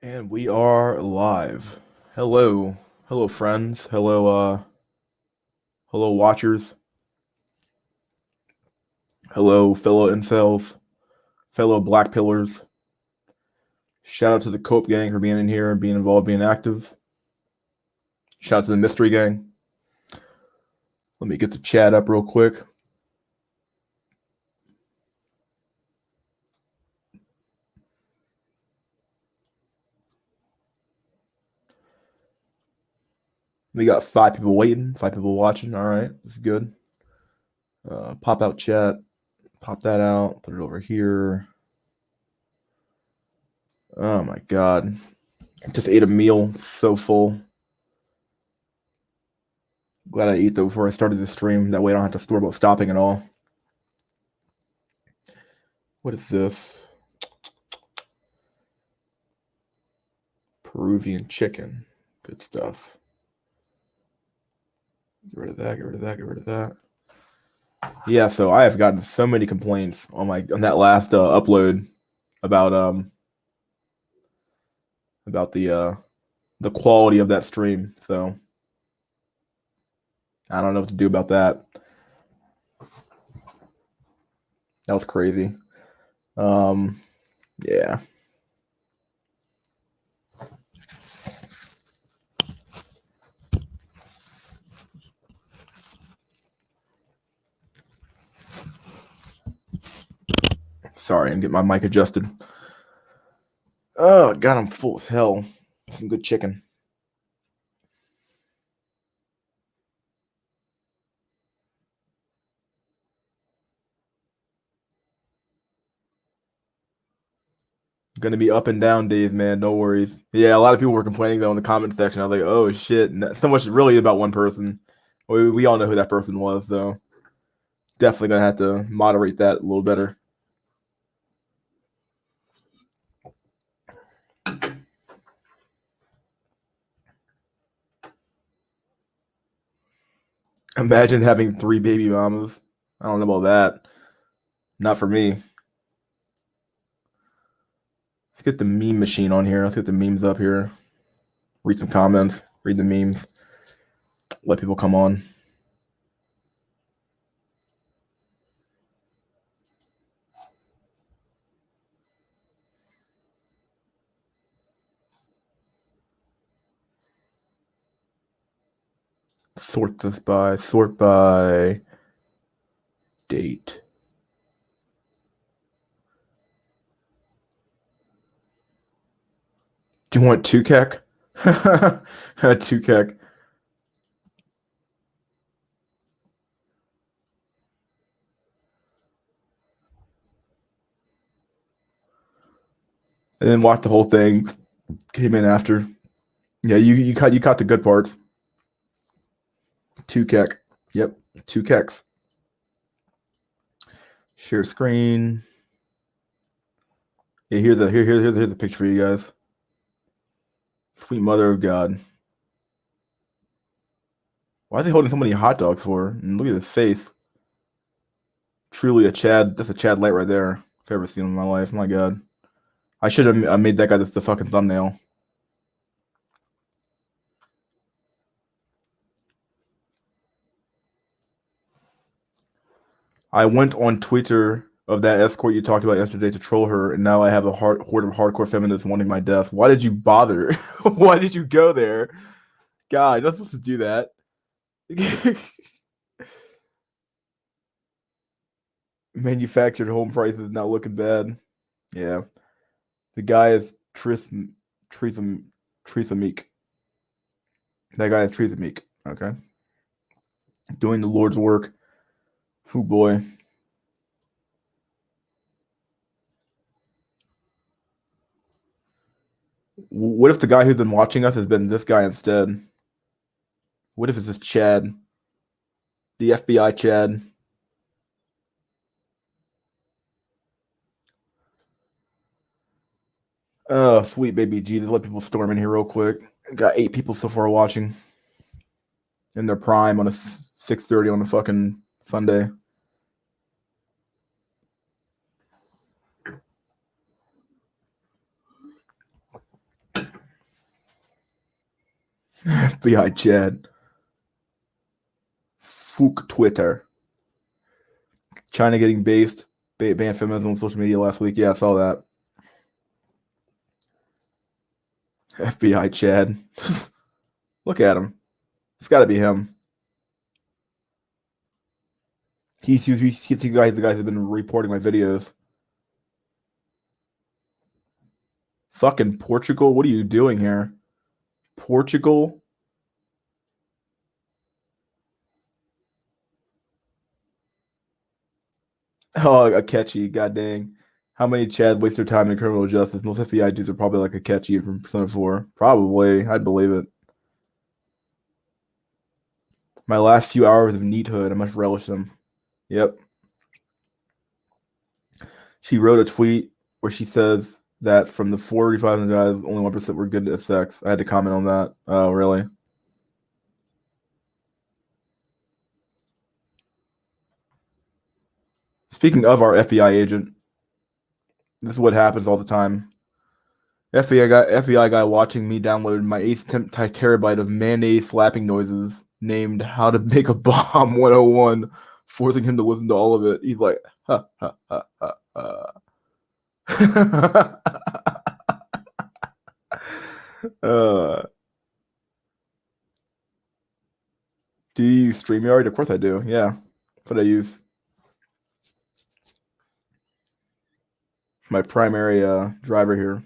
And we are live. Hello. Hello friends. Hello watchers. Hello fellow incels, fellow black pillars. Shout out to the Cope gang for being in here and being involved, being active. Shout out to the mystery gang. Let me get the chat up real quick. We got 5 people waiting, 5 people watching. All right, that's good. Pop out chat. Pop that out. Put it over here. Oh my god. Just ate a meal. So full. Glad I ate though before I started the stream. That way I don't have to store about stopping at all. What is this? Peruvian chicken. Good stuff. Get rid of that, get rid of that, get rid of that. Yeah, so I have gotten so many complaints on that last upload about the quality of that stream. So I don't know what to do about that. That was crazy. Yeah. Sorry, I'm getting my mic adjusted. Oh god, I'm full as hell. Some good chicken. Gonna be up and down days, man. No worries. Yeah, a lot of people were complaining though in the comment section. I was like, oh shit. So much really about one person. We all know who that person was, so definitely gonna have to moderate that a little better. Imagine having 3 baby mamas. I don't know about that. Not for me. Let's get the meme machine on here. Let's get the memes up here. Read some comments. Read the memes. Let people come on. Sort by date. Do you want 2kek? 2kek. And then watch the whole thing. Came in after. Yeah, you caught the good parts. 2kek. Yep, 2keks. Share screen. Yeah, here's the picture for you guys. Sweet mother of God. Why are they holding so many hot dogs for? And look at his face. Truly a Chad. That's a Chad light right there. If I've ever seen him in my life. My God. I should have made that guy the fucking thumbnail. I went on Twitter of that escort you talked about yesterday to troll her, and now I have a horde of hardcore feminists wanting my death. Why did you bother? Why did you go there? God, you're not supposed to do that. Manufactured home prices not looking bad. Yeah. The guy is Teresa Meek. That guy is Teresa Meek. Okay. Doing the Lord's work. Oh boy. What if the guy who's been watching us has been this guy instead? What if it's this Chad? The FBI Chad. Oh, sweet baby Jesus. Let people storm in here real quick. Got 8 people so far watching. In their prime on a 6:30 on a fucking Sunday. FBI Chad. Fook Twitter. China getting banned feminism on social media last week. Yeah, I saw that. FBI Chad. Look at him. It's got to be him. He's the guy who's been reporting my videos. Fucking Portugal. What are you doing here? Portugal. Oh, Akechi. God dang. How many Chads waste their time in criminal justice? Most FBI dudes are probably like Akechi from Persona 4. Probably. I'd believe it. My last few hours of neathood. I must relish them. Yep. She wrote a tweet where she says that from the 45 guys, only 1% were good at sex. I had to comment on that. Oh, really? Speaking of our FBI agent, this is what happens all the time. FBI guy watching me download my eighth terabyte of mayonnaise slapping noises named "How to Make a Bomb 101," forcing him to listen to all of it. He's like, ha ha ha ha ha. uh, do you use StreamYard? Of course I do. Yeah, that's what I use. My primary driver here.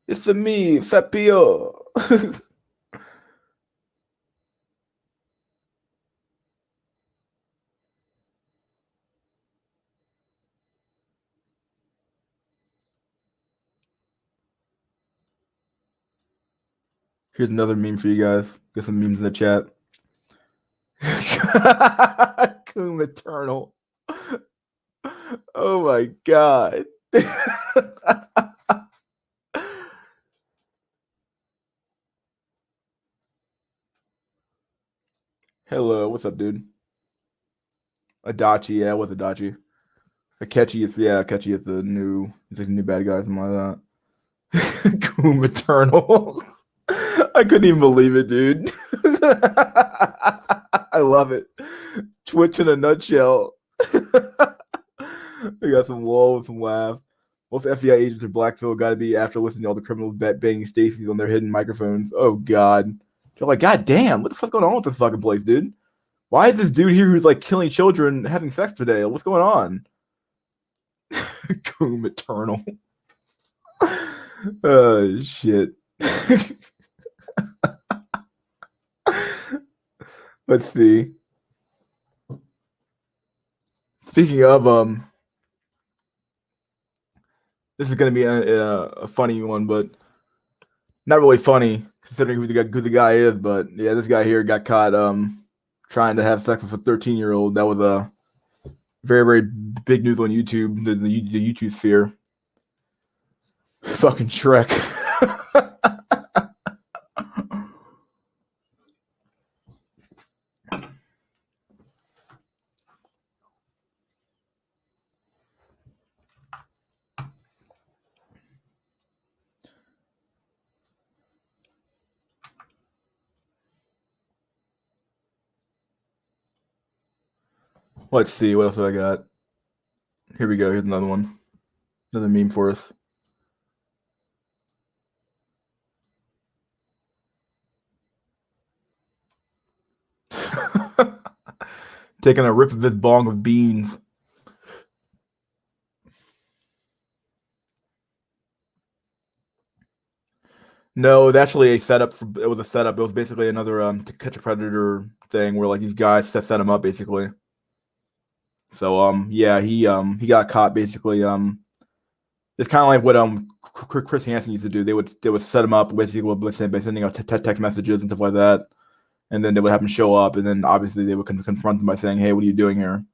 It's a me, Fapio. Here's another meme for you guys. Get some memes in the chat. Coom Eternal. Oh my god. Hello, what's up, dude? Adachi, yeah, what's Adachi? Akechi is the new, he's like the new bad guy, something like that. Coom Eternal. I couldn't even believe it, dude. I love it. Twitch in a nutshell. We got some lol with some laugh. Most FBI agents are Blackfield got to be after listening to all the criminals banging Stacy's on their hidden microphones. Oh god, they're like, god damn, what the fuck's going on with this fucking place, dude? Why is this dude here who's like killing children having sex today? What's going on? Coom Eternal. Oh shit. Let's see. Speaking of this is gonna be a funny one, but not really funny considering who the guy is. But yeah, this guy here got caught trying to have sex with a 13-year-old. That was a very very big news on YouTube, the YouTube sphere. Fucking Shrek. Let's see what else have I got. Here we go. Here's another one. Another meme for us. Taking a rip of his bong of beans. No, it was actually a setup. It was a setup. It was basically another to catch a predator thing where like these guys set him up basically. So yeah, he got caught basically. It's kind of like what Chris Hansen used to do. They would set him up basically by sending out text messages and stuff like that, and then they would have him show up, and then obviously they would confront him by saying, "Hey, what are you doing here?"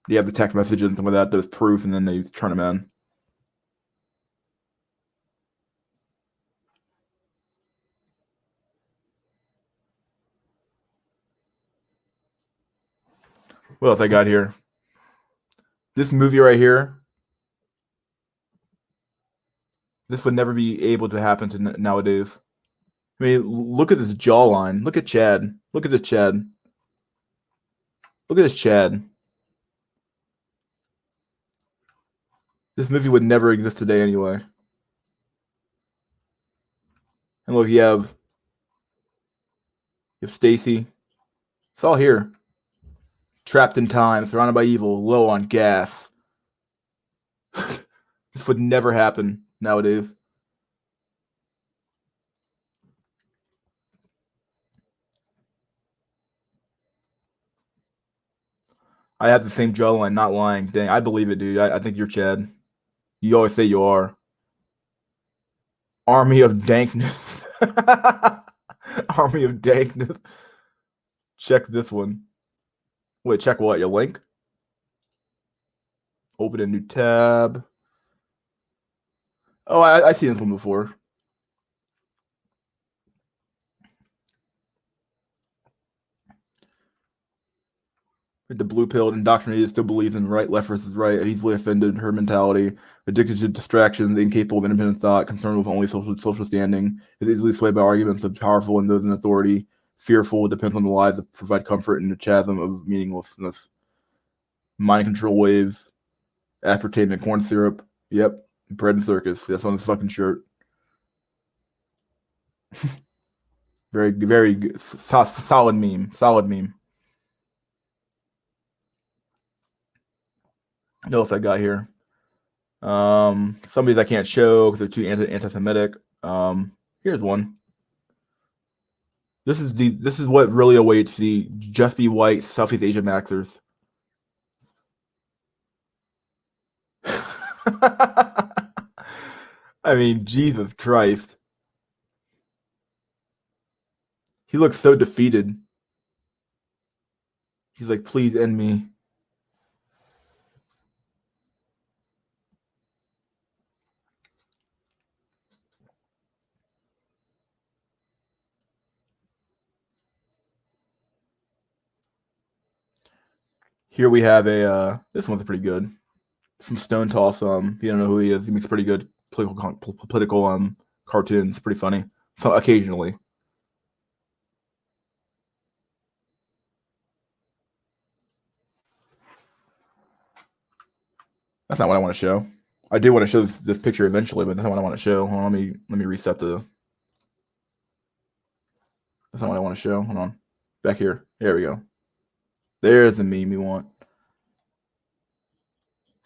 You have the text messages and stuff like that. There's proof, and then they turn him in. What else I got here? This movie right here This would never be able to happen to nowadays. I mean, look at this jawline. Look at Chad. Look at this Chad. Look at this Chad. This movie would never exist today anyway. And look, you have Stacy. It's all here. Trapped in time, surrounded by evil, low on gas. This would never happen nowadays. I have the same jawline, not lying. Dang, I believe it, dude. I think you're Chad. You always say you are. Army of dankness. Army of dankness. Check this one. Wait, check what? Your link? Open a new tab. Oh, I've seen this one before. The blue-pilled, indoctrinated, still believes in right, left versus right, easily offended, her mentality, addicted to distractions, incapable of independent thought, concerned with only social standing, is easily swayed by arguments of powerful and those in authority, fearful, depends on the lies that provide comfort in the chasm of meaninglessness. Mind control waves, aspartame and corn syrup. Yep, bread and circus. That's on his fucking shirt. Very, very good. Solid meme. Solid meme. What else I got here? Some of these I can't show because they're too anti-Semitic. Here's one. This is what really awaits the just be white Southeast Asian maxers. I mean, Jesus Christ. He looks so defeated. He's like, please end me. Here we have a, this one's pretty good. From Stone Toss. If you don't know who he is, he makes pretty good political cartoons. Pretty funny. So occasionally. That's not what I want to show. I do want to show this picture eventually, but that's not what I want to show. Hold on, let me reset the. That's not what I want to show. Hold on. Back here. There we go. There's the meme we want.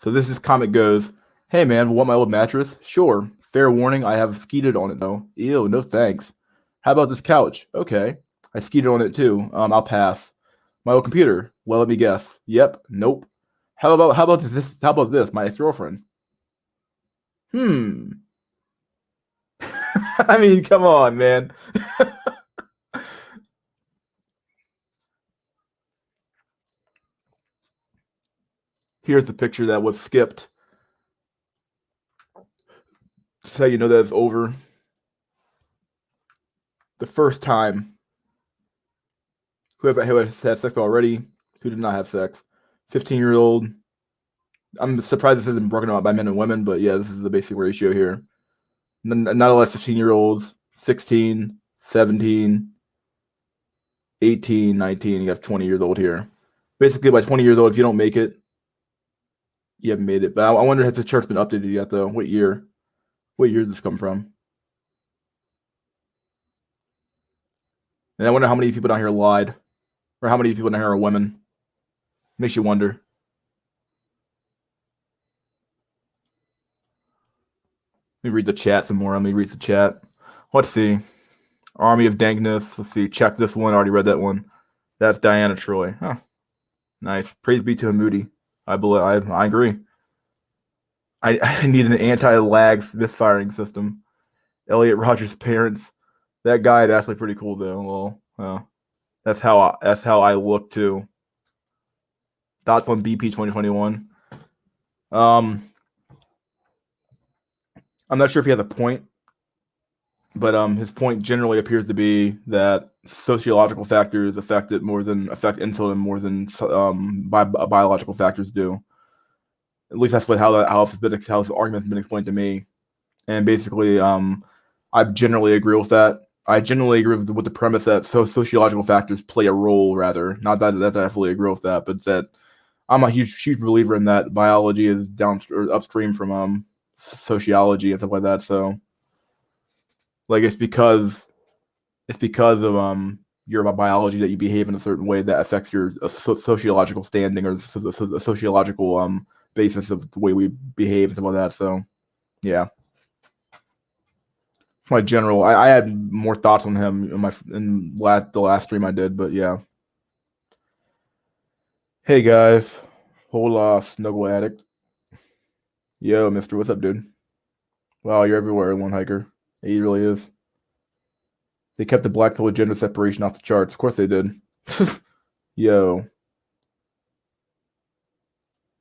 So this comic goes, hey man, want my old mattress? Sure. Fair warning, I have skeeted on it though. Ew, no thanks. How about this couch? Okay. I skeeted on it too. I'll pass. My old computer. Well, let me guess. Yep. Nope. How about this? How about this? My ex-girlfriend. I mean, come on, man. Here's the picture that was skipped. That's how you know that it's over. The first time. Who had sex already? Who did not have sex? 15-year-old. I'm surprised this isn't broken out by men and women, but yeah, this is the basic ratio here. Not a less 15-year-olds, 16, 17, 18, 19. You have 20 years old here. Basically, by 20 years old, if you don't make it, you haven't made it. But I wonder, has the chart been updated yet, though? What year? What year did this come from? And I wonder how many people down here lied. Or how many people down here are women. Makes you wonder. Let me read the chat some more. Let me read the chat. Let's see. Army of Dankness. Let's see. Check this one. I already read that one. That's Diana Troy. Huh. Nice. Praise be to him, Moody. I agree. I need an anti-lag misfiring system. Elliot Rogers' parents. That guy is actually pretty cool, though. Well, that's how I look too. Thoughts on BP 2021? I'm not sure if he has a point, but his point generally appears to be that sociological factors affect insulin more than biological factors do. At least that's how his argument's been explained to me. And basically, I generally agree with that. I generally agree with the premise that sociological factors play a role, rather. Not that I fully agree with that, but that I'm a huge believer in that biology is down or upstream from sociology and stuff like that. So like it's because of your biology that you behave in a certain way that affects your sociological standing or the sociological basis of the way we behave and stuff like that. So yeah, my general. I had more thoughts on him in the last stream I did, but yeah. Hey guys, hola, snuggle addict. Yo, Mister, what's up, dude? Wow, you're everywhere, lone hiker. He really is. They kept the black pill gender separation off the charts. Of course they did. Yo,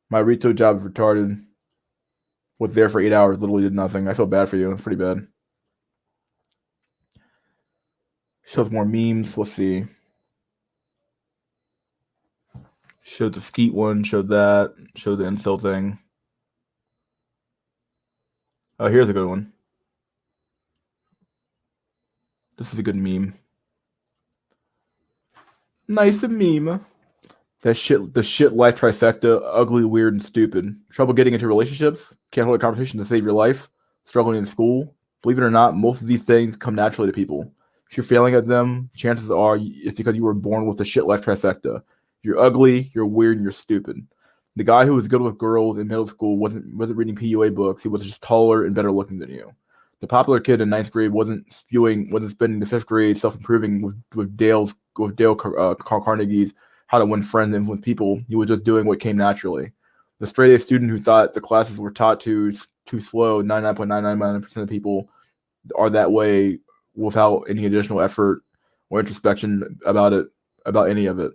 my retail job is retarded. Was there for 8 hours, literally did nothing. I feel bad for you. It's pretty bad. Shows more memes. Let's see. Showed the skeet one. Showed that. Showed the incel thing. Oh, here's a good one. This is a good meme. Nice meme. The shit life trifecta, ugly, weird, and stupid. Trouble getting into relationships, can't hold a conversation to save your life, struggling in school. Believe it or not, most of these things come naturally to people. If you're failing at them, chances are it's because you were born with the shit life trifecta. You're ugly, you're weird, and you're stupid. The guy who was good with girls in middle school wasn't reading PUA books. He was just taller and better looking than you. The popular kid in ninth grade wasn't spending the fifth grade self improving with Dale Carnegie's how to win friends and influence people. He was just doing what came naturally. The straight A student who thought the classes were taught too slow, 99.999% of people are that way without any additional effort or introspection about any of it.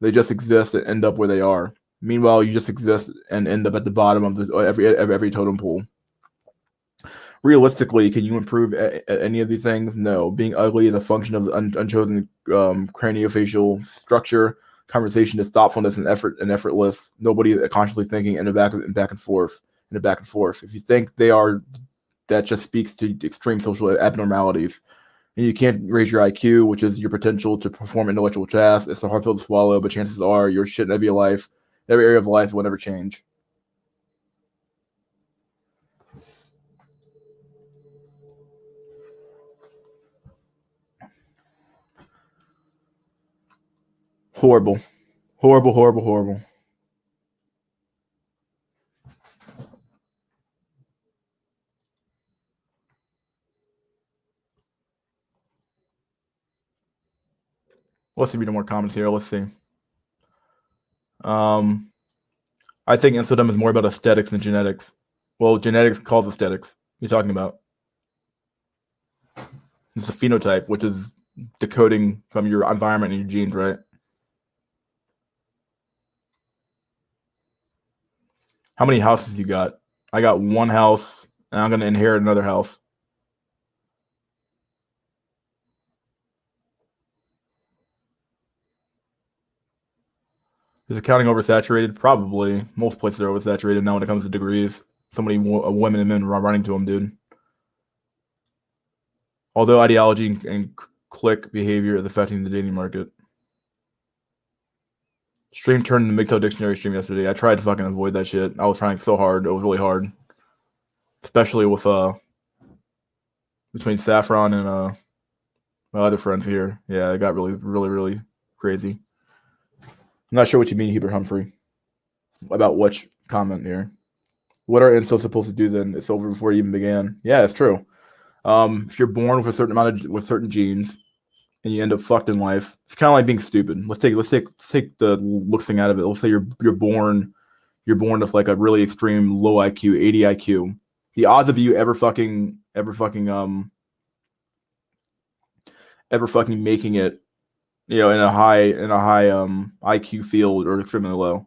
They just exist and end up where they are. Meanwhile, you just exist and end up at the bottom of every totem pole. Realistically, can you improve at any of these things? No. Being ugly is a function of unchosen craniofacial structure. Conversation is thoughtfulness and effortless. Nobody consciously thinking in the back and forth. If you think they are, that just speaks to extreme social abnormalities. And you can't raise your IQ, which is your potential to perform intellectual tasks. It's a hard pill to swallow, but chances are your shit in every area of life will never change. Horrible. Horrible. Let's see if we do more comments here. Let's see. I think Inceldom is more about aesthetics than genetics. Well, genetics calls aesthetics. What are you talking about? It's a phenotype, which is decoding from your environment and your genes, right? How many houses you got? I got one house, and I'm going to inherit another house. Is accounting oversaturated? Probably. Most places are oversaturated now when it comes to degrees. So many women and men running to them, dude. Although ideology and click behavior is affecting the dating market. Stream turned into MGTOW dictionary stream yesterday. I tried to fucking avoid that shit. I was trying so hard. It was really hard. Especially with between Saffron and my other friends here. Yeah, it got really crazy. I'm not sure what you mean, Hubert Humphrey. About which comment here. What are incels supposed to do then? It's over before it even began. Yeah, it's true. If you're born with a certain amount with certain genes and you end up fucked in life, it's kind of like being stupid. Let's take the looks thing out of it. Let's say you're born with like a really extreme low IQ, 80 IQ. The odds of you ever fucking making it, in a high IQ field or extremely low.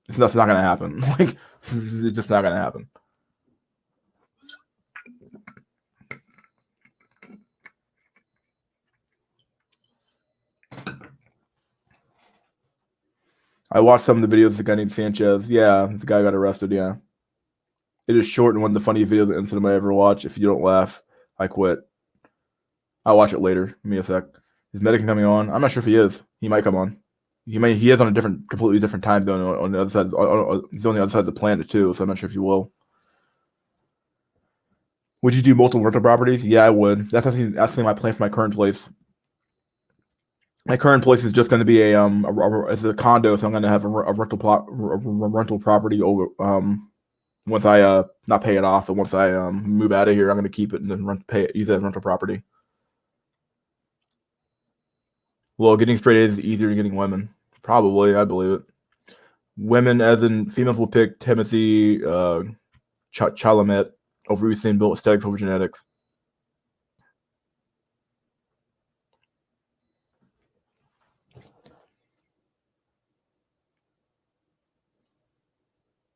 That's not gonna happen. Like it's just not gonna happen. I watched some of the videos of the guy named Sanchez. Yeah, the guy got arrested. Yeah. It is short and one of the funniest videos in cinema I ever watched. If you don't laugh, I quit. I'll watch it later. Give me a sec. Is Medican coming on? I'm not sure if he is. He might come on. He is on a completely different time zone on the other side. He's on the other side of the planet too, so I'm not sure if he will. Would you do multiple rental properties? Yeah, I would. That's actually my plan for my current place. My current place is just going to be it's a condo, so I'm going to have a rental property over once I not pay it off, and once I move out of here, I'm going to keep it and then use it as rental property. Well, getting straight A's is easier than getting women. Probably, I believe it. Women, as in females, will pick Timothy Chalamet over Usain Bolt, aesthetics over genetics.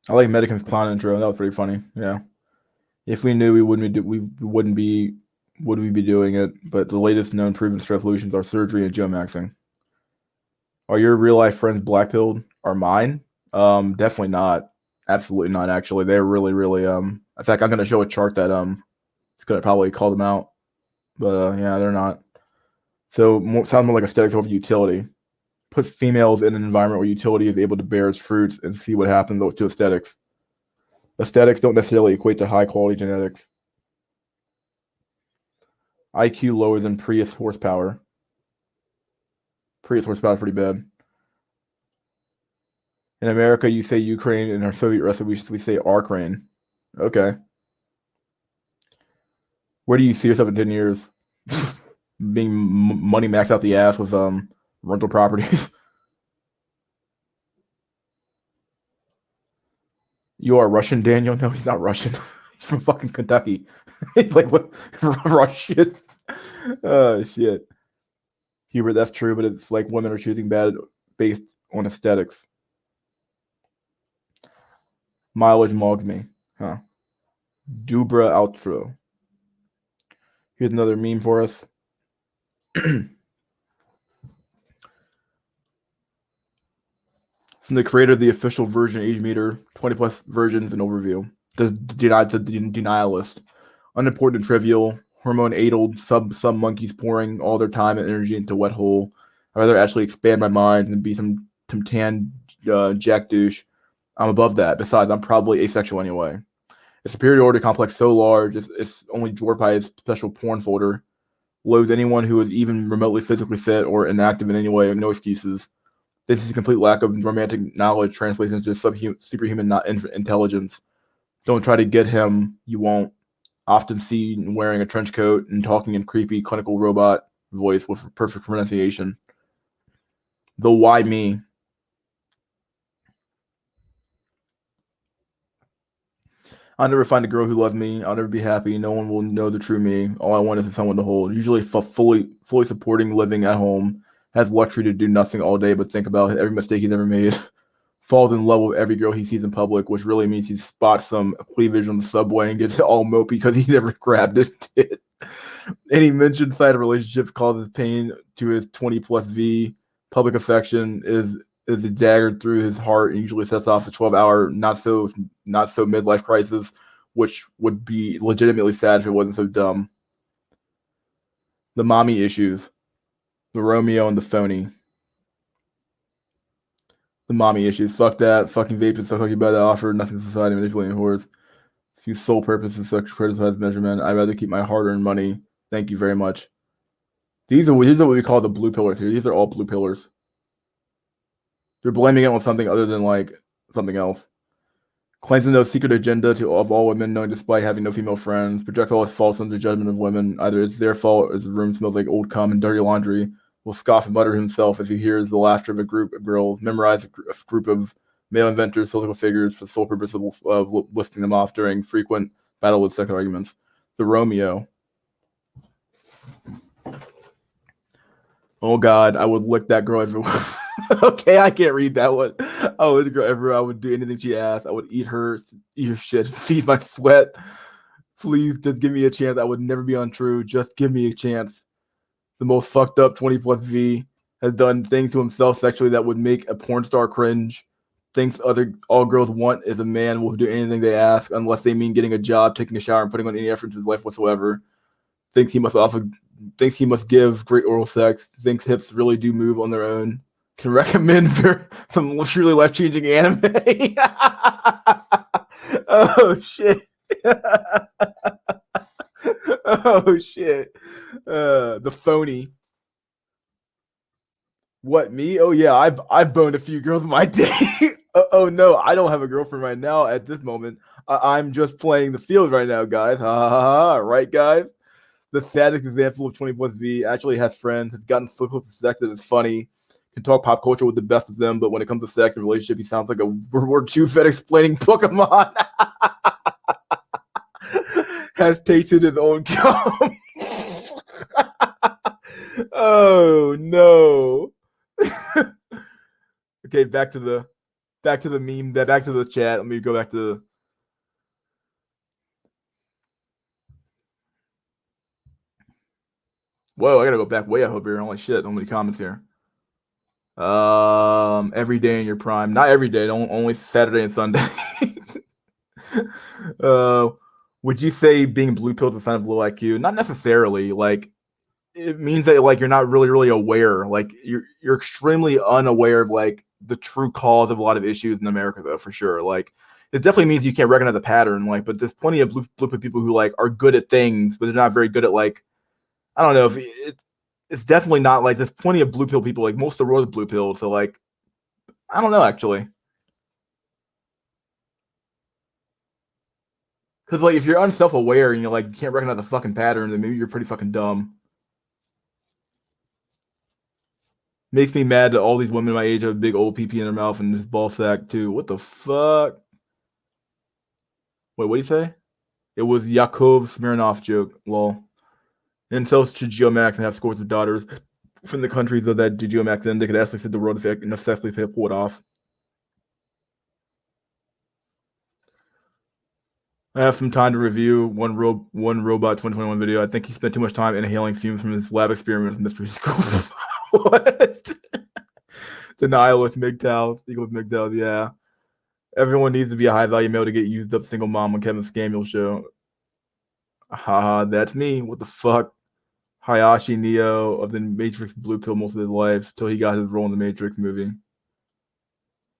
I like Medican's clown intro. That was pretty funny. Yeah. If we knew, we wouldn't be doing it. But the latest known proven stress solutions are surgery and geomaxing. Are your real life friends blackpilled? Are mine? Definitely not. Absolutely not. Actually, they're really, really. In fact, I'm gonna show a chart that it's gonna probably call them out. But yeah, they're not. So sounds more like aesthetics over utility. Put females in an environment where utility is able to bear its fruits and see what happens to aesthetics. Aesthetics don't necessarily equate to high quality genetics. IQ lower than Prius horsepower. Prius horsepower is pretty bad. In America, you say Ukraine. In our Soviet Russia, we say Ukraine. Okay. Where do you see yourself in 10 years? Being money maxed out the ass with rental properties. You are Russian, Daniel? No, he's not Russian. He's from fucking Kentucky. He's like, what? Russian? Oh, shit. Hubert, that's true, but it's like women are choosing bad based on aesthetics. Mileage mogs me. Huh. Dubra outro. Here's another meme for us. From the creator of the official version age meter, 20 plus versions and overview. The denialist. Unimportant and trivial. Hormone aidled sub monkeys pouring all their time and energy into wet hole. I'd rather actually expand my mind than be some tan jack douche. I'm above that. Besides, I'm probably asexual anyway. A superiority complex so large, it's only dwarfed by its special porn folder. Loathes anyone who is even remotely physically fit or inactive in any way. No excuses. This is a complete lack of romantic knowledge translates into superhuman intelligence. Don't try to get him. You won't. Often seen wearing a trench coat and talking in creepy clinical robot voice with perfect pronunciation. The why me? I'll never find a girl who loves me. I'll never be happy. No one will know the true me. All I want is someone to hold. Usually fully supporting, living at home. Has luxury to do nothing all day but think about every mistake he's ever made. Falls in love with every girl he sees in public, which really means he spots some cleavage on the subway and gets all mopey because he never grabbed it. Any mentioned side of relationships causes pain to his 20 plus V. Public affection is a dagger through his heart and usually sets off a 12-hour not so midlife crisis, which would be legitimately sad if it wasn't so dumb. The mommy issues. The Romeo and the phony. The mommy issues. Fuck that. Fucking vape and stuff like you better offer nothing to society, manipulating whores. Use sole purpose and such criticized measurement. I'd rather keep my hard-earned money. Thank you very much. These are what we call the blue pillars here. These are all blue pillars. They're blaming it on something other than like something else. Claims to know secret agenda of all women, knowing despite having no female friends. Projects all his faults under judgment of women. Either it's their fault or his room smells like old cum and dirty laundry. Will scoff and mutter himself as he hears the laughter of a group of girls. Memorize a group of male inventors, political figures, for the sole purpose of listing them off during frequent battle with sex arguments. The Romeo. Oh God, I would lick that girl everywhere. Okay, I can't read that one. I would lick the girl everywhere. I would do anything she asked. I would eat her shit, feed my sweat. Please, just give me a chance. I would never be untrue. Just give me a chance. The most fucked up 20 plus V has done things to himself sexually that would make a porn star cringe. Thinks all girls want is a man will do anything they ask, unless they mean getting a job, taking a shower, and putting on any effort into his life whatsoever. Thinks he must give great oral sex. Thinks hips really do move on their own. Can recommend some truly life-changing anime. Oh shit. Oh shit. The phony. What, me? Oh yeah, I've boned a few girls in my day. Oh no, I don't have a girlfriend right now at this moment. I'm just playing the field right now, guys. Ha ha ha. Right, guys? The saddest example of 20 plus V actually has friends, has gotten so close to sex that it's funny, can talk pop culture with the best of them, but when it comes to sex and relationship, he sounds like a World War II vet explaining Pokemon. Has tasted his own cum. Oh no. Okay, back to the meme, back to the chat. Let me go back to Whoa, I gotta go back way up here. Holy shit, so many comments here. Every day in your prime. Not every day, only Saturday and Sunday. Would you say being blue pilled is a sign of low IQ? Not necessarily. Like, it means that like you're not really aware. Like you're extremely unaware of like the true cause of a lot of issues in America, though, for sure. Like, it definitely means you can't recognize a pattern. Like, but there's plenty of blue pilled people who like are good at things, but they're not very good at like, I don't know if it's definitely not like there's plenty of blue pill people. Like most of the world is blue pilled, so like I don't know actually. Because like if you're unself-aware and you're like you can't recognize a fucking pattern, then maybe you're pretty fucking dumb. Makes me mad that all these women my age have a big old pee in their mouth and this ball sack too. What the fuck? Wait, what do you say? It was Yakov Smirnoff joke. Lol. Incels to Geomax and have scores of daughters from the countries of that Geomax in. They could actually sit the world if necessarily if pull it off. I have some time to review one robot 2021 video. I think he spent too much time inhaling fumes from his lab experiment with Mystery School. What? Denialist MGTOWs, equals MGTOWs, yeah. Everyone needs to be a high value male to get used up single mom on Kevin Samuel show. Haha, that's me. What the fuck? Hayashi Neo of the Matrix blue pill most of his life till he got his role in the Matrix movie.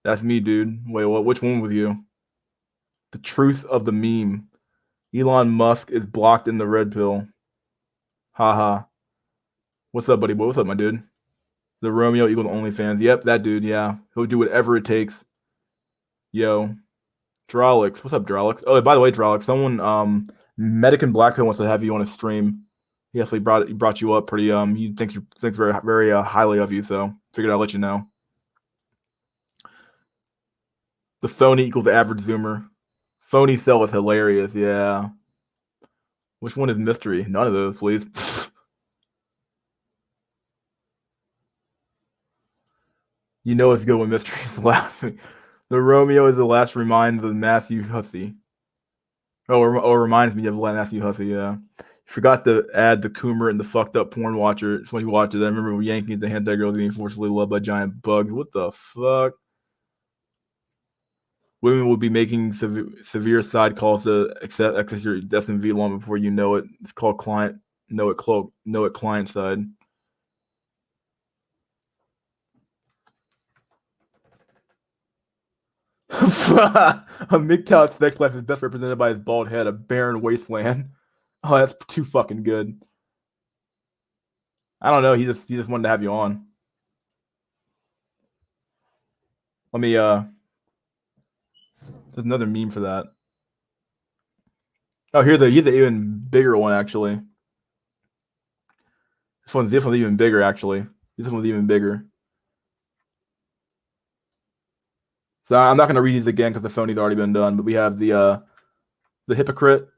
That's me, dude. Wait, what? Which one was you? The truth of the meme. Elon Musk is blocked in the red pill. Haha. What's up, buddy boy? What's up, my dude? The Romeo equals OnlyFans. Yep, that dude, yeah. He'll do whatever it takes. Yo. Drolix. What's up, Drolix? Oh, by the way, Drolix, someone, Medican Blackpill wants to have you on a stream. He actually brought you up pretty, he thinks very, very highly of you, so figured I'd let you know. The phony equals the average Zoomer. Phony cell is hilarious, yeah. Which one is mystery? None of those, please. You know it's good when mystery is laughing. The Romeo is the last reminder of the Matthew Hussey. Oh, reminds me of the Matthew Hussey, yeah. Forgot to add the Coomer and the fucked up porn watcher. It's when you watch it. I remember yanking the hentai girls getting forcibly loved by giant bugs. What the fuck? Women will be making severe side calls to access your SMV long before you know it. It's called client. Know it client side. A MGTOW sex life is best represented by his bald head, a barren wasteland. Oh, that's too fucking good. I don't know. He just wanted to have you on. Let me there's another meme for that. Oh, here's the even bigger one actually. This one's even bigger actually. This one's even bigger. So I'm not gonna read these again because the phony's already been done. But we have the hypocrite.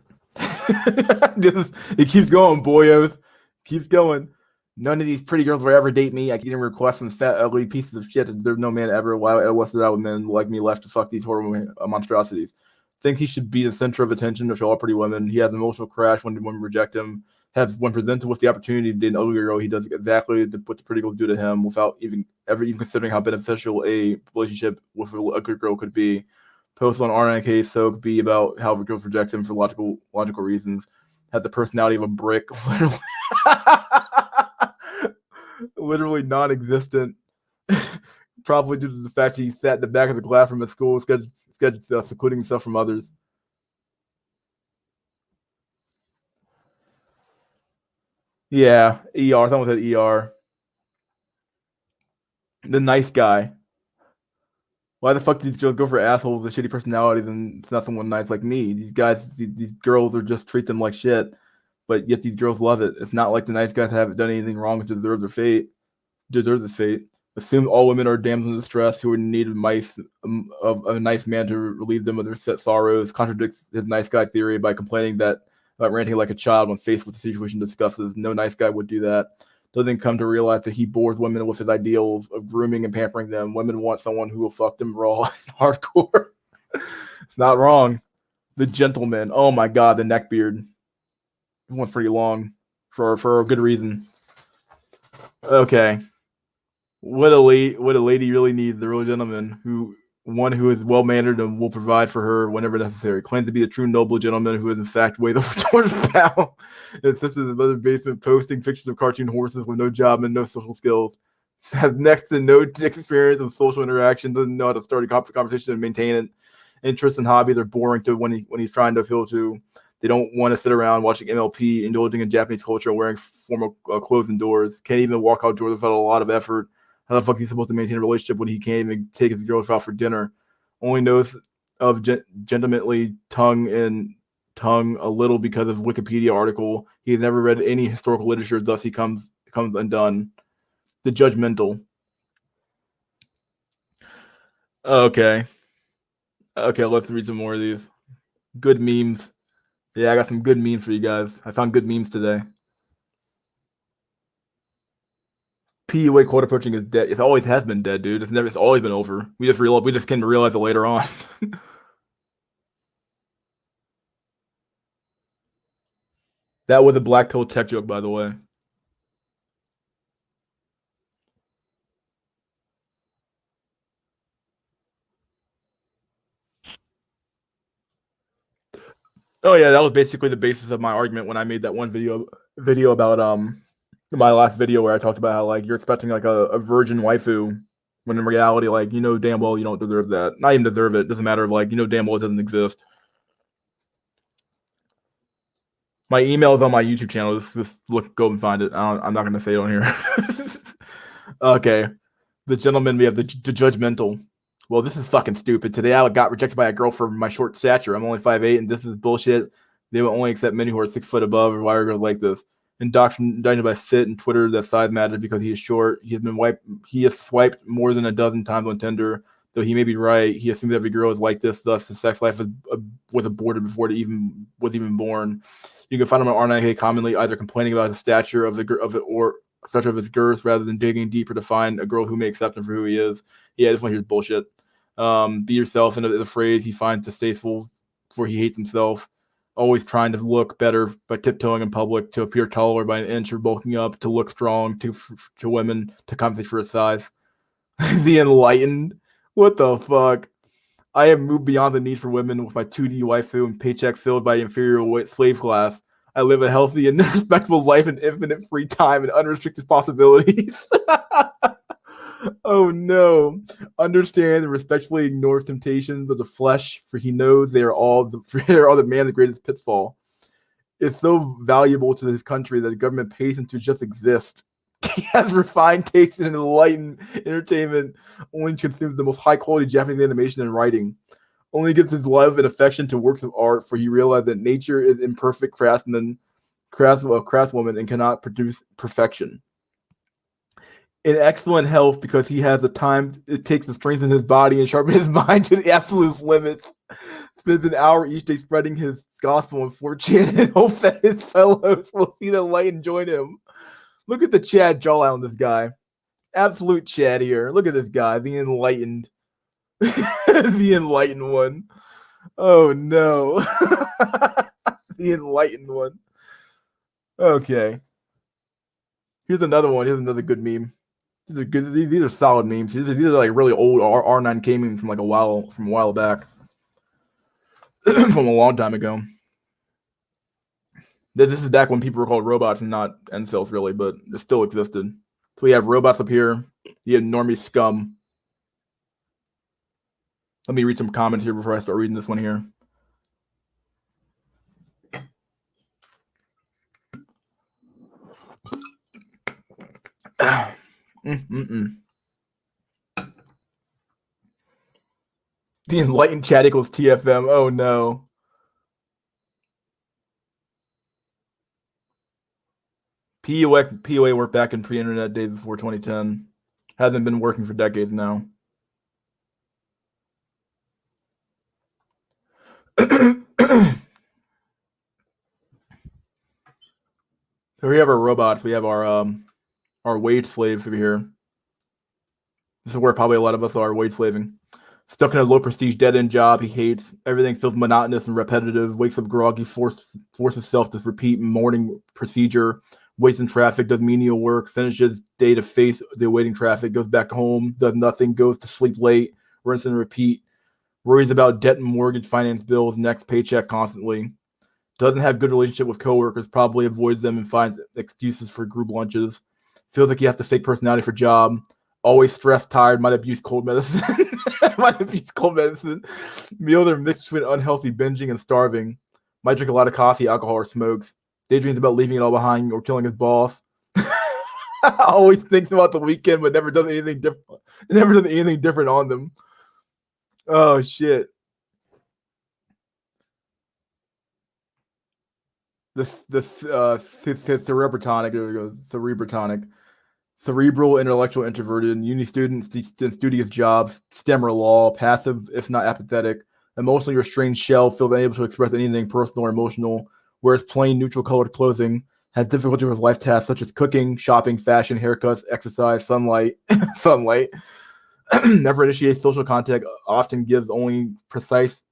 It keeps going, boyos. Keeps going. None of these pretty girls will ever date me. I can even request some fat, ugly pieces of shit. There's no man ever. What's that with men like me left to fuck these horrible monstrosities? Think he should be the center of attention to all pretty women. He has an emotional crash when women reject him. when presented with the opportunity to date an ugly girl, he does exactly what the pretty girls do to him without even considering how beneficial a relationship with a ugly girl could be. Posts on RNK so could be about how girls reject him for logical reasons. Has the personality of a brick, literally, literally non-existent. Probably due to the fact he sat in the back of the classroom at school, secluding himself from others. Yeah, ER. Someone said ER. The nice guy. Why the fuck did you go for assholes with shitty personalities and it's not someone nice like me? These girls are just treat them like shit, but yet these girls love it. It's not like the nice guys haven't done anything wrong to deserve their fate. Deserve this fate. Assume all women are damsels in distress who are in need of a nice man to relieve them of their set sorrows. Contradicts his nice guy theory by complaining about ranting like a child when faced with the situation discusses. No nice guy would do that. Doesn't come to realize that he bores women with his ideals of grooming and pampering them. Women want someone who will fuck them raw and hardcore. It's not wrong. The gentleman. Oh my god, the neckbeard. It went pretty long for a good reason. Okay. What a lady really needs, the real gentleman who is well mannered and will provide for her whenever necessary. Claims to be a true noble gentleman who is in fact weighed over 200 pounds. And sits in his mother's basement posting pictures of cartoon horses with no job and no social skills. Has next to no experience of social interaction. Doesn't know how to start a conversation and maintain it. Interests and hobbies are boring to when he's trying to appeal to. They don't want to sit around watching MLP, indulging in Japanese culture, and wearing formal clothes indoors. Can't even walk outdoors without a lot of effort. How the fuck is he supposed to maintain a relationship when he can't even take his girls out for dinner? Only knows of gentlemanly tongue a little because of Wikipedia article. He has never read any historical literature, thus he comes undone. The judgmental. Okay, let's read some more of these. Good memes. Yeah, I got some good memes for you guys. I found good memes today. PUA quote approaching is dead. It always has been dead, dude. It's always been over. We just came to realize it later on. That was a black pill tech joke, by the way. Oh yeah, that was basically the basis of my argument when I made that one video about my last video where I talked about how like you're expecting like a virgin waifu when in reality like you know damn well you don't deserve that. Not even deserve it. Doesn't matter. Like you know damn well it doesn't exist. My email is on my YouTube channel. Just go and find it. I'm not gonna say it on here. Okay, the gentleman we have the judgmental. Well, this is fucking stupid. Today I got rejected by a girl for my short stature. I'm only 5'8", and this is bullshit. They will only accept men who are 6 foot above, or why are girls like this? Indoctrinated by Fit and Twitter that size matters because he is short. He has swiped more than a dozen times on Tinder. Though he may be right, he assumes every girl is like this. Thus, his sex life was aborted before it was even born. You can find him on R9K commonly either complaining about the stature of his girth rather than digging deeper to find a girl who may accept him for who he is. Yeah, this one here's bullshit. Be yourself and the phrase he finds distasteful, for he hates himself. Always trying to look better by tiptoeing in public, to appear taller by an inch or bulking up, to look strong to women, to compensate for his size. The enlightened. What the fuck? I have moved beyond the need for women with my 2D waifu and paycheck filled by inferior slave class. I live a healthy and respectable life in infinite free time and unrestricted possibilities. Oh no. Understand and respectfully ignore temptations of the flesh, for he knows they are all the man's greatest pitfall. It's so valuable to his country that the government pays him to just exist. He has refined taste in enlightened entertainment, only consumes the most high quality Japanese animation and writing. Only gives his love and affection to works of art, for he realized that nature is imperfect craftswoman and cannot produce perfection. In excellent health because he has the time it takes to strengthen his body and sharpen his mind to the absolute limits. Spends an hour each day spreading his gospel and fortune and hopes that his fellows will see the light and join him. Look at the Chad jawline on this guy. Absolute Chad here. Look at this guy, the enlightened. The enlightened one. Oh no. The enlightened one. Okay. Here's another one. Here's another good meme. These are good. These are solid memes. These are like really old R9K memes from like a while back, from a long time ago. This is back when people were called robots and not incels, really, but it still existed. So we have robots up here. You have normie scum. Let me read some comments here before I start reading this one here. The enlightened chat equals TFM. Oh no. POA worked back in pre-internet days before 2010. Hasn't been working for decades now. So we have our robots. We have our wage slaves over here. This is where probably a lot of us are wage slaving. Stuck in a low prestige dead end job he hates. Everything feels monotonous and repetitive. Wakes up groggy, forces himself to repeat morning procedure. Waits in traffic, does menial work, finishes day to face the waiting traffic, goes back home, does nothing, goes to sleep late, rinse and repeat. Worries about debt and mortgage, finance bills, next paycheck constantly. Doesn't have good relationship with coworkers, probably avoids them and finds excuses for group lunches. Feels like he has to fake personality for job. Always stressed, tired, might abuse cold medicine. Meals are mixed between unhealthy binging and starving. Might drink a lot of coffee, alcohol, or smokes. Daydreams about leaving it all behind or killing his boss. Always thinks about the weekend, but never does anything different. Never does anything different on them. Oh shit. Cerebrotonic. There we go. Cerebrotonic. Cerebral, intellectual, introverted, uni student, studious jobs, STEM or law, passive, if not apathetic, emotionally restrained shell, feels unable to express anything personal or emotional, wears plain neutral colored clothing, has difficulty with life tasks such as cooking, shopping, fashion, haircuts, exercise, sunlight, never initiates social contact, often gives only concise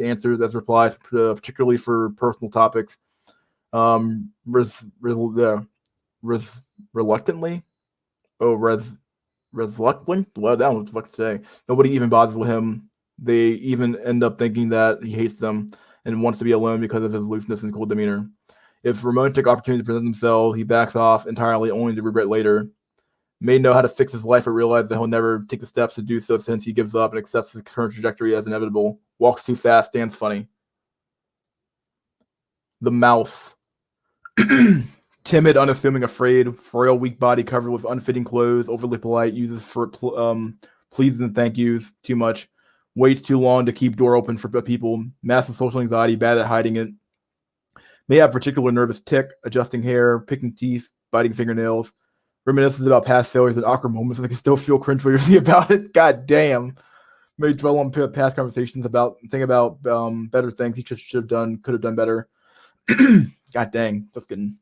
answers as replies, particularly for personal topics. Reluctantly. Reluctant? Well, that was what to say. Nobody even bothers with him. They even end up thinking that he hates them and wants to be alone because of his aloofness and cool demeanor. If romantic opportunities present themselves, he backs off entirely, only to regret later. May know how to fix his life, but realize that he'll never take the steps to do so since he gives up and accepts his current trajectory as inevitable. Walks too fast, stands funny. The mouse. Timid, unassuming, afraid, frail, weak body covered with unfitting clothes, overly polite, uses for pleases and thank yous too much, waits too long to keep door open for people, massive social anxiety, bad at hiding it, may have particular nervous tick, adjusting hair, picking teeth, biting fingernails, reminiscences about past failures and awkward moments, and I can still feel cringeworthy about it. God damn. May dwell on past conversations think about better things he should have done, could have done better. God dang, that's getting...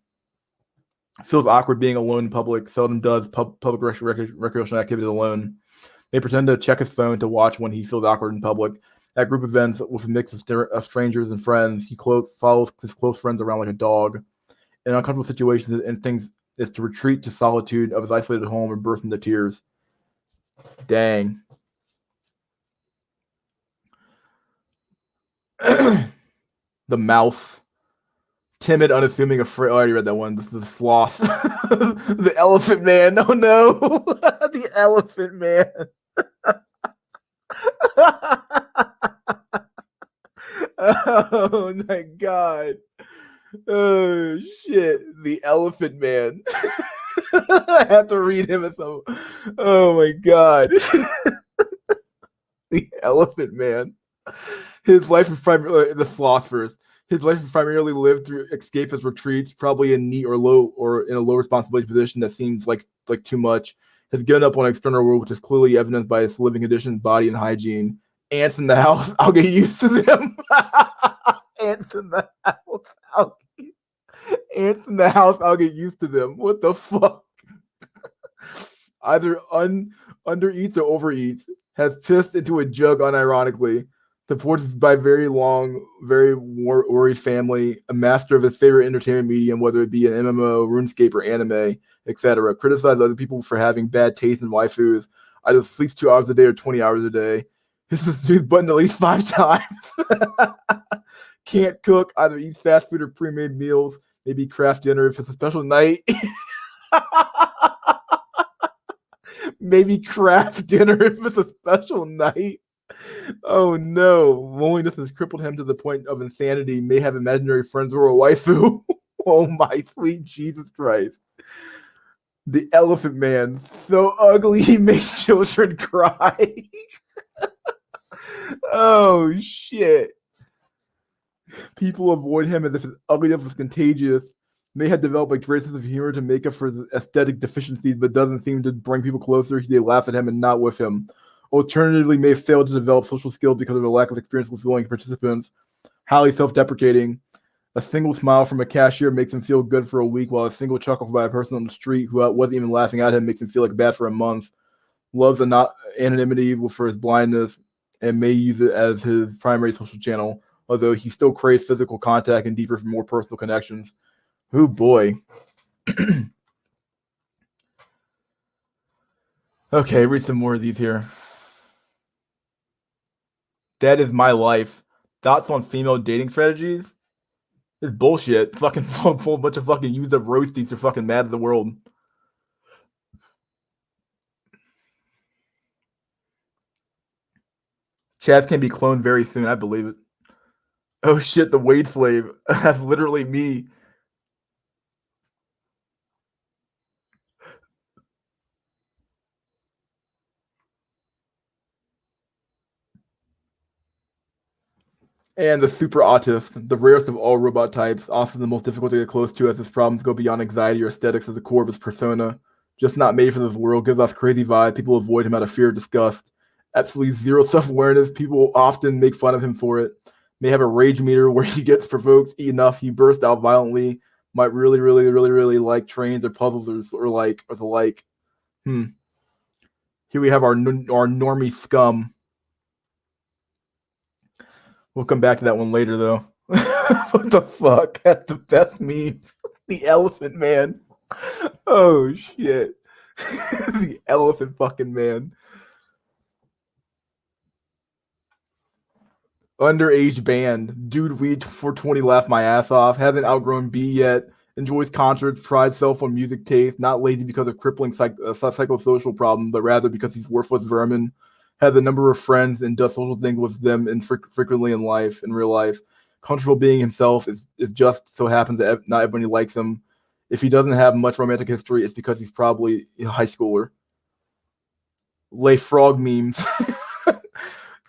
Feels awkward being alone in public, seldom does public recreational activities alone. May pretend to check his phone to watch when he feels awkward in public. At group events with a mix of strangers and friends, he follows his close friends around like a dog. In uncomfortable situations and things is to retreat to solitude of his isolated home and burst into tears. Dang. The mouse. Timid, unassuming, afraid. Oh, I already read that one. This is the sloth. The elephant man. Oh no. The elephant man. Oh my god. Oh shit. The elephant man. I have to read him as some. Oh my god. The elephant man. His life is primarily the sloth first. His life is primarily lived through escapist retreats, probably in neat or in a low responsibility position that seems like too much. Has given up on external world, which is clearly evidenced by his living conditions, body, and hygiene. Ants in the house, I'll get used to them. Ants in the house, ants in the house, I'll get used to them. What the fuck? Either undereats or overeats. Has pissed into a jug unironically. Supported by very worried family, a master of his favorite entertainment medium, whether it be an MMO, RuneScape, or anime, etc. Criticized other people for having bad taste in waifus. Either sleeps 2 hours a day or 20 hours a day. Hisses the button at least 5 times. Can't cook, either eats fast food or pre-made meals. Maybe craft dinner if it's a special night. Maybe craft dinner if it's a special night. Oh no, loneliness has crippled him to the point of insanity. May have imaginary friends or a waifu. Oh my sweet Jesus Christ. The Elephant Man, so ugly he makes children cry. Oh shit. People avoid him as if his ugliness was contagious. May have developed a great sense of humor to make up for his aesthetic deficiencies, but doesn't seem to bring people closer. They laugh at him and not with him. Alternatively, may fail to develop social skills because of a lack of experience with willing participants. Highly self-deprecating. A single smile from a cashier makes him feel good for a week, while a single chuckle by a person on the street who wasn't even laughing at him makes him feel like bad for a month. Loves anonymity for his blindness and may use it as his primary social channel, although he still craves physical contact and deeper, more personal connections. Oh boy. Okay, read some more of these here. That is my life. Thoughts on female dating strategies? It's bullshit. Fucking full bunch of fucking used up roasties are fucking mad at the world. Chaz can be cloned very soon. I believe it. Oh shit, the Wade slave. That's literally me. And the super autist, the rarest of all robot types, also the most difficult to get close to as his problems go beyond anxiety or aesthetics at the core of his persona. Just not made for this world, gives off crazy vibe. People avoid him out of fear or disgust. Absolutely zero self-awareness. People often make fun of him for it. May have a rage meter where he gets provoked enough, he bursts out violently. Might really like trains or puzzles or the like. Here we have our normie scum. We'll come back to that one later, though. What the fuck? That's the best meme. The Elephant Man. Oh, shit. The Elephant fucking Man. Underage band. Dude, weed 420, laugh my ass off. Hasn't outgrown B yet. Enjoys concerts, prides self on music taste. Not lazy because of crippling psychosocial problem, but rather because he's worthless vermin. Has a number of friends and does social things with them and frequently in real life. Comfortable being himself is just so happens that not everybody likes him. If he doesn't have much romantic history, it's because he's probably a high schooler. Lay frog memes.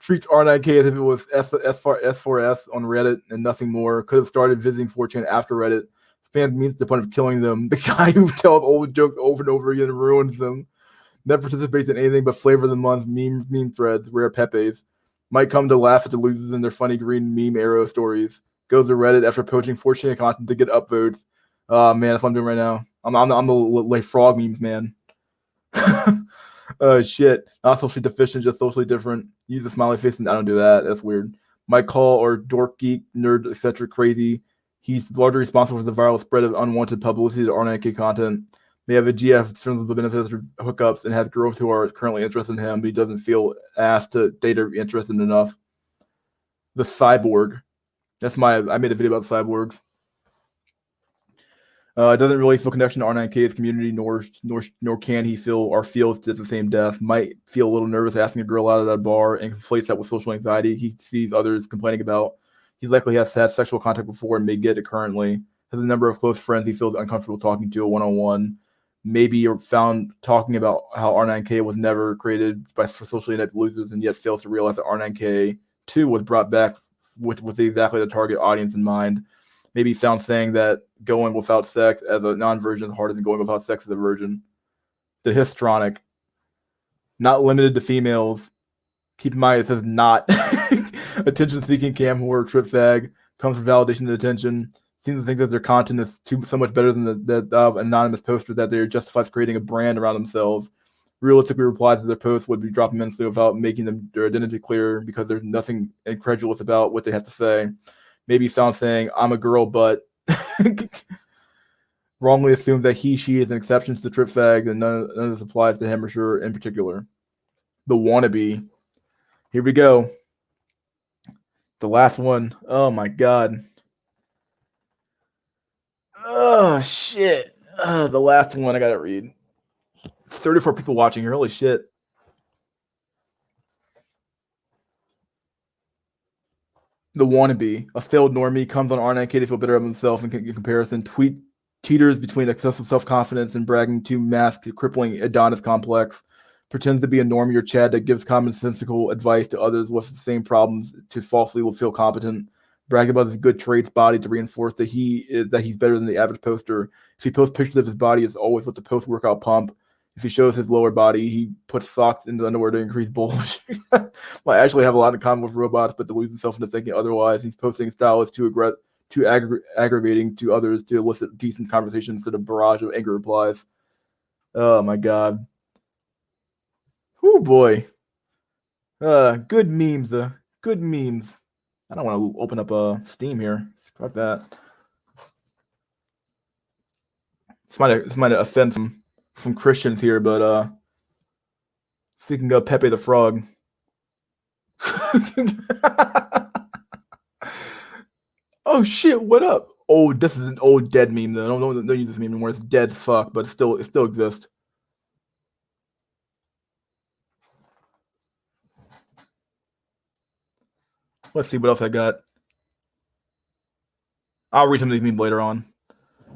Treats R9K as if it was S4S on Reddit and nothing more. Could have started visiting 4chan after Reddit. Fans memes to the point of killing them. The guy who tells old jokes over and over again and ruins them. Never participates in anything but flavor of the month, meme threads, rare Pepes. Might come to laugh at the losers in their funny green meme arrow stories. Goes to Reddit after poaching 4chan content to get upvotes. Man, that's what I'm doing right now. I'm the like frog memes, man. Shit. Not socially deficient, just socially different. Use a smiley face, and I don't do that. That's weird. Might call or dork, geek, nerd, etc. crazy. He's largely responsible for the viral spread of unwanted publicity to R9K content. May have a GF terms of benefits or hookups and has girls who are currently interested in him, but he doesn't feel asked to date or interested enough. The cyborg. I made a video about cyborgs. Doesn't really feel connection to R9K's community, nor can he feel or feels at the same depth. Might feel a little nervous asking a girl out at a bar and conflates that with social anxiety he sees others complaining about. He likely has had sexual contact before and may get it currently. Has a number of close friends he feels uncomfortable talking to one-on-one. Maybe you're found talking about how R9K was never created for socially inept losers and yet fails to realize that R9K 2 was brought back with exactly the target audience in mind. Maybe found saying that going without sex as a non-virgin is harder than going without sex as a virgin. The histrionic. Not limited to females. Keep in mind it says not. Attention-seeking cam whore, trip fag. Comes from validation and attention. Seems to think that their content is so much better than the anonymous poster that they're justified creating a brand around themselves. realistically replies to their posts would be dropped immensely without making their identity clear because there's nothing incredulous about what they have to say. Maybe found saying, I'm a girl, but wrongly assumes that he, she is an exception to the trip fag, and none of this applies to him or her in particular. The wannabe. Here we go. The last one. Oh my god. Oh shit. The last one I gotta read. 34 people watching here. Holy shit. The wannabe. A failed normie comes on RNK to feel better of himself in comparison. Teeters between excessive self-confidence and bragging to mask the crippling Adonis complex. Pretends to be a normie or Chad that gives commonsensical advice to others with the same problems to falsely feel competent. Brag about his good traits body to reinforce that he's better than the average poster. If he posts pictures of his body, it's always with the post-workout pump. If he shows his lower body, he puts socks into the underwear to increase bulge. Might actually have a lot in common with robots, but deludes himself into thinking otherwise. He's posting style is too aggravating to others to elicit decent conversation instead of barrage of angry replies. Oh my god. Oh boy. Good memes. Good memes. I don't want to open up Steam here. Fuck that. This might offend some Christians here, but speaking of Pepe the Frog. Oh shit, what up? Oh, this is an old dead meme though. Don't use this meme anymore. It's dead fuck, but it still exists. Let's see what else I got. I'll read some of these memes later on.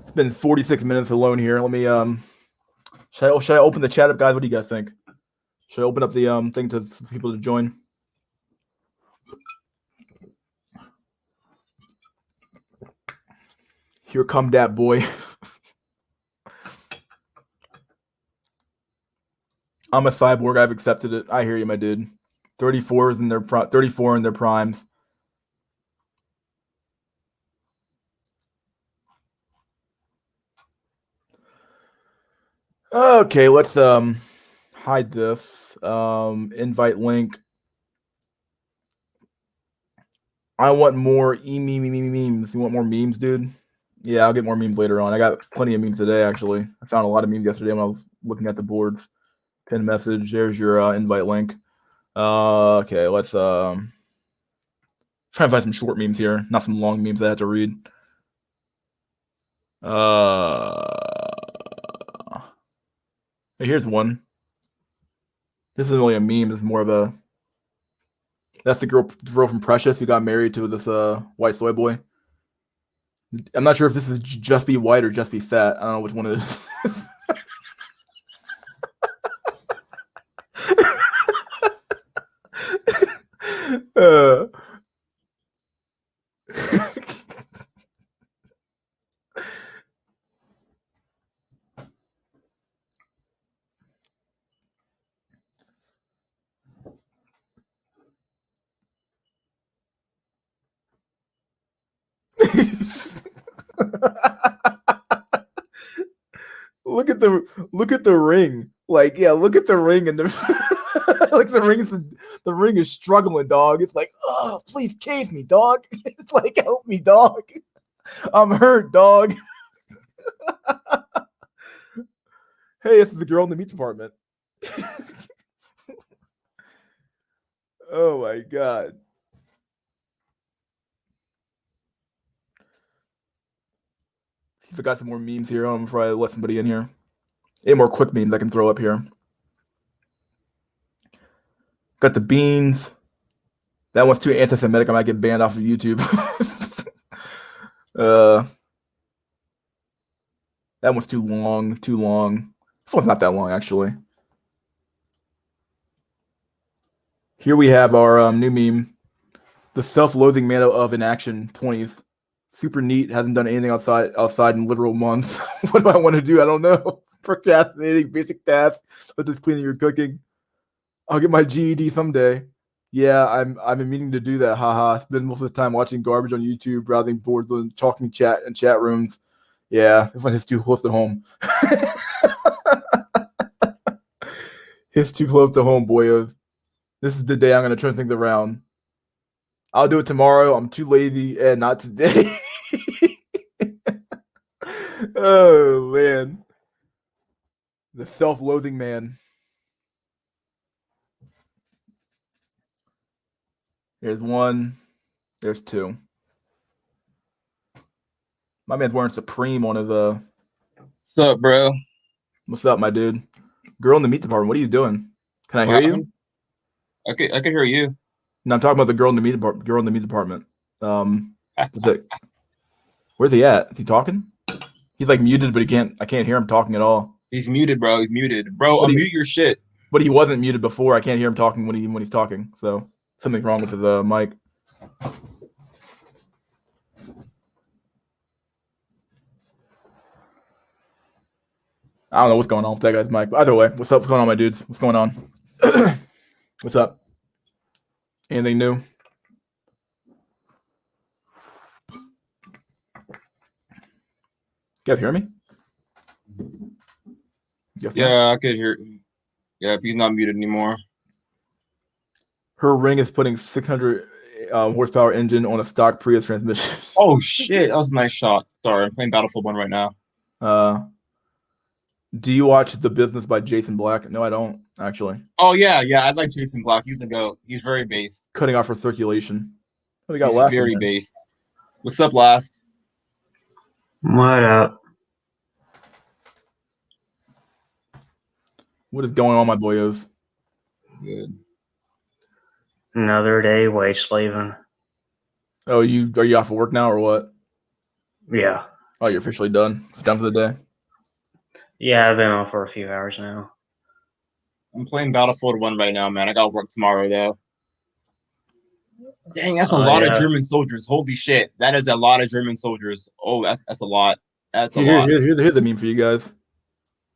It's been 46 minutes alone here. Let me should I open the chat up, guys? What do you guys think? Should I open up the thing to people to join? Here come that boy. I'm a cyborg. I've accepted it. I hear you, my dude. 34 in their primes. Okay, let's hide this. Invite link. I want more memes. You want more memes, dude? Yeah, I'll get more memes later on. I got plenty of memes today, actually. I found a lot of memes yesterday when I was looking at the boards. Pin message. There's your invite link. Okay, let's try and find some short memes here, not some long memes I have to read. Here's one. This isn't really a meme. This is more of a. That's the girl from Precious who got married to this white soy boy. I'm not sure if this is just be white or just be fat. I don't know which one it is. Look at the ring. Like, yeah, look at the ring and the like the ring is struggling, dog. It's like, oh, please cave me, dog. It's like, help me, dog. I'm hurt, dog. Hey, this is the girl in the meat department. Oh my god. If I got some more memes here, I'm before I let somebody in here. Any more quick memes I can throw up here. Got the beans. That one's too anti-Semitic. I might get banned off of YouTube. That one's too long. This one's not that long, actually. Here we have our new meme. The self-loathing man of inaction, 20s. Super neat. Hasn't done anything outside in literal months. What do I want to do? I don't know. Procrastinating basic tasks, such as cleaning or cooking. I'll get my GED someday. Yeah, I've been meaning to do that. Haha. Spend most of the time watching garbage on YouTube, browsing boards and talking chat and chat rooms. Yeah, this one is too close to home. It's too close to home, boyos. This is the day I'm gonna turn things around. I'll do it tomorrow. I'm too lazy, and not today. Oh man, the self-loathing man. There's one. There's two. My man's wearing Supreme on his What's up, bro? What's up, my dude? Girl in the meat department. What are you doing? Can I hear you? I could hear you. No, I'm talking about the girl in the meat department. Where's he at? Is he talking? He's like muted, but I can't hear him talking at all. He's muted, bro. He's muted, bro. Unmute your shit. But he wasn't muted before. I can't hear him talking when he's talking. So something's wrong with the mic. I don't know what's going on with that guy's mic. But either way, what's up? What's going on, my dudes? What's going on? What's up? Anything new? You guys hear me? Yeah, I could hear. Yeah, if he's not muted anymore. Her ring is putting 600 horsepower engine on a stock Prius transmission. Oh shit, that was a nice shot. Sorry, I'm playing Battlefield 1 right now. Do you watch The Business by Jason Black? No, I don't actually. Oh yeah, I like Jason Black. He's the GOAT. He's very based. Cutting off for circulation. What do we got He's last? Very based. What's up, last? What up? What is going on, my boyos? Good. Another day wage slaving. Oh, are you off of work now or what? Yeah. Oh, you're officially done. It's done for the day. Yeah, I've been off for a few hours now. I'm playing Battlefield 1 right now, man. I got work tomorrow though. Dang, that's a lot of German soldiers. Holy shit, that is a lot of German soldiers. Oh, that's a lot. That's a lot. Here's the meme for you guys.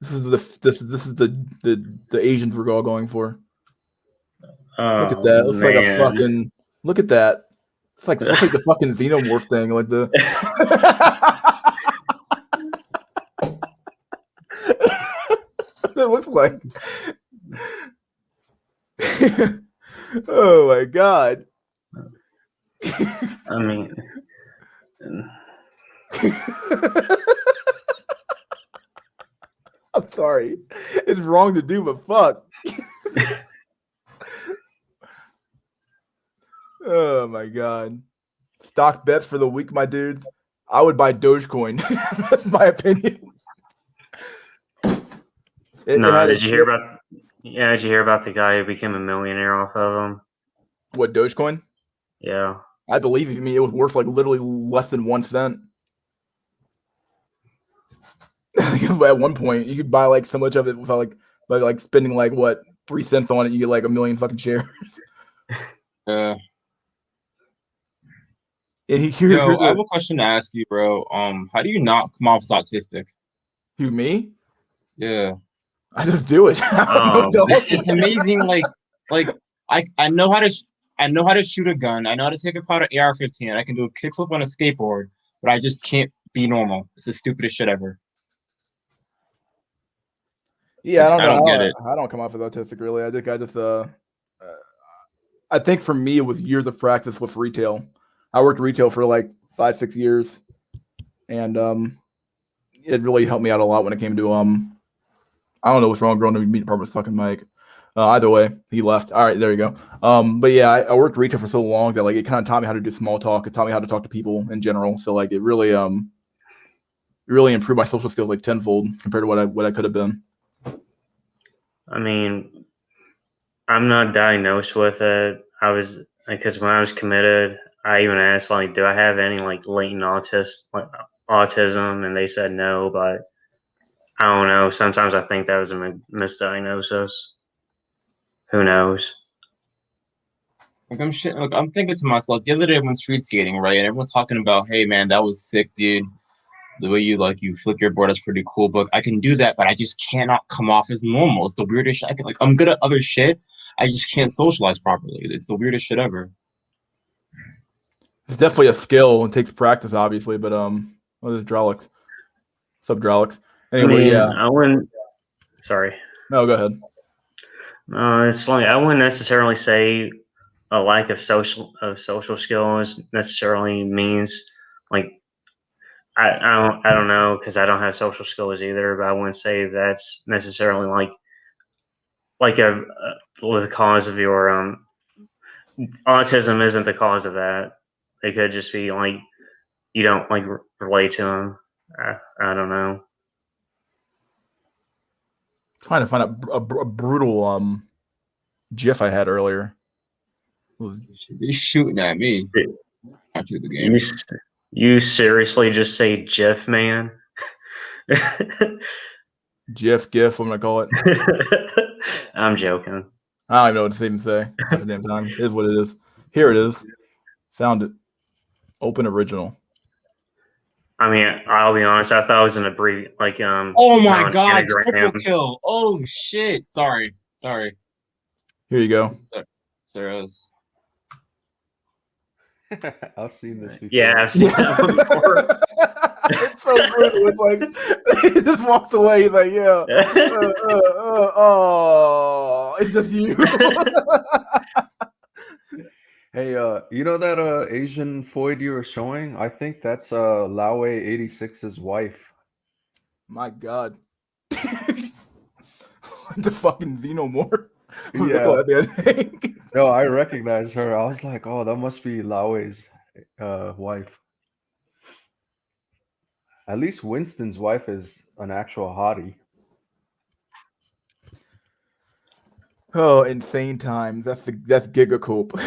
This is the Asians we're all going for. Look at that. It's like a fucking. Look at that. It's like the fucking xenomorph thing. Like the. It looks like. Oh my god. I mean. I'm sorry. It's wrong to do, but fuck. Oh my god. Stock bets for the week, my dude. I would buy Dogecoin. That's my opinion. Did you hear about the guy who became a millionaire off of him? What, Dogecoin? Yeah. I believe you. I mean, it was worth like literally less than 1 cent. At one point, you could buy like so much of it without like spending like what 3 cents on it. You get like 1 million fucking shares. I have a question to ask you, bro. How do you not come off as autistic? Who, me? Yeah, I just do it. It's amazing. I know how to shoot a gun. I know how to take apart an AR-15. I can do a kickflip on a skateboard, but I just can't be normal. It's the stupidest shit ever. Yeah, I don't get it. I don't come off as autistic really. I think for me it was years of practice with retail. I worked retail for like 5-6 years, and it really helped me out a lot when it came to I don't know what's wrong with growing the meat department's fucking mic. Either way, he left. All right, there you go. But yeah, I worked retail for so long that like it kind of taught me how to do small talk. It taught me how to talk to people in general. So like it really improved my social skills like tenfold compared to what I could have been. I mean, I'm not diagnosed with it. Because when I was committed, I even asked like, do I have any like latent autism? And they said no, but I don't know. Sometimes I think that was a misdiagnosis. Who knows? I'm thinking to myself, the other day I went street skating, right? And everyone's talking about, hey man, that was sick, dude. The way you flick your board, that's pretty cool. But I can do that, but I just cannot come off as normal. It's the weirdest shit. I'm good at other shit. I just can't socialize properly. It's the weirdest shit ever. It's definitely a skill and takes practice, obviously. But what is hydraulics? Subhydraulics. Anyway, I wouldn't. Sorry. No, go ahead. It's like I wouldn't necessarily say a lack of social skills necessarily means like I don't know because I don't have social skills either, but I wouldn't say that's necessarily like the cause of your autism isn't the cause of that. It could just be like you don't like relate to them. I don't know. Trying to find a brutal GIF I had earlier. They're shooting at me after the game. You seriously just say GIF, man? GIF, GIF, what am I call it? I'm joking. I don't even know what to even say. Half the damn time. It is what it is. Here it is. Found it. Open original. I mean, I'll be honest. I thought it was an Oh my god! anagram. Triple kill! Oh shit! Sorry. Here you go. Sorry. I've seen this before. Yeah, I've seen that before. It's so brutal. It's like he just walks away. He's like, yeah. Oh, it's just you. Hey, you know that Asian Foyd you were showing? I think that's Laoway86's wife. My God. The fucking Xenomorph. Yeah. No, I recognize her. I was like, oh, that must be Laoway's wife. At least Winston's wife is an actual hottie. Oh, insane times. That's Gigacope.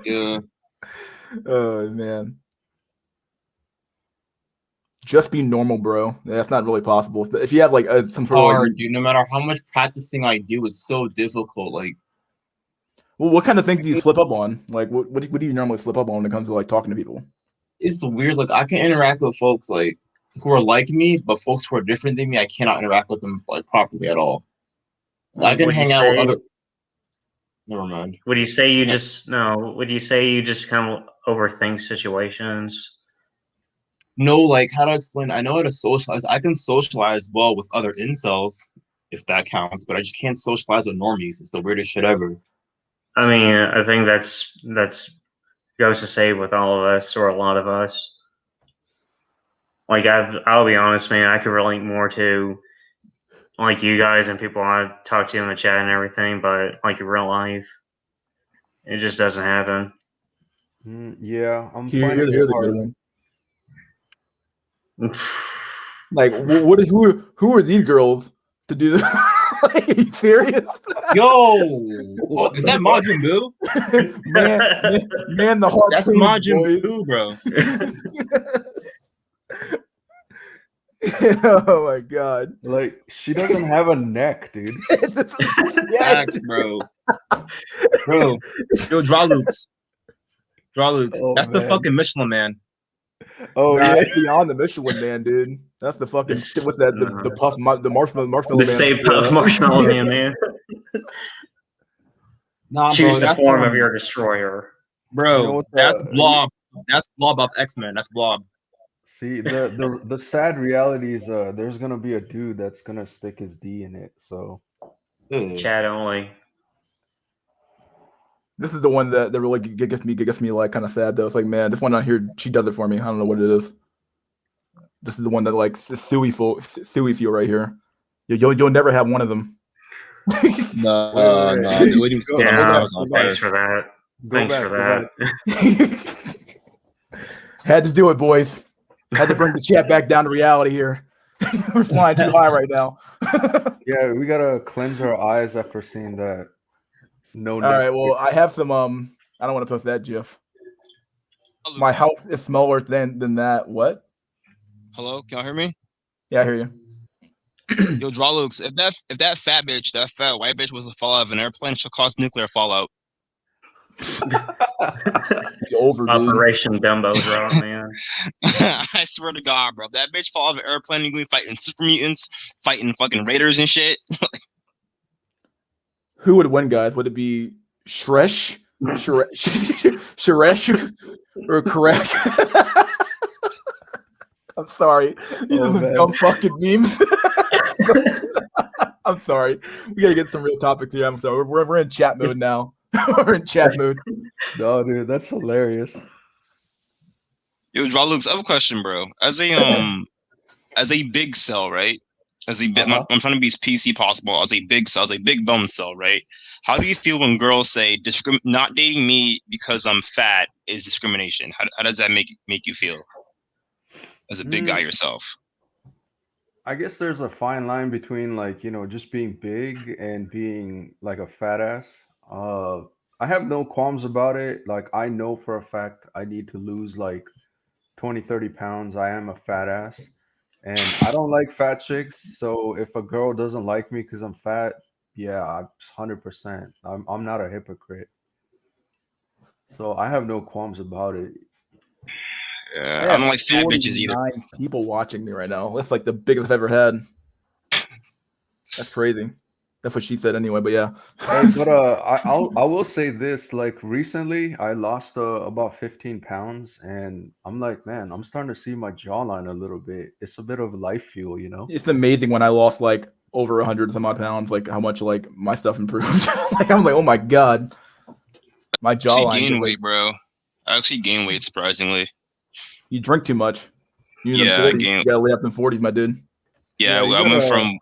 Yeah. Oh man. Just be normal, bro. That's not really possible. If you have like some sort hard, of like, dude. No matter how much practicing I do, it's so difficult. Like, well, what kind of things do you slip up on? Like, what do you normally slip up on when it comes to like talking to people? it's weird. Like, I can interact with folks like who are like me, but folks who are different than me, I cannot interact with them like properly at all. I can hang out with other. Never mind. Would you say you just Would you say you just kind of overthink situations? No, like how to explain? I know how to socialize. I can socialize well with other incels, if that counts, but I just can't socialize with normies. It's the weirdest shit ever. I mean, I think that's goes to say with all of us or a lot of us. Like I'll be honest, man. I could relate more to like you guys and people I talk to in the chat and everything, but like in real life, it just doesn't happen. Yeah, I'm Here's finding a it good hard. one. Like, who are these girls to do this? Are you serious? Yo, is that Majin Buu? man, the heart. That's Majin Buu, bro. Oh my God! Like, she doesn't have a neck, dude. Facts, bro. Yo, Draw Lukes. Oh, That's man. the fucking Michelin Man. Oh nah, yeah, it's beyond the Michelin Man, dude. That's the fucking what's that? The puff, the marshmallow The man. Stay Puft Marshmallow Man. Nah, Choose bro, the form of your destroyer. Bro, You know what that's Blob. That's Blob off X-Men. That's Blob. see, the sad reality is there's gonna be a dude that's gonna stick his D in it. So Ugh. Chat only. This is the one that really gets me like kind of sad though. It's like, man, this one out here, she does it for me. I don't know what it is. This is the one that like Suey feel right here. You'll never have one of them. No. They wouldn't even spit on Yeah, I was on fire. thanks for that. Thanks for that. Had to do it, boys. Had to bring the chat back down to reality here. We're flying too high right now. yeah, we gotta cleanse our eyes after seeing that. No. All right. Well, I have some. I don't want to post that GIF. My house is smaller than that. What? Hello, can y'all hear me? Yeah, I hear you. Yo, Draw Lukes, if that fat bitch, that fat white bitch was to fall out of an airplane, she'll cause nuclear fallout. Over, dude. Operation Dumbo Drop, man. I swear to God, bro. If that bitch fall out of an airplane, you're gonna be fighting super mutants, fighting fucking raiders and shit. Who would win, guys? Would it be Shresh, or correct? I'm sorry. These are some dumb fucking memes. I'm sorry. We gotta get some real topics here. I'm sorry. We're in chat mode now. We're in chat mode. No, dude, that's hilarious. Yo, Lux, I have a question, bro. As a big cell, right? As a bit, Uh-huh. I'm trying to be as PC possible. As a big cell, as a big bone cell, right? How do you feel when girls say not dating me because I'm fat is discrimination? How does that make you feel as a big guy Mm, yourself? I guess there's a fine line between like, just being big and being like a fat ass. Uh, I have no qualms about it. Like I know for a fact I need to lose like 20, 30 pounds. I am a fat ass. And I don't like fat chicks. So if a girl doesn't like me because I'm fat, yeah, 100%. I'm not a hypocrite. So I have no qualms about it. I I have don't like fat bitches either. 49 people watching me right now. That's like the biggest I've ever had. That's crazy. That's what she said anyway, but yeah. Hey, but I will say this. Like recently, I lost about 15 pounds, and I'm like, man, I'm starting to see my jawline a little bit. It's a bit of life fuel, you know. It's amazing when I lost like over 100 some odd pounds, like how much like my stuff improved. Like I'm like, oh my god, my I actually jawline. gain Like, weight, bro. I actually gain weight surprisingly. you drink too much. You in them Yeah, I 40s. gain. You gotta lay up in 40s, my dude. Yeah, Yeah, you I went gotta from.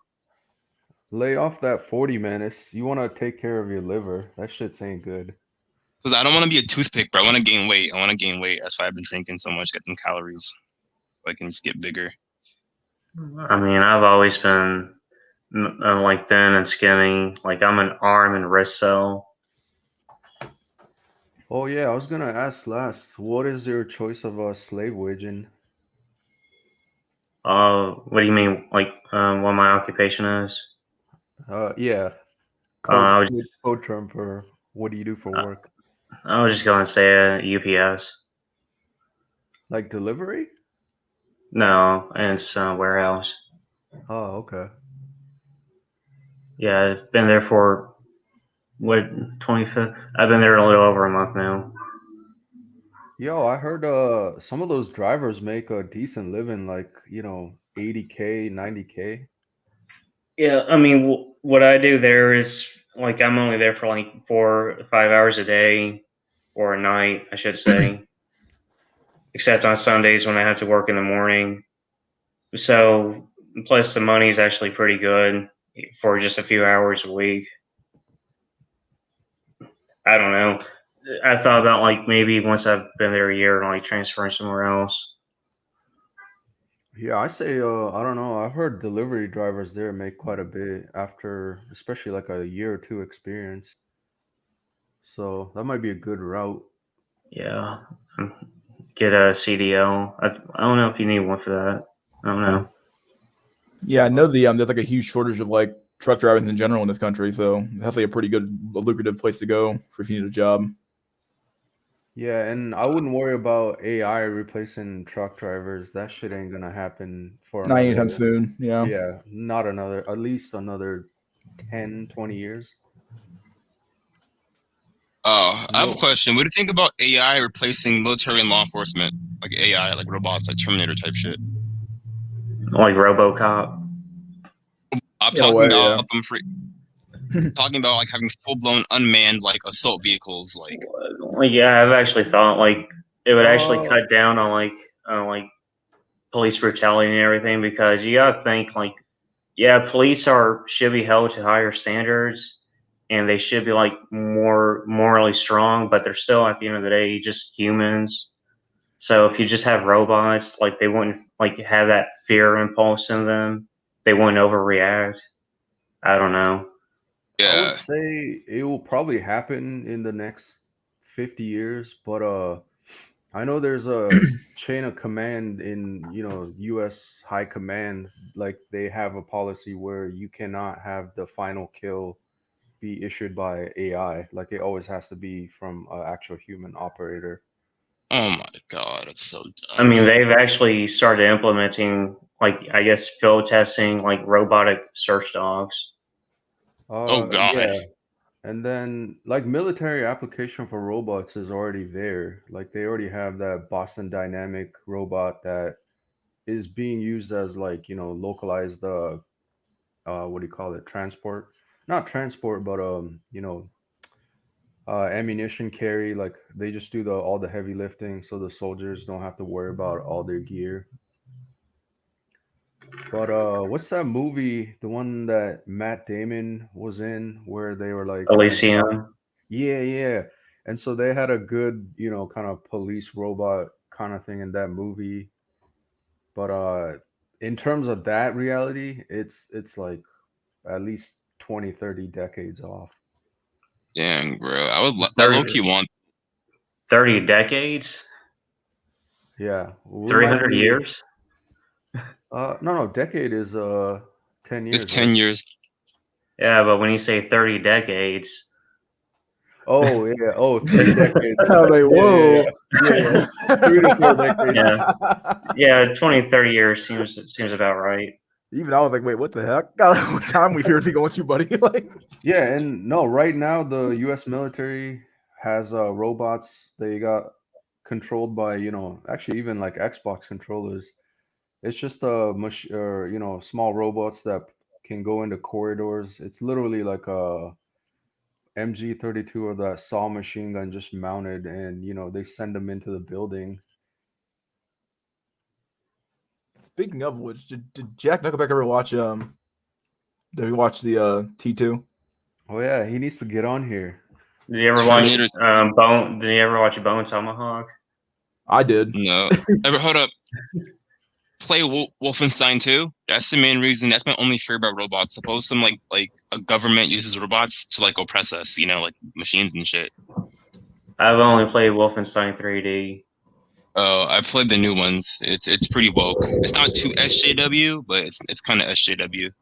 lay off that 40 menace. You want to take care of your liver. That shit's ain't good. Because I don't want to be a toothpick, bro. I want to gain weight. I want to gain weight. That's why I've been drinking so much, get them calories, so I can just get bigger. I mean, I've always been like thin and skinny. Like I'm an arm and wrist cell. Oh yeah, I was gonna ask last. What is your choice of a slave waging? What do you mean? Like what my occupation is? Yeah, I was code term for what do you do for work? I was just going to say UPS. Like delivery? No, and it's warehouse. Oh, okay. Yeah, I've been there for what 25th. I've been there a little over a month now. Yo, I heard some of those drivers make a decent living, like, 80K, 90K. Yeah, I mean, what I do there is like I'm only there for like 4 or 5 hours a day, or a night, I should say, except on Sundays when I have to work in the morning. So, plus the money's actually pretty good for just a few hours a week. I don't know. I thought about like maybe once I've been there a year, like transferring somewhere else. Yeah, I say I don't know. I've heard delivery drivers there make quite a bit after especially like a year or two experience. So that might be a good route. Yeah, get a CDL. I don't know if you need one for that. I don't know. Yeah, I know there's like a huge shortage of like truck drivers in general in this country, so definitely a pretty good, lucrative place to go for if you need a job. Yeah, and I wouldn't worry about AI replacing truck drivers. That shit ain't gonna happen for Not anytime another, soon. Yeah. yeah, not another, at least another 10, 20 years. Oh, I I have a know. question. What do you think about AI replacing military and law enforcement? Like AI, like robots, like Terminator type shit. Like RoboCop. I'm In a talking way, about yeah. talking about like having full blown unmanned like assault vehicles. Like, Well, yeah, I've actually thought like it would actually Uh, cut down on like police brutality and everything, because you gotta think like, yeah, police are should be held to higher standards, and they should be like more morally strong, but they're still at the end of the day just humans. So if you just have robots, like they wouldn't like have that fear impulse in them. They wouldn't overreact. I don't know. I would yeah, say it will probably happen in the next 50 years, but I know there's a chain of command in, US high command, like they have a policy where you cannot have the final kill be issued by AI. Like it always has to be from an actual human operator. oh my god, it's so I dumb. mean, they've actually started implementing, like, I guess, field testing, like robotic search dogs. Oh god, Yeah. And then like military application for robots is already there. Like they already have that Boston Dynamic robot that is being used as like, localized what do you call it? Transport, not transport, but ammunition carry. Like they just do the all the heavy lifting, so the soldiers don't have to worry about all their gear. But what's that movie? The one that Matt Damon was in, where they were like in a Elysium. yeah, yeah. And so they had a good, kind of police robot kind of thing in that movie. But in terms of that reality, it's like at least 20, 30 decades off. Dang, bro. I low 30, key want. 30 decades? Yeah. We might 300 be years? no, decade is 10 It's years, right? 10 years. Yeah, but when you say 30 decades, Oh, yeah. Oh, 3 decades. I was like, Yeah, yeah, whoa. yeah. Yeah, yeah. 3 to 4 decades. yeah, 20, 30 years seems about right. Even I was like, wait, what the heck? What time we here to be going with you, buddy? Like, Yeah, and no, right now the U.S. military has robots. They got controlled by, actually even like Xbox controllers. It's just small robots that can go into corridors. It's literally like a MG32 or that saw machine gun just mounted, and they send them into the building. speaking of which, did Jack Nickelback ever watch did he watch the T2? Oh yeah, he needs to get on here. Did you ever watch Terminator. Bone? Did you ever watch Bone Tomahawk? I did. No. Hold up. Play Wolfenstein 2. That's the main reason. That's my only fear about robots. Suppose some like a government uses robots to like oppress us, like machines and shit. I've only played Wolfenstein 3D. Oh, I played the new ones. It's pretty woke. It's not too SJW, but it's kind of SJW.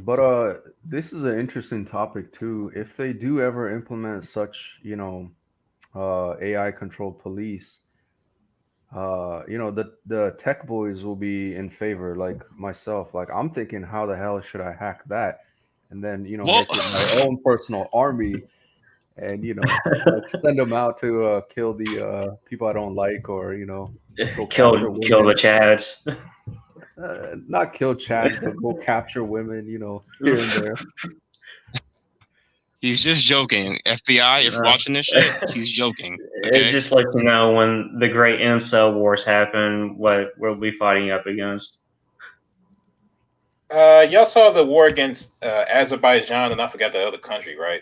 But this is an interesting topic too. If they do ever implement such, AI controlled police, the tech boys will be in favor. Like myself, like I'm thinking, how the hell should I hack that? And then Well, make it my own personal army, and like send them out to kill the people I don't like, or go capture Kill the women. Chads. Not kill Chad, but go capture women. Here and there. he's just joking. FBI, if you're watching this shit, he's joking. It Okay. just lets you know when the great incel wars happen, what we'll be fighting up against. Y'all saw the war against Azerbaijan, and I forgot the other country, right?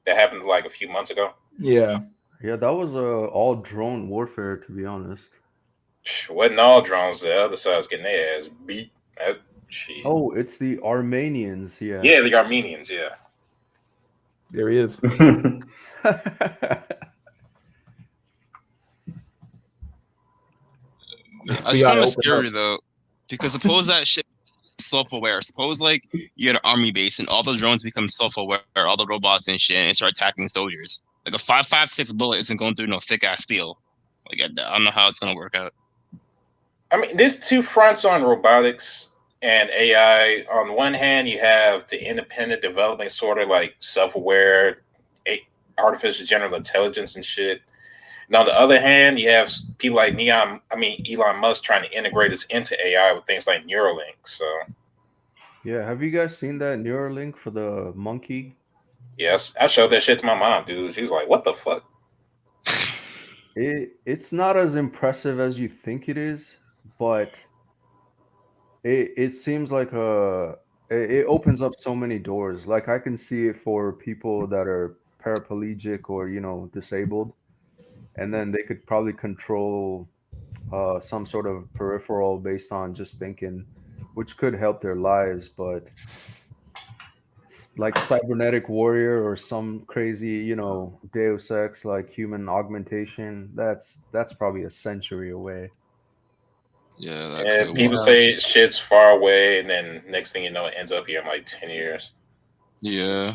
That happened like a few months ago. Yeah. Yeah, that was all drone warfare, to be honest. Wasn't all drones. The other side's getting their ass beat. Shit. Oh, it's the Armenians. Yeah. Yeah, the Armenians. Yeah. There he is. It's kind of scary though, because suppose that shit self-aware. Suppose like you had an army base and all the drones become self-aware, all the robots and shit, and start attacking soldiers. Like a 5.56 bullet isn't going through no thick ass steel. Like I don't know how it's gonna work out. I mean, there's two fronts on robotics and AI. On one hand, you have the independent development, sort of like self-aware, artificial general intelligence and shit. And on the other hand, you have people like Elon Musk trying to integrate this into AI with things like Neuralink. So, yeah, have you guys seen that Neuralink for the monkey? yes, I showed that shit to my mom, dude. She was like, "What the fuck?" It's not as impressive as you think it is, but it seems like it opens up so many doors. Like I can see it for people that are paraplegic or disabled, and then they could probably control some sort of peripheral based on just thinking, which could help their lives. But like cybernetic warrior or some crazy, Deus Ex like human augmentation, that's probably a century away. Yeah, that And could people work. say shit's far away, and then next thing you know, it ends up here in like 10 years. Yeah.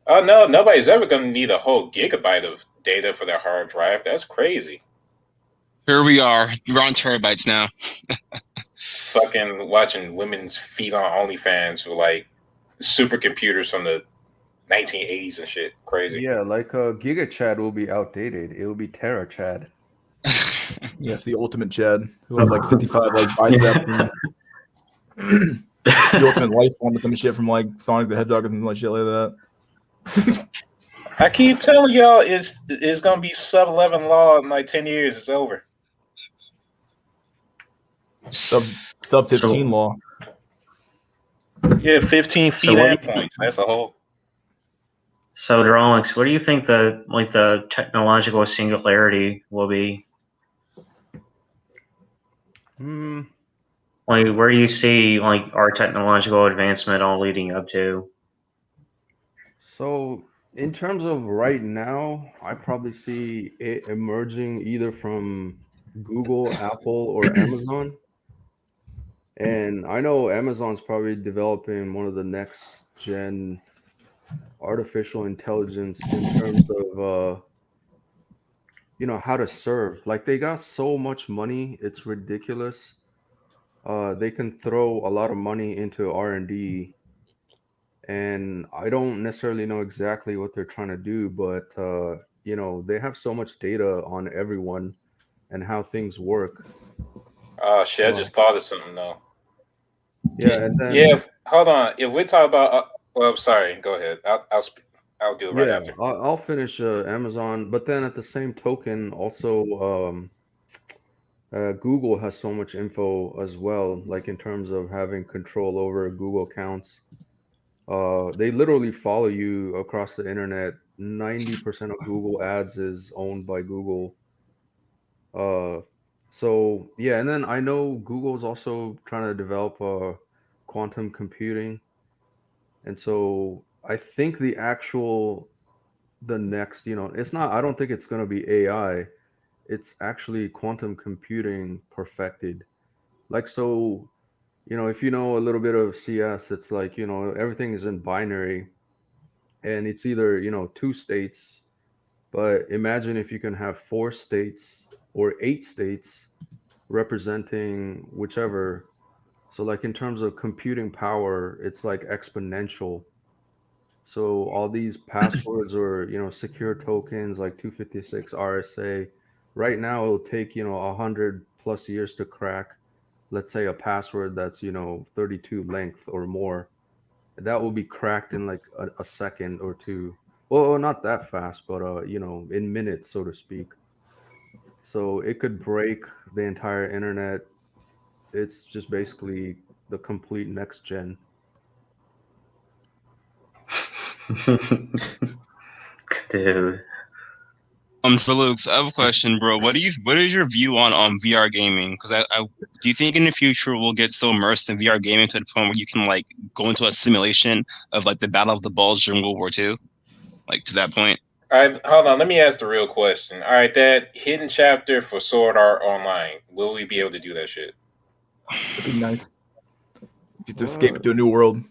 Oh no, nobody's ever gonna need a whole gigabyte of data for their hard drive. That's crazy. Here we are. We're on terabytes now. Fucking watching women's feet on OnlyFans with like supercomputers from the 1980s and shit. Crazy. Yeah, like Giga Chad will be outdated. It will be Terra Chad. Yes, the ultimate Chad who has like 55 like biceps. And The ultimate life form or some shit from like Sonic the Hedgehog or something like shit like that. I keep telling y'all, it's gonna be sub-11 law in like 10 years. It's over. Sub 15 law. Yeah, 15 feet So what and do you points. That's a whole. So, Drawlix, what do you think the technological singularity will be? Like, where do you see like our technological advancement all leading up to? So, in terms of right now, I probably see it emerging either from Google, Apple, or Amazon. And I know Amazon's probably developing one of the next gen artificial intelligence in terms of how to serve. Like they got so much money, it's ridiculous. They can throw a lot of money into R&D, and I don't necessarily know exactly what they're trying to do, but they have so much data on everyone and how things work. Oh shit! I Uh, just thought of something though. yeah, and then Yeah. Hold on. If we talk about, well, I'm sorry. Go ahead. I'll do it right yeah, after. I'll finish Amazon, but then at the same token, also Google has so much info as well, like in terms of having control over Google accounts. They literally follow you across the internet. 90% of Google ads is owned by Google. Uh, so yeah, and then I know Google's also trying to develop quantum computing, and so I think the next, it's not. I don't think it's going to be AI. It's actually quantum computing perfected. Like so, if you know a little bit of CS, it's like everything is in binary, and it's either two states. But imagine if you can have four states or eight states representing whichever. So like in terms of computing power, it's like exponential. So all these passwords or secure tokens like 256 RSA, right now it'll take 100+ years to crack. Let's say a password that's 32 length or more. That will be cracked in like a second or two. Well, not that fast, but in minutes, so to speak. So it could break the entire internet. It's just basically the complete next gen. Dude. So Luke, I have a question, bro. What is your view on VR gaming? Because I do you think in the future we'll get so immersed in VR gaming to the point where you can like go into a simulation of like the Battle of the Bulge during World War II, like to that point? All right, hold on. Let me ask the real question. All right, that hidden chapter for Sword Art Online. Will we be able to do that shit? It'd be nice. Just to escape to a new world.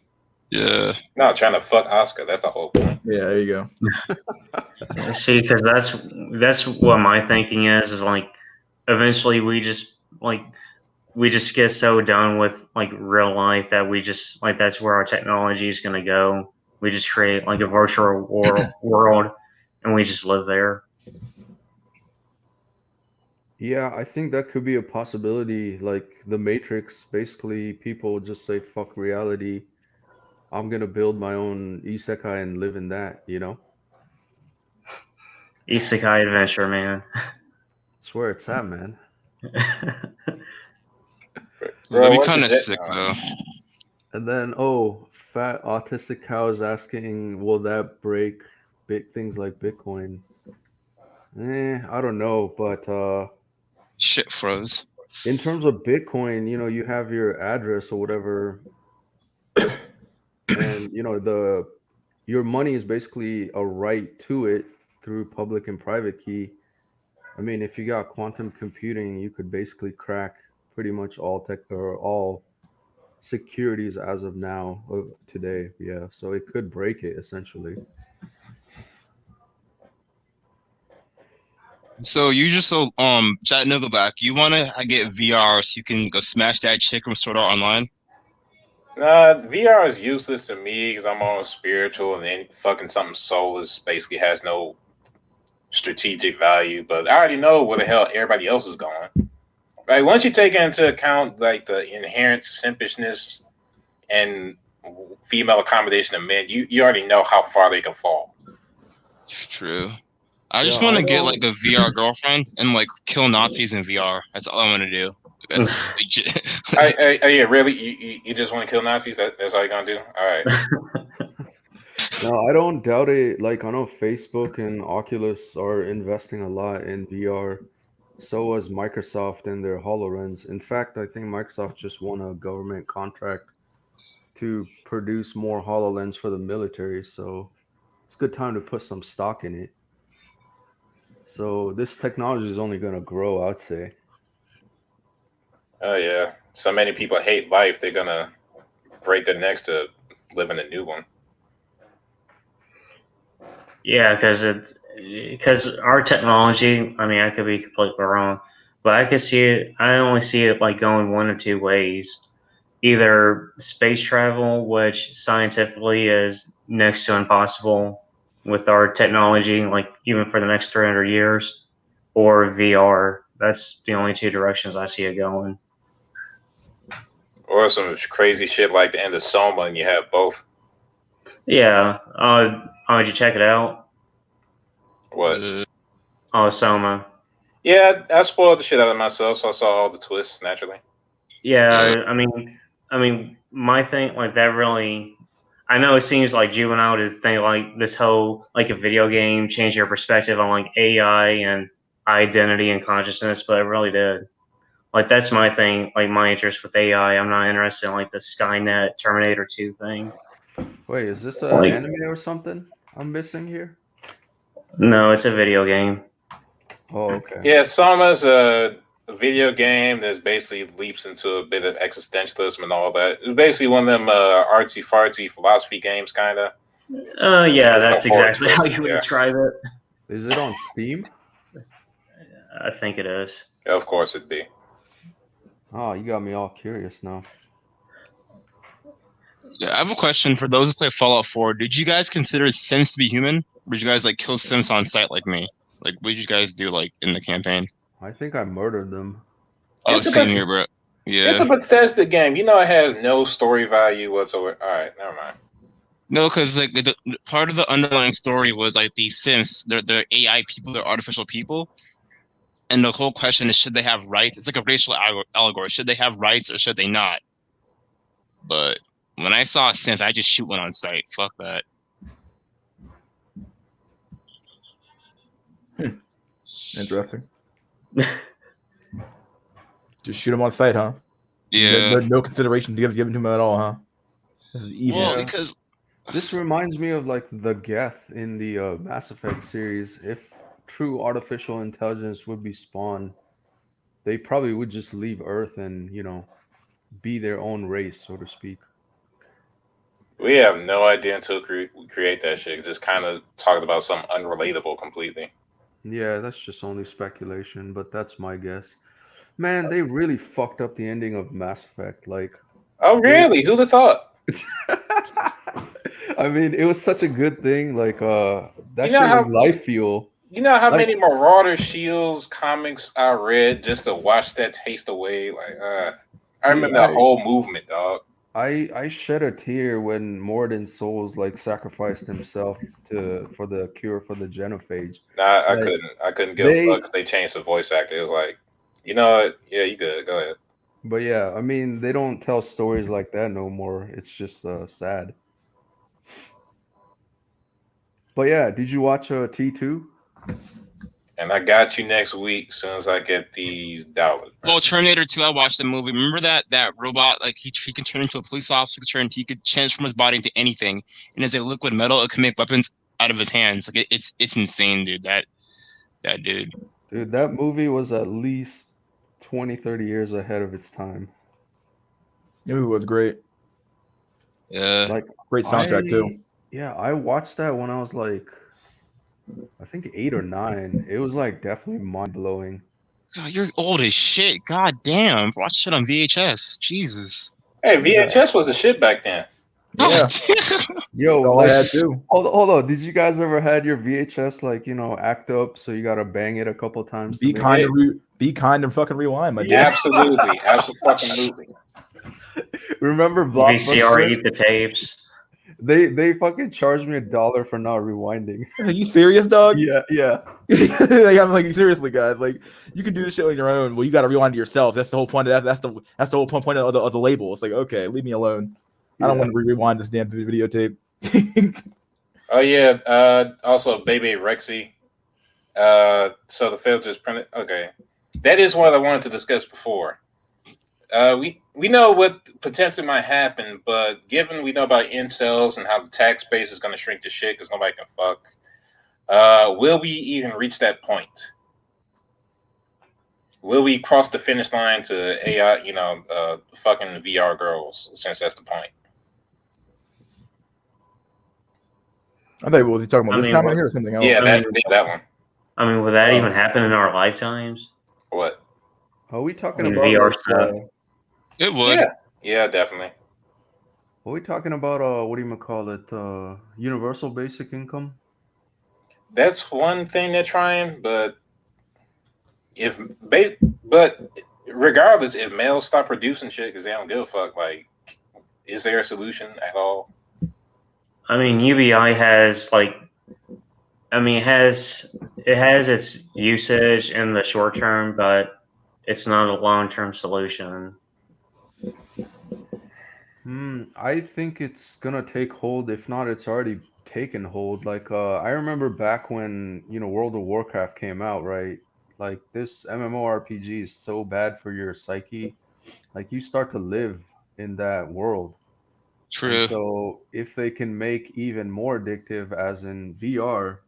Yeah. Not trying to fuck Oscar. That's the whole point. Yeah, there you go. See, because that's what my thinking is like eventually we just get so done with like real life that we just like that's where our technology is going to go. We just create like a virtual world and we just live there. Yeah, I think that could be a possibility. Like the Matrix, basically, people just say fuck reality. I'm gonna build my own isekai and live in that. Isekai adventure, man. That's where it's at, man. Bro, That'd be what's kind the of jet? sick though. And then, fat autistic cow is asking, will that break big things like Bitcoin? I don't know, but Shit froze. in terms of Bitcoin, you have your address or whatever, and your money is basically a right to it through public and private key. I mean, if you got quantum computing, you could basically crack pretty much all tech or all securities as of now today. Yeah, so it could break it essentially. So Chattanooga back. You wanna get VR so you can go smash that chick from Sword Art Online? Nah, VR is useless to me because I'm on spiritual and then fucking something soulless basically has no strategic value. But I already know where the hell everybody else is going. Right? Once you take into account like the inherent simpishness and female accommodation of men, you already know how far they can fall. True. I just Yeah, want I to get don't- like a VR girlfriend and like kill Nazis in VR. That's all I want to do. That's legit. Yeah, really? You just want to kill Nazis? That's all you're gonna do? All right. No, I don't doubt it. Like, I know Facebook and Oculus are investing a lot in VR. So was Microsoft and their HoloLens. In fact, I think Microsoft just won a government contract to produce more HoloLens for the military. So it's a good time to put some stock in it. So this technology is only going to grow, I'd say. Oh yeah. So many people hate life, they're gonna break their necks to live in a new one. Yeah, because our technology. I mean, I could be completely wrong, but I could see it. I only see it like going one of two ways: either space travel, which scientifically is next to impossible with our technology, like even for the next 300 years, or VR. That's the only two directions I see it going. Or some crazy shit like the end of Soma and you have both. Yeah. Did you check it out? What? Oh, Soma. Yeah, I spoiled the shit out of myself, so I saw all the twists naturally. Yeah, I mean, my thing like that really. I know it seems like juvenile to think like this whole like a video game changed your perspective on like AI and identity and consciousness, but it really did. Like that's my thing, like my interest with AI. I'm not interested in like the Skynet Terminator 2 thing. Wait, is this an Like, anime or something I'm missing here? no, it's a video game. Oh, okay. Yeah, Soma's a video game that basically leaps into a bit of existentialism and all that. It's basically one of them artsy fartsy philosophy games, kind of. Yeah, that's Horror exactly how twist, you would yeah. describe it. Is it on Steam? I think it is. Yeah, of course it'd be. Oh, you got me all curious now. Yeah, I have a question for those who play Fallout 4. Did you guys consider Sims to be human? Or did you guys like kill Sims on sight like me? Like, what did you guys do like in the campaign? I think I murdered them. Oh, It's a same bit- here, bro. It's Yeah. a Bethesda game. You know it has no story value whatsoever. All right, never mind. No, because like the part of the underlying story was like these Sims, they're AI people, they're artificial people, and the whole question is should they have rights? It's like a racial allegory. Should they have rights or should they not? But when I saw a Sims, I just shoot one on sight. Fuck that. Interesting. Just shoot him on sight, huh? Yeah. No consideration given to him at all, huh? This is evil. Well, Yeah. because This reminds me of like the Geth in the Mass Effect series. If true artificial intelligence would be spawned, they probably would just leave Earth and, be their own race, so to speak. We have no idea until we create that shit. Just kind of talked about something unrelatable completely. Yeah, that's just only speculation, but that's my guess. Man, they really fucked up the ending of Mass Effect. Like, Oh, really? Who'd have thought? I mean, it was such a good thing. Like, that You know shit how- was life fuel. You know how Like- many Marauder Shields comics I read just to watch that taste away? Like, I remember that whole movement, dog. I shed a tear when Morden Souls like sacrificed himself for the cure for the genophage. Nah, I Like, couldn't give a fuck 'cause they changed the voice actor. It was like, you know what? Yeah, you good. Go ahead. But yeah, I mean, they don't tell stories like that no more. It's just sad. But yeah, did you watch T2? And I got you next week as soon as I get these dollars. well, Terminator 2, I watched the movie. Remember that robot? Like he can turn into a police officer. He could transform his body into anything. And as a liquid metal, it can make weapons out of his hands. Like it's insane, dude. That dude. Dude, that movie was at least 20, 30 years ahead of its time. It was great. Yeah. Like, Great soundtrack too. Yeah, I watched that when I was like, I think 8 or 9. It was like definitely mind blowing. God, you're old as shit. God damn. Watch shit on VHS. Jesus. Hey, VHS was the shit back then. Yeah, God damn. Yo, all I had too. hold on. Did you guys ever had your VHS like act up so you gotta bang it a couple times? to Be make kind it- and fucking rewind, my dude. Absolutely, absolutely. Remember VCR Blockbuster? eat the tapes. They fucking charged me $1 for not rewinding. Are you serious, dog? Yeah. Like, I'm like, seriously, guys. Like, you can do this shit on your own. Well, you got to rewind it yourself. That's the whole point. That's the whole point of the label. It's like, okay, leave me alone. I don't Yeah. want to rewind this damn videotape. Oh yeah. Also, Baby Rexy. So the film just printed. Okay, that is what I wanted to discuss before. We know what potentially might happen, but given we know about incels and how the tax base is going to shrink to shit because nobody can fuck, will we even reach that point? Will we cross the finish line to AI, fucking VR girls, since that's the point? I thought, was he talking about I this mean, comment here or something else? Yeah, I mean, that one. I mean, will that even happen in our lifetimes? What? Are we talking I mean, about VR like, stuff. It would. Yeah, definitely. are we talking about what do you call it? Universal basic income? That's one thing they're trying, but regardless, if males stop producing shit because they don't give a fuck, like, is there a solution at all? I mean, UBI has it has its usage in the short term, but it's not a long term solution. I think it's gonna take hold. If not, it's already taken hold. Like I remember back when World of Warcraft came out, right? Like this MMORPG is so bad for your psyche. Like you start to live in that world. True. And so if they can make even more addictive, as in VR,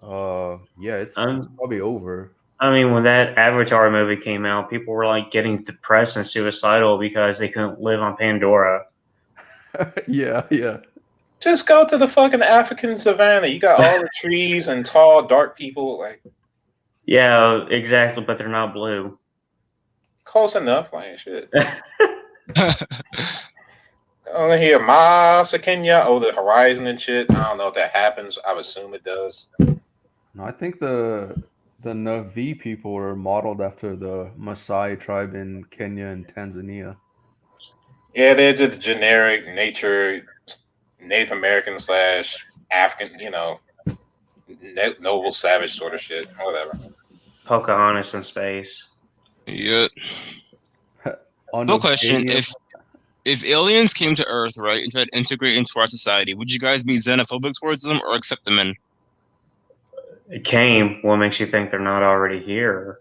yeah, it's probably over. I mean, when that Avatar movie came out, people were like getting depressed and suicidal because they couldn't live on Pandora. Yeah. Just go to the fucking African savannah. You got all the trees and tall, dark people. Like, yeah, exactly, but they're not blue. Close enough, like shit. Only hear Masa Kenya over the horizon and shit. I don't know if that happens. I would assume it does. No, I think the Navi people were modeled after the Maasai tribe in Kenya and Tanzania. Yeah, they're just generic Native American / African, noble savage sort of shit. Whatever. Pocahontas in space. Yeah. No question. If aliens came to Earth, right, and tried to integrate into our society, would you guys be xenophobic towards them or accept them in? It came. What makes you think they're not already here?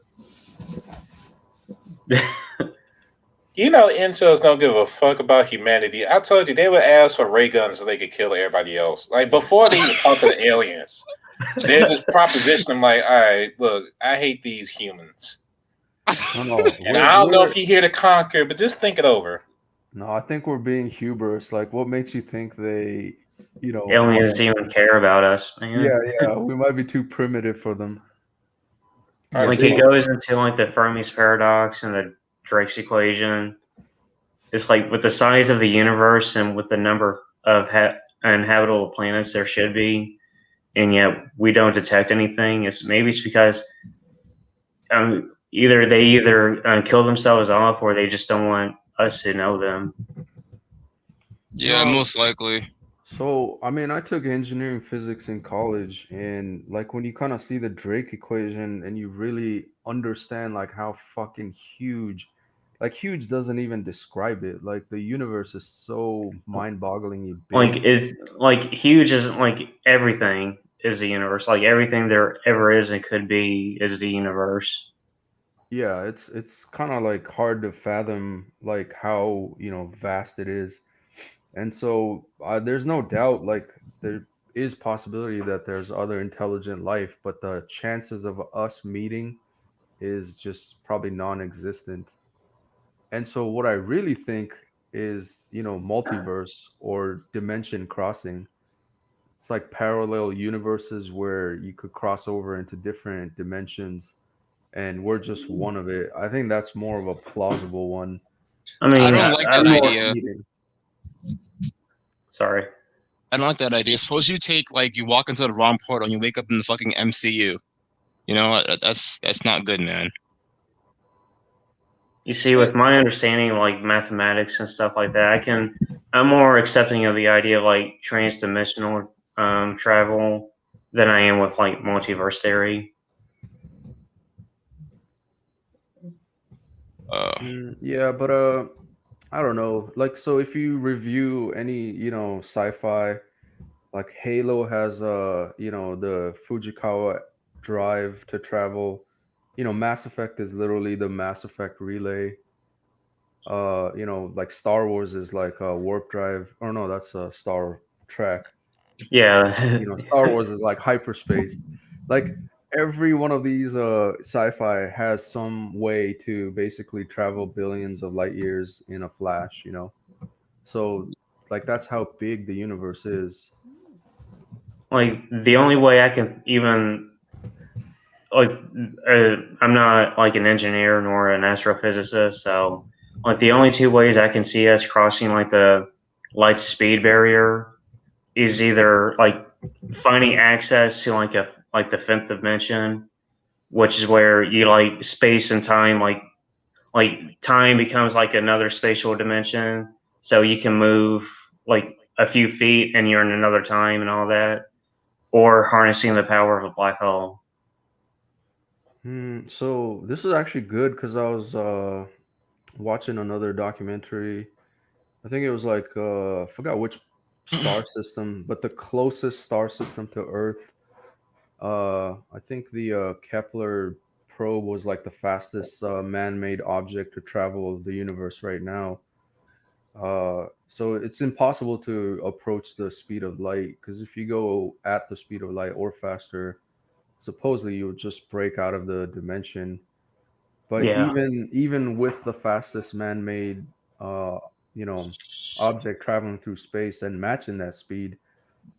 Incels don't give a fuck about humanity. I told you they would ask for ray guns so they could kill everybody else. Like, before they even talk to the aliens, they just proposition them like, all right, look, I hate these humans. And I don't know if you're here to conquer, but just think it over. No, I think we're being hubris. Like, what makes you think they, aliens even care about us, man? Yeah, we might be too primitive for them. Like, it goes into like the Fermi's paradox and the Drake's equation. It's like with the size of the universe and with the number of inhabitable planets there should be, and yet we don't detect anything. It's because either they kill themselves off or they just don't want us to know them. Yeah, most likely. So, I mean, I took engineering physics in college, and like when you kind of see the Drake equation and you really understand like how fucking huge, like huge doesn't even describe it. Like the universe is so mind-bogglingly big. Like it's like huge isn't like everything is the universe. Like everything there ever is and could be is the universe. Yeah, it's kind of like hard to fathom like how vast it is. And so there's no doubt like there is possibility that there's other intelligent life, but the chances of us meeting is just probably non-existent. And so what I really think is multiverse or dimension crossing. It's like parallel universes where you could cross over into different dimensions, and we're just one of it. I think that's more of a plausible one. I mean, I don't like that idea. Sorry. I don't like that idea. Suppose you you walk into the wrong portal and you wake up in the fucking MCU. That's not good, man. You see, with my understanding of like mathematics and stuff like that, I'm more accepting of the idea of like transdimensional travel than I am with like multiverse theory. Yeah, but I don't know. Like, so if you review any, sci-fi, like Halo has the Fujikawa drive to travel. Mass Effect is literally the Mass Effect relay. Like Star Wars is like a warp drive. Oh no, that's a Star Trek. Yeah. Star Wars is like hyperspace. Like every one of these sci-fi has some way to basically travel billions of light years in a flash. So like that's how big the universe is. Like the only way I can even like I'm not like an engineer nor an astrophysicist, so like the only two ways I can see us crossing like the light speed barrier is either like finding access to like the fifth dimension, which is where you like space and time like time becomes like another spatial dimension, so you can move like a few feet and you're in another time and all that, or harnessing the power of a black hole. So this is actually good because I was watching another documentary. I think it was like I forgot which star system, but the closest star system to Earth. I think the Kepler probe was like the fastest man-made object to travel the universe right now. So it's impossible to approach the speed of light because if you go at the speed of light or faster, supposedly you would just break out of the dimension. But Yeah. even with the fastest man-made, uh, you know, object traveling through space and matching that speed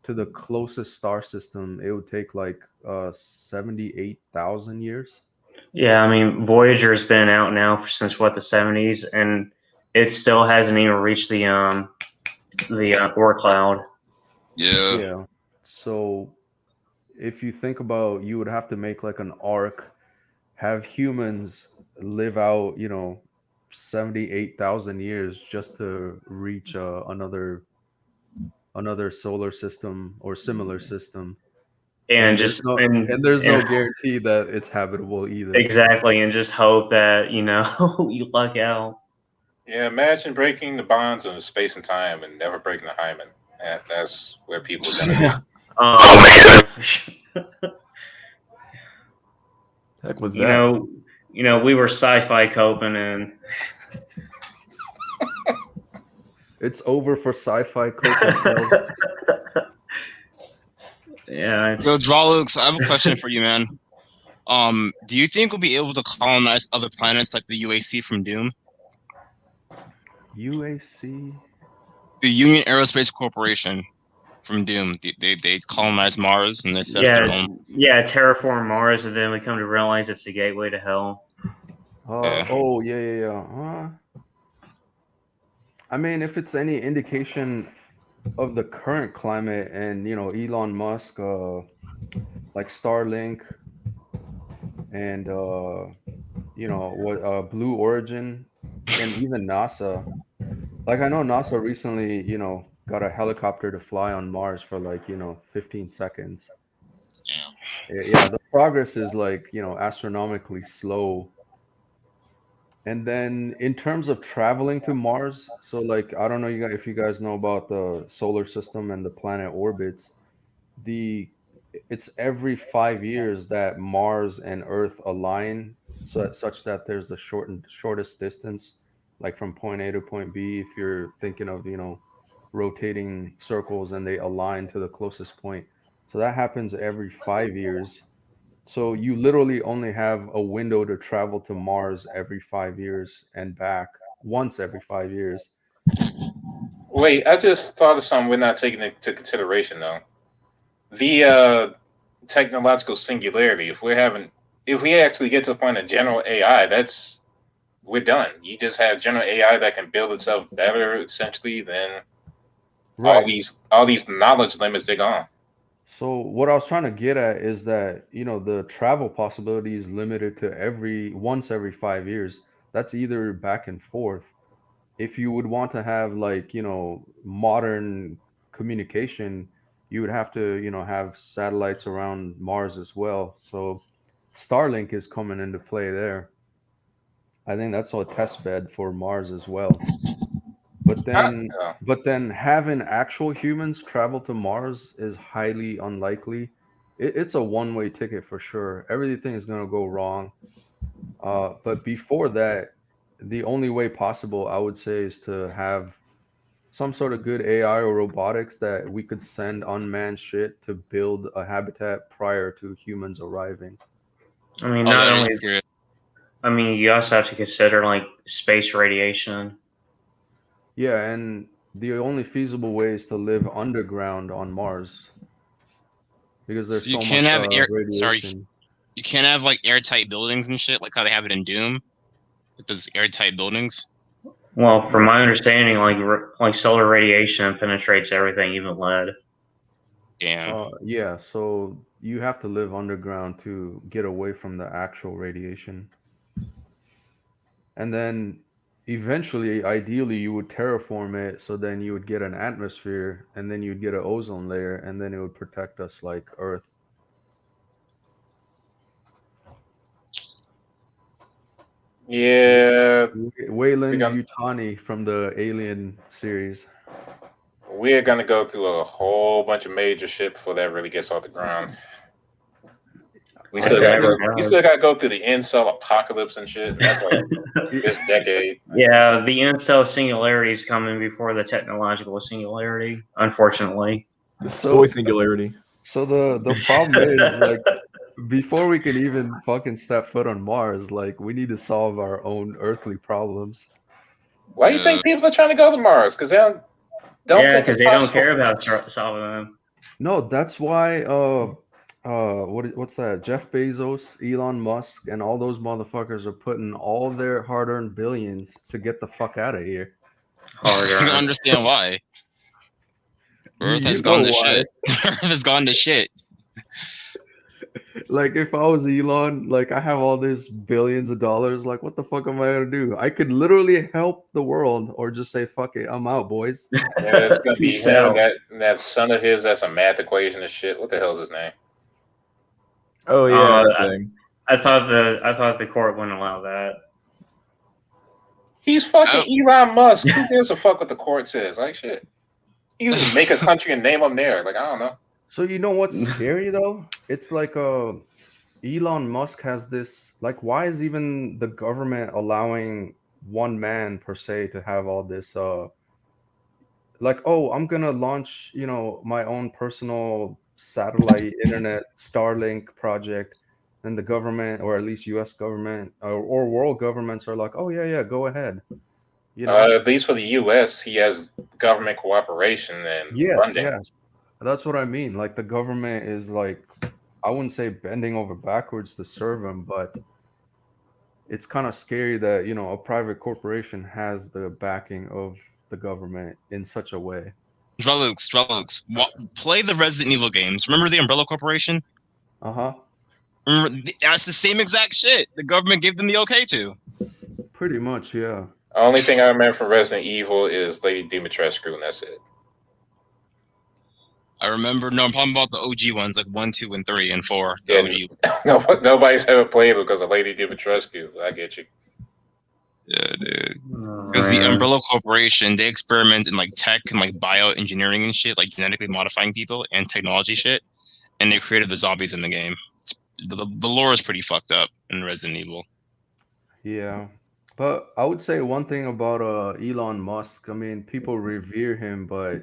to the closest star system, it would take like 78,000 years. Yeah, I mean, Voyager's been out now since what, the 70s, and it still hasn't even reached the Oort cloud. Yeah. Yeah. So if you think about, you would have to make like an arc, have humans live out, 78,000 years just to reach another solar system or similar system. And And there's just no and there's no guarantee that it's habitable either. exactly, and just hope that you luck out. Yeah, imagine breaking the bonds of space and time and never breaking the hymen. That's where people are gonna Yeah. be. Oh man. Heck was you that? know, we were sci-fi coping, and It's over for sci-fi coping cells. yeah, Yo, Drawlux, I have a question for you, man. Do you think we'll be able to colonize other planets like the UAC from Doom? UAC. The Union Aerospace Corporation from Doom. They colonized Mars and they set up their own. yeah, terraform Mars, and then we come to realize it's the gateway to hell. Yeah. Oh yeah. I mean, if it's any indication of the current climate, and Elon Musk, like Starlink, and what Blue Origin, and even NASA. Like I know NASA recently, got a helicopter to fly on Mars for like 15 seconds. Yeah, the progress is like astronomically slow. And then in terms of traveling to Mars, so like I don't know if you guys know about the solar system and the planet orbits, the it's every 5 years that Mars and Earth align, such that there's the shortest distance, like from point A to point B. If you're thinking of rotating circles and they align to the closest point, so that happens every 5 years. So you literally only have a window to travel to Mars every 5 years and back once every 5 years. Wait, I just thought of something we're not taking into consideration though. The technological singularity. If we actually get to the point of general AI, we're done. You just have general AI that can build itself better, essentially. Then Right. all these knowledge limits, they're gone. So what I was trying to get at is that, the travel possibility is limited to once every 5 years. that's either back and forth. If you would want to have like, modern communication, you would have to, have satellites around Mars as well. So Starlink is coming into play there. I think that's a test bed for Mars as well. But then, Oh. having actual humans travel to Mars is highly unlikely. It's a one-way ticket for sure. Everything is going to go wrong. But before that, the only way possible, I would say, is to have some sort of good AI or robotics that we could send unmanned shit to build a habitat prior to humans arriving. I mean, Oh, not that is only. good. I mean, you also have to consider like space radiation. Yeah, and the only feasible way is to live underground on Mars because there's You so can't much have radiation. you can't have like airtight buildings and shit, like how they have it in Doom. Like those airtight buildings. Well, from my understanding, like solar radiation penetrates everything, even lead. Damn. Yeah, so you have to live underground to get away from the actual radiation. And then eventually, ideally, you would terraform it so then you would get an atmosphere and then you'd get an ozone layer and then it would protect us like Earth. Yeah, Wayland gonna- Yutani from the Alien series. we're gonna go through a whole bunch of major shit before that really gets off the ground. We If still it got ever we does. still got to go through the incel apocalypse and shit. And that's like this decade. Yeah, the Incel singularity is coming before the technological singularity, unfortunately. The So- soy singularity. So the problem is like before we can even fucking step foot on Mars, like we need to solve our own earthly problems. Why do you think people are trying to go to Mars? Because they don't Yeah, think because it's they don't possible. care about solving them. No, that's why what's that? Jeff Bezos, Elon Musk, and all those motherfuckers are putting all their hard-earned billions to get the fuck out of here. I don't Harder. understand why. Earth has You gone know to why. shit. Earth has gone to shit. Like if I was Elon, like I have all this billions of dollars, like what the fuck am I gonna do? I could literally help the world or just say fuck it, I'm out, boys. Yeah, it's gonna be Peace him out. and that son of his. That's a math equation and shit. What the hell's his name? Oh yeah, that I- thing. I thought the court wouldn't allow that. He's fucking Elon Musk. Who gives a fuck what the court says? Like shit. You just make a country and name them there. Like I don't know. So you know what's scary though? It's like Elon Musk has this like why is even the government allowing one man per se to have all this like oh I'm gonna launch my own personal satellite internet Starlink project and the government or at least US government or world governments are like oh yeah go ahead At least for the U.S., he has government cooperation and funding. yes that's what I mean like the government is like I wouldn't say bending over backwards to serve him, but it's kind of scary that, a private corporation has the backing of the government in such a way. Drelux. Play the Resident Evil games. Remember the Umbrella Corporation? Uh-huh. Remember, that's the same exact shit. The government gave them the okay to. Pretty much, yeah. Only thing I remember from Resident Evil is Lady Dimitrescu, and that's it. I remember. No, I'm talking about the OG ones, like 1, 2, and 3, and 4. The Yeah, OG. nobody's ever played it because of Lady Dimitrescu. I get you. Yeah, dude. Because the Umbrella Corporation, they experiment in like tech and like bioengineering and shit, like genetically modifying people and technology shit, and they created the zombies in the game. The lore is pretty fucked up in Resident Evil. Yeah. But I would say one thing about Elon Musk, I mean, people revere him, but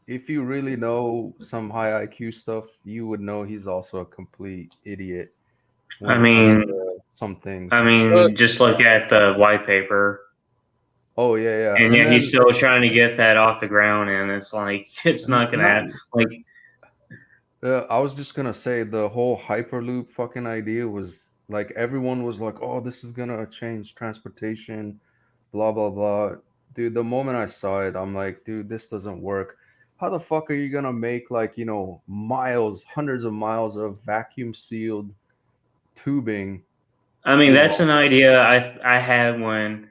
if you really know some high IQ stuff, you would know he's also a complete idiot. I mean, some things. Just look at the white paper. Oh yeah. And yeah, he's still trying to get that off the ground, and it's like it's not gonna happen. Like, I was just gonna say the whole Hyperloop fucking idea was like everyone was like, "Oh, this is gonna change transportation," blah blah blah. Dude, the moment I saw it, I'm like, dude, this doesn't work. How the fuck are you gonna make like miles, hundreds of miles of vacuum sealed tubing I mean, that's an idea I had when,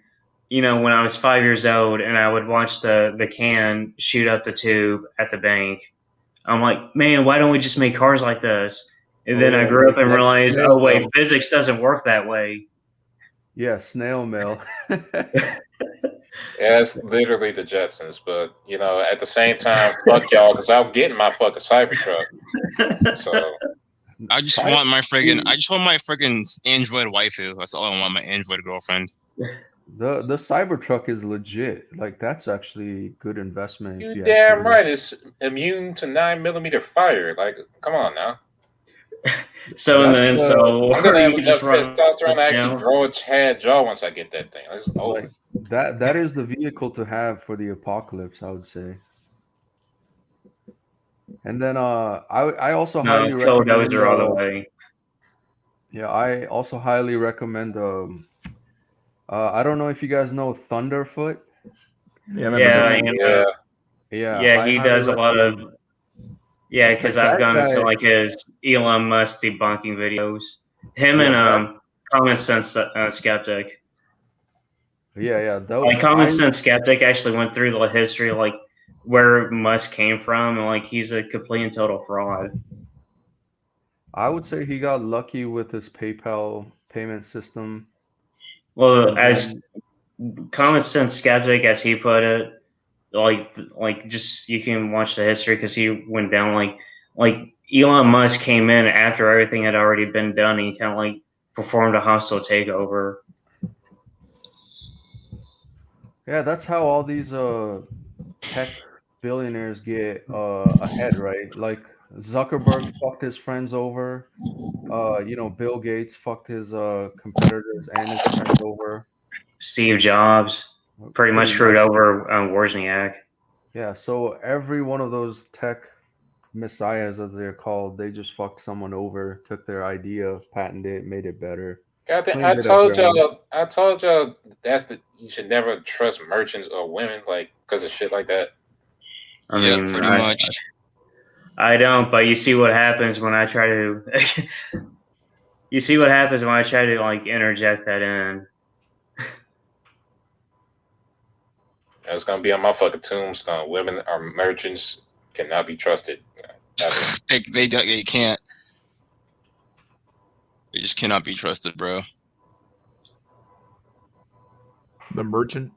when I was 5 years old, and I would watch the can shoot up the tube at the bank. I'm like, man, why don't we just make cars like this? And then I grew up and like realized, snail oh wait, mail. physics doesn't work that way. Yeah, snail mail. Yeah, it's literally the Jetsons, but at the same time, fuck y'all, because I'm getting my fucking Cybertruck. So I just want my friggin' Android waifu. That's all I want, my Android girlfriend. The Cybertruck is legit. Like that's actually good investment. you If you damn ask me. right, it's immune to 9mm fire. Like, come on now. So and then That's, I'm gonna have you could enough just run testosterone to actually down. grow a Chad jaw once I get that thing. It's over. Like that is the vehicle to have for the apocalypse, I would say. And then I also highly No, recommend Killdozer all the way. yeah, I also highly recommend I don't know if you guys know Thunderfoot. Yeah, I remember Yeah, him. and Yeah, I he highly does a lot of recommend- because like I've that gone into guy- like his Elon Musk debunking videos. Him Yeah, and Common Sense Skeptic. yeah, Like Common Sense Skeptic actually went through the history of like where Musk came from, and like he's a complete and total fraud. I would say he got lucky with his PayPal payment system. Well, And as then- Common Sense Skeptic, as he put it, like just you can watch the history because he went down like Elon Musk came in after everything had already been done, and he kind of like performed a hostile takeover. yeah, that's how all these tech billionaires get ahead, right? Like Zuckerberg fucked his friends over. Bill Gates fucked his competitors and his friends over. Steve Jobs pretty much screwed over Wozniak. Yeah, so every one of those tech messiahs, as they're called, they just fucked someone over, took their idea, patented it, made it better. Goddamn, Claimed it as their own. I told y'all you should never trust merchants or women, like, because of shit like that. I Yeah, mean, pretty much. I don't, but you see what happens when I try to. You see what happens when I try to like interject that in. That's gonna be on my fucking tombstone. Women are merchants, cannot be trusted. They can't. They just cannot be trusted, bro. The merchant.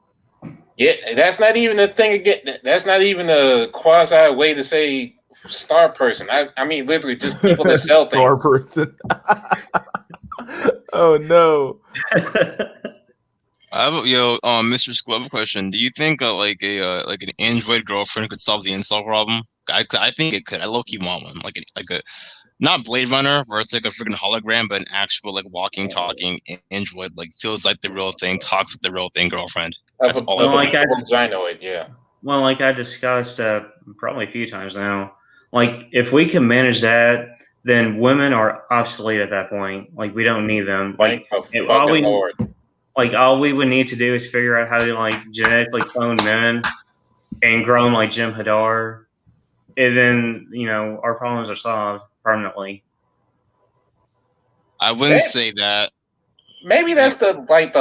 Yeah, that's not even a thing again. That's not even a quasi way to say star person. I mean, literally just people that sell Star things. person. Oh no. Mr. School, I have a question. Do you think like an Android girlfriend could solve the incel problem? I think it could. I low-key want one. Like a not Blade Runner where it's like a freaking hologram, but an actual like walking, talking Android, like feels like the real thing, talks like the real thing girlfriend. That's all I want. Gynoid, yeah. Well, like I discussed probably a few times now, like if we can manage that, then women are obsolete at that point. Like we don't need them. Like Lord. Like all we would need to do is figure out how to like genetically clone men and grow them like Jim Hadar, and then our problems are solved permanently. I wouldn't say that. Maybe that's the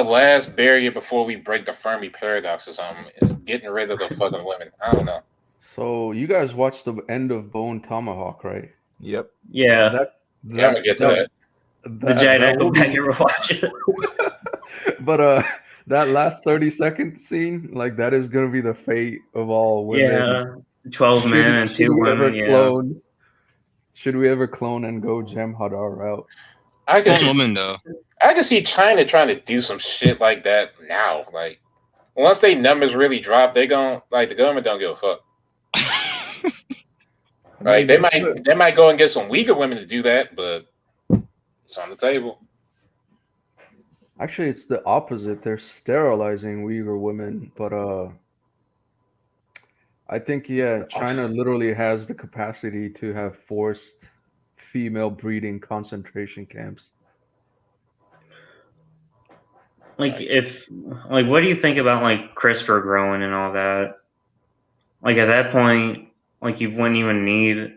last barrier before we break the Fermi paradox or something. Getting rid of the fucking women. I don't know. So you guys watched the end of Bone Tomahawk, right? Yep. Yeah. I'm gonna get to that. The giant go back and rewatch it. But that last 30-second scene, like that is gonna be the fate of all women. Yeah. 12 men and 2 women. Yeah. Should we ever clone and go Jem Hadar route? I can see woman though. I can see China trying to do some shit like that now. Like once they numbers really drop, the government don't give a fuck. Like they might go and get some weaker women to do that, but it's on the table. Actually, it's the opposite. They're sterilizing Uyghur women, but I think China literally has the capacity to have forced female breeding concentration camps. What do you think about like CRISPR growing and all that? Like at that point, like you wouldn't even need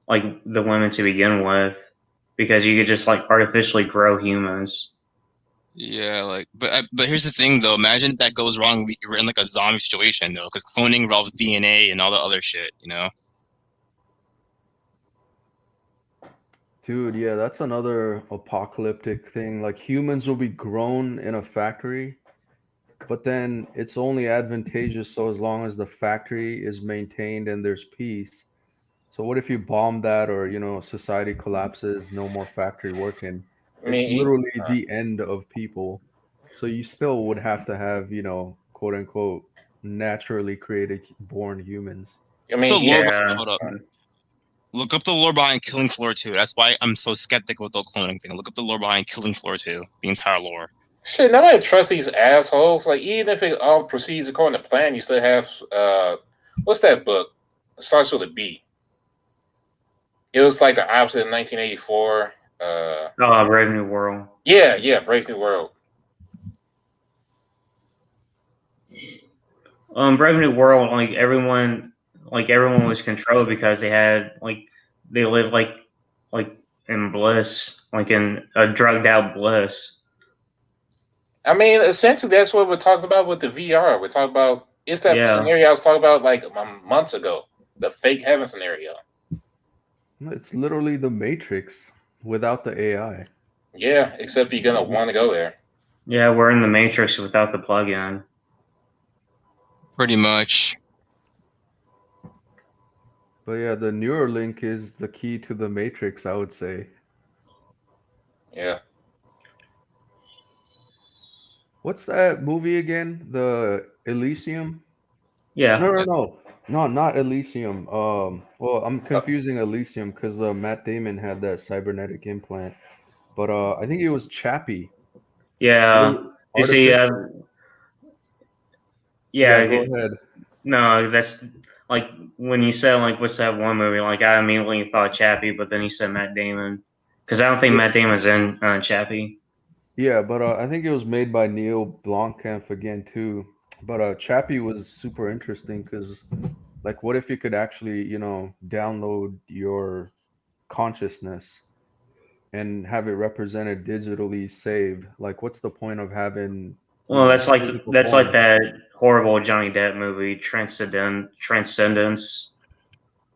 like the women to begin with, because you could just like artificially grow humans. Yeah, like, but here's the thing though. Imagine if that goes wrong. We're in like a zombie situation though, because cloning involves DNA and all the other shit. You know. Dude, yeah, that's another apocalyptic thing. Like humans will be grown in a factory, but then it's only advantageous so as long as the factory is maintained and there's peace. So what if you bomb that, or society collapses, no more factory working? I It's mean, literally the end of people. So you still would have to have, quote unquote, naturally created born humans. I The mean, lore. Yeah. Hold up. Look up the lore behind Killing Floor 2. That's why I'm so skeptical with the cloning thing. Look up the lore behind Killing Floor 2. The entire lore. shit, nobody trusts these assholes. Like, even if it all proceeds according to plan, you still have what's that book? It starts with a B. It was like the opposite of 1984. Oh, Brave New World. Yeah, Brave New World. Brave New World, everyone was controlled because they lived like in bliss, like in a drugged out bliss. I mean, essentially, that's what we're talking about with the VR. We're talking about it's that Yeah. scenario I was talking about like months ago, the fake heaven scenario. It's literally the Matrix without the AI. Yeah, except you're gonna want to go there. Yeah, we're in the Matrix without the plug-in. Pretty much. But yeah, the Neuralink is the key to the Matrix, I would say. Yeah. What's that movie again? The Elysium? Yeah. No, not Elysium. Well, I'm confusing Elysium because Matt Damon had that cybernetic implant, but I think it was Chappie. Yeah. You see, Artificial. yeah, Go ahead. no, that's like when you said what's that one movie? Like I immediately thought Chappie, but then you said Matt Damon because I don't think Matt Damon's in Chappie. Yeah, but I think it was made by Neil Blomkamp again too. But Chappie was super interesting because, like, what if you could actually, download your consciousness and have it represented digitally saved? Like, what's the point of having, Well, physical that's like form? that horrible Johnny Depp movie, Transcendence.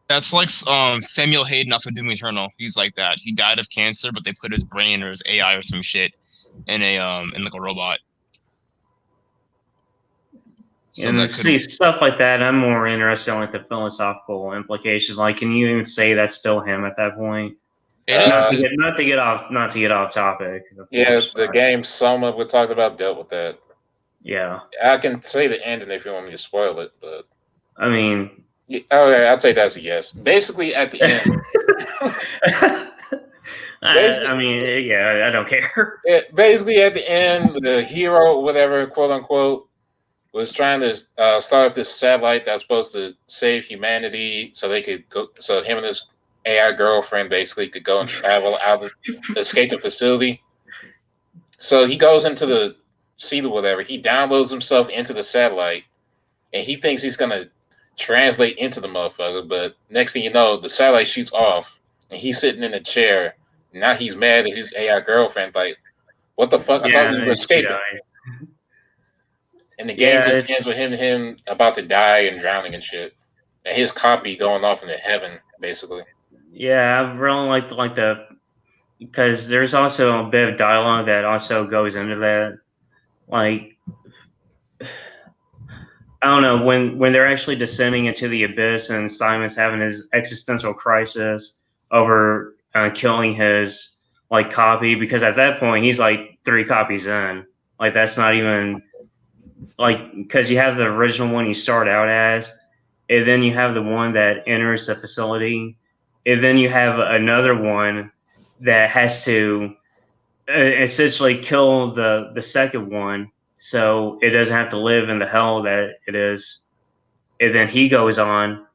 That's like Samuel Hayden off of Doom Eternal. He's like that. He died of cancer, but they put his brain or his AI or some shit in like a robot. So And that could stuff like that. I'm more interested in the philosophical implications. Like, can you even say that's still him at that point? it is. Not to get off topic. Yeah, Course, the game Soma we talked about dealt with that. Yeah. I can say the ending if you want me to spoil it, but I mean, okay, I'll take that as a yes. Basically, at the end, I mean, yeah, I don't care. basically at the end, the hero, whatever, quote unquote, was trying to start up this satellite that's supposed to save humanity, so they could go. So him and his AI girlfriend basically could go and travel out of escape the facility. So he goes into the seat or whatever. He downloads himself into the satellite, and he thinks he's gonna translate into the motherfucker. But next thing you know, the satellite shoots off, and he's sitting in a chair. Now he's mad at his AI girlfriend. Like, what the fuck? I thought we were escaping. And the game just ends with him about to die and drowning and shit, and his copy going off into heaven, basically. Yeah, I really like the because there's also a bit of dialogue that also goes into that. Like, I don't know when they're actually descending into the abyss and Simon's having his existential crisis over killing his copy, because at that point he's like 3 copies in. Like that's not even because you have the original one you start out as, and then you have the one that enters the facility, and then you have another one that has to essentially kill the second one so it doesn't have to live in the hell that it is. And then he goes on,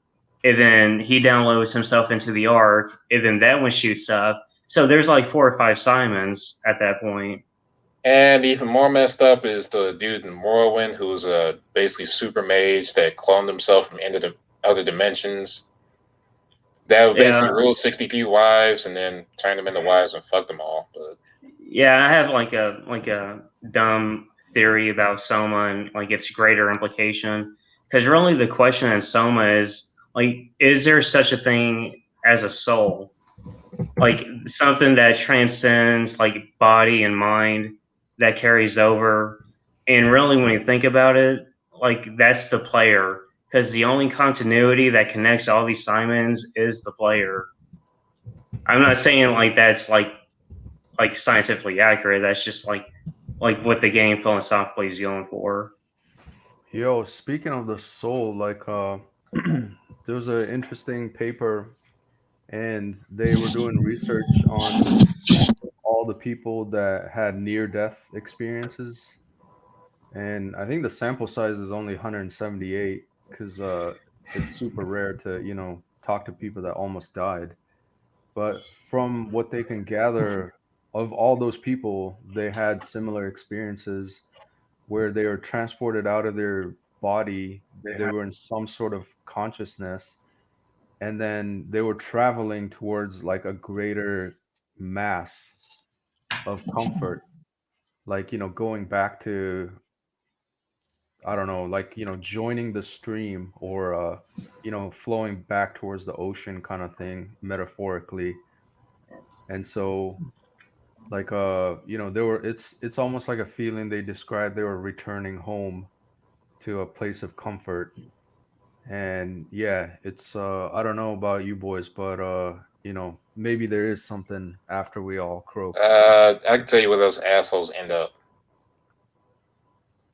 and then he downloads himself into the Ark, and then that one shoots up. So there's like 4 or 5 Simons at that point. And even more messed up is the dude in Morrowind who's basically super mage that cloned himself from into the other dimensions. That would basically rule 63 wives and then turn them into wives and fuck them all. But Yeah, I have like a dumb theory about Soma and like its greater implication. Because really, the question in Soma is like, is there such a thing as a soul? Like something that transcends like body and mind that carries over. And really, when you think about it, like that's the player. Because the only continuity that connects all these Simons is the player. I'm not saying like that's like scientifically accurate. That's just like what the game philosophically is going for. Yo, speaking of the soul, like there was an interesting paper, and they were doing research on all the people that had near-death experiences, and I think the sample size is only 178 because it's super rare to talk to people that almost died. But from what they can gather of all those people, they had similar experiences where they were transported out of their body. They were in some sort of consciousness, and then they were traveling towards like a greater mass of comfort, like going back to, I don't know, like joining the stream, or flowing back towards the ocean kind of thing, metaphorically. And so, like they were, it's almost like a feeling they described. They were returning home to a place of comfort. And yeah, it's I don't know about you boys, but maybe there is something after we all croak. I can tell you where those assholes end up.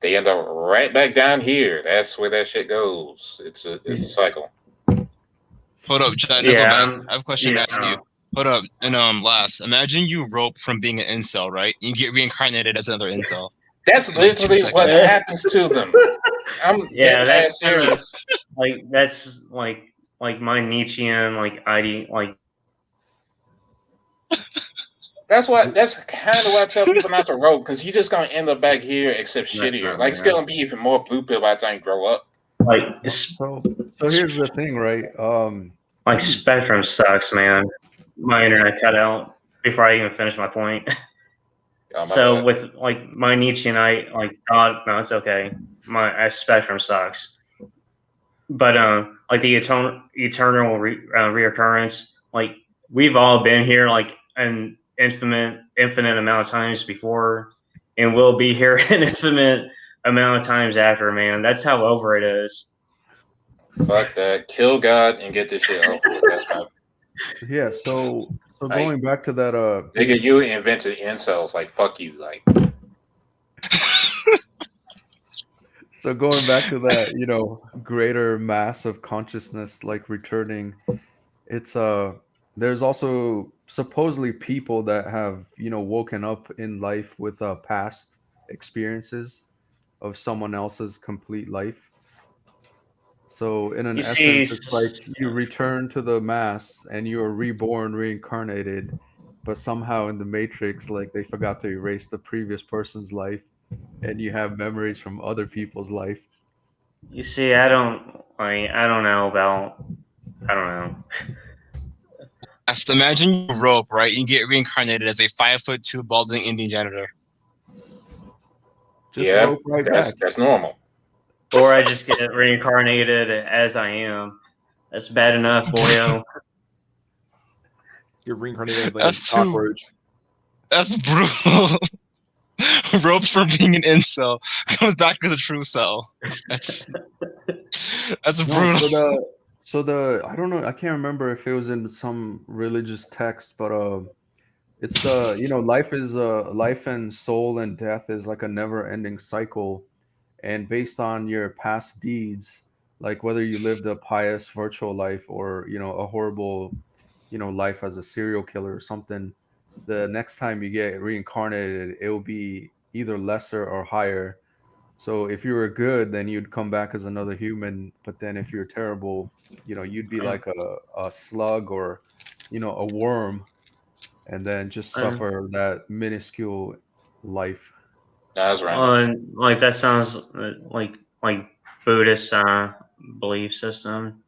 They end up right back down here. That's where that shit goes. It's a cycle. Hold up, Chad. No, go back. I have a question to ask you. Hold up, and last, imagine you rope from being an incel, right? You get reincarnated as another incel. That's literally what happens to them. I'm that's serious. Like that's like my Nietzschean like idea like. That's kind of why I tell people not to rope, because you're just gonna end up back here except shittier. Like it's gonna be even more blue pill by the time you grow up. Like so here's the thing, right? Like Spectrum sucks, man. My internet cut out before I even finished my point. So bad. With like my Nietzschean, I like thought, no, it's okay. My Spectrum sucks, but like the eternal reoccurrence, like we've all been here like an infinite amount of times before, and we'll be here an infinite amount of times after. Man, that's how over it is. Fuck that. Kill God and get this shit over with. That's my. Yeah. So going back to that, nigga, you invented incels. Like fuck you. Like. So going back to that, greater mass of consciousness, like returning, it's there's also supposedly people that have woken up in life with past experiences of someone else's complete life. So in an essence, it's like you return to the mass and you are reborn, reincarnated, but somehow in the Matrix, like they forgot to erase the previous person's life, and you have memories from other people's life. You see, I don't know about, I don't know. Just imagine you rope, right? You get reincarnated as a 5'2" balding Indian janitor. Just rope right back. That's normal. Or I just get reincarnated as I am. That's bad enough, boyo. You're reincarnated like a cockroach. That's brutal. Ropes from being an incel comes back as a true cell. That's brutal. So I don't know, I can't remember if it was in some religious text, but it's life and soul and death is like a never-ending cycle, and based on your past deeds, like whether you lived a pious virtual life or a horrible life as a serial killer or something, the next time you get reincarnated, it will be either lesser or higher. So if you were good, then you'd come back as another human. But then if you're terrible, you'd be like a slug or, a worm, and then just suffer that minuscule life. That's right. Like that sounds like Buddhist belief system,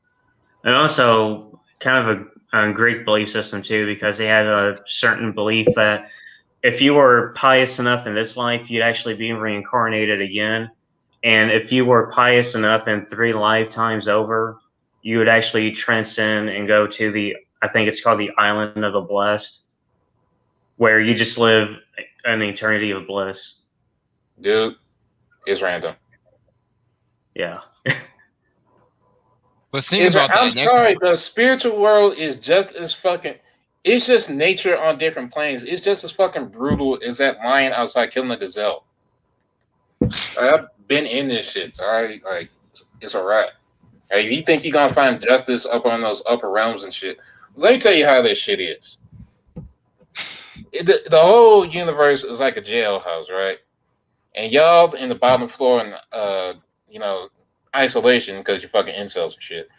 and also kind of a Greek belief system too, because they had a certain belief that if you were pious enough in this life, you'd actually be reincarnated again. And if you were pious enough in 3 lifetimes over, you would actually transcend and go to I think it's called the Island of the Blessed, where you just live an eternity of bliss. Dude, it's random. Yeah. But think about that. I'm sorry, the spiritual world is just as fucking. It's just nature on different planes. It's just as fucking brutal as that lion outside killing a gazelle. I've been in this shit. All right, like it's alright. Like, if you think you're gonna find justice up on those upper realms and shit, let me tell you how this shit is. The whole universe is like a jailhouse, right? And y'all in the bottom floor in isolation because you're fucking incels and shit.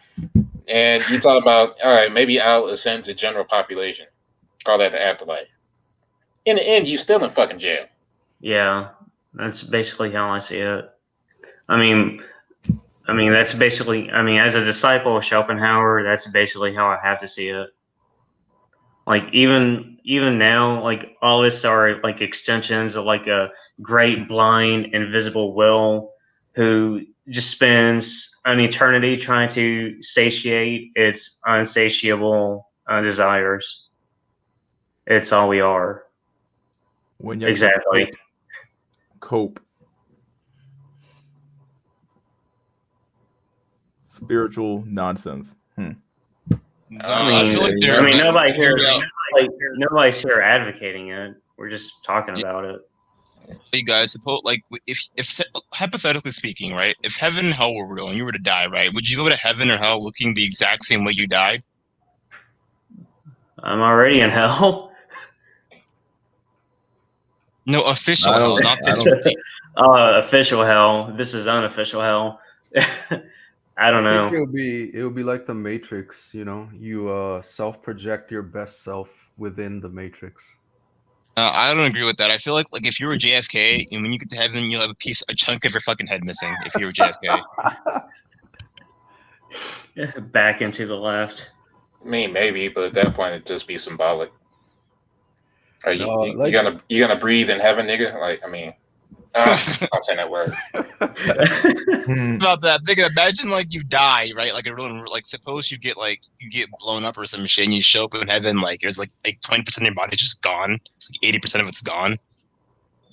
And you talk about, all right, maybe I'll ascend to general population. Call that the afterlife. In the end, you still in fucking jail. Yeah, that's basically how I see it. I mean, that's basically. I mean, as a disciple of Schopenhauer, that's basically how I have to see it. Like even now, like all this are like extensions of like a great blind invisible will who just spends an eternity trying to satiate its unsatiable desires. It's all we are. When you Exactly. cope. Spiritual nonsense. I feel like they're. Nobody's here advocating it. We're just talking about it. You guys, suppose like if hypothetically speaking, right? If heaven and hell were real and you were to die, right? Would you go to heaven or hell looking the exact same way you died? I'm already in hell. No, official hell, not this. Official hell. This is unofficial hell. I don't know. It'll be like the Matrix, you know. You self-project your best self within the Matrix. I don't agree with that. I feel like if you were JFK and when you get to heaven, you'll have a chunk of your fucking head missing. If you were JFK, back into the left. I mean, maybe, but at that point, it'd just be symbolic. Are you gonna breathe in heaven, nigga? Like, I mean, I'm saying that word. About that, imagine like you die, right? Like suppose you get blown up or some shit, and you show up in heaven, like there's like 20% of your body just gone, like 80% of it's gone,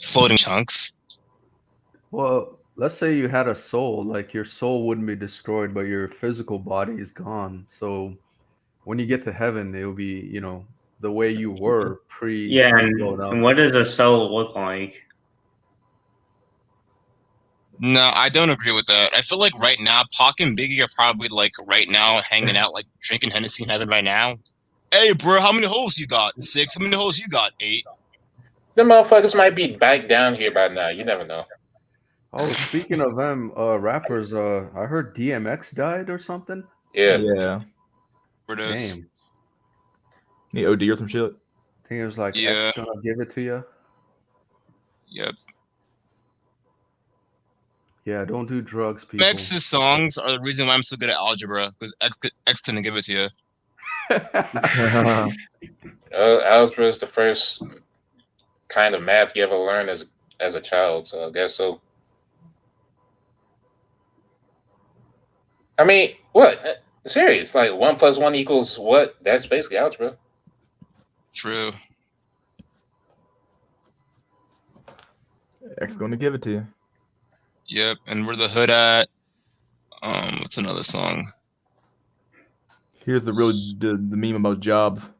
floating chunks. Well, let's say you had a soul, like your soul wouldn't be destroyed, but your physical body is gone. So when you get to heaven, it will be, you know, the way you were pre. Yeah, and what does a soul look like? No, I don't agree with that. I feel like right now, Pac and Biggie are probably like right now hanging out, like drinking Hennessy in heaven right now. Hey, bro, how many holes you got? 6. How many holes you got? 8. The motherfuckers might be back down here by now. You never know. Oh, speaking of them, rappers, I heard DMX died or something. Yeah. Damn. The OD or some shit. I think it was like, Yeah. X gonna give it to you. Yep. Yeah, don't do drugs, people. X's songs are the reason why I'm so good at algebra, because X couldn't give it to you. Algebra is the first kind of math you ever learned as a child, so I guess so. I mean, what? Serious? Like 1 + 1 = what? That's basically algebra. True. X gonna give it to you. Yep, and where the hood at? What's another song? Here's the meme about jobs.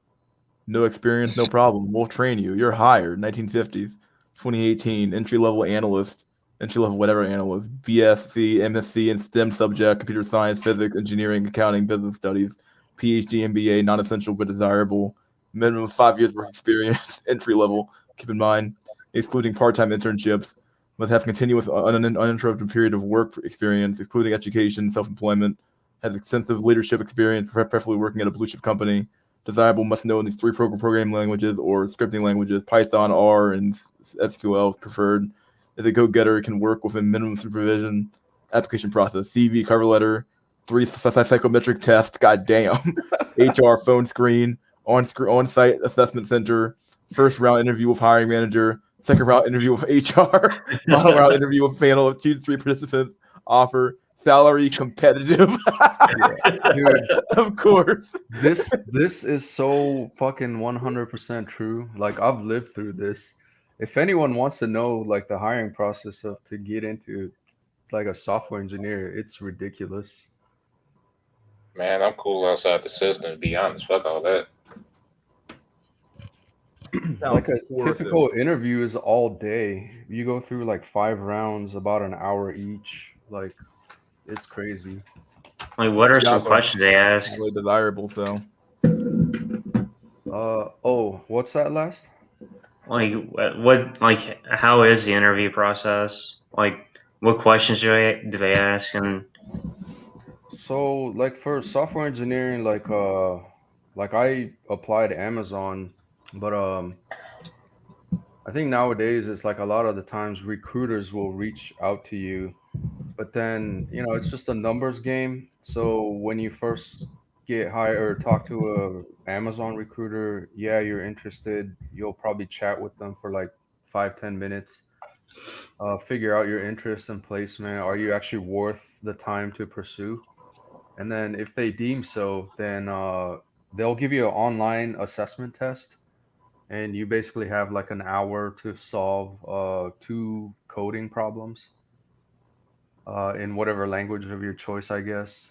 No experience, no problem. We'll train you. You're hired. 1950s, 2018. Entry-level analyst. Entry-level whatever analyst. BSc, MSc in STEM subject, computer science, physics, engineering, accounting, business studies. PhD, MBA, not essential but desirable. Minimum 5 years work experience. Entry-level. Keep in mind, excluding part-time internships. Must have continuous uninterrupted period of work experience, excluding education, self-employment. Has extensive leadership experience, preferably working at a blue chip company. Desirable must know these 3 programming languages or scripting languages: Python, R, and SQL preferred. Is a go-getter, can work within minimum supervision. Application process: CV, cover letter, 3 psychometric tests. Goddamn. HR, phone screen, on-site assessment center, First round interview with hiring manager. Second round interview with HR. Final round interview with panel of 2 to 3 participants. Offer. Salary competitive. Dude, Of course. this is so fucking 100% true. Like I've lived through this. If anyone wants to know like the hiring process of to get into like a software engineer, it's ridiculous. Man, I'm cool outside the system, to be honest. Fuck all that. Like a Horrific. typical interview is all day. You go through like 5 rounds, about an hour each. Like it's crazy. Like, what are some Jobs are questions they ask? really desirable, so Oh, what's that last? Like, what like, how is the interview process? Like, what questions do they ask? And So like for software engineering, like I applied to Amazon, but I think nowadays it's like a lot of the times recruiters will reach out to you, but then it's just a numbers game. So when you first get hired or talk to a Amazon recruiter, yeah, you're interested. You'll probably chat with them for like 5-10 minutes. Figure out your interest and placement. Are you actually worth the time to pursue? And then if they deem so, then they'll give you an online assessment test, and you basically have like an hour to solve 2 coding problems in whatever language of your choice, I guess.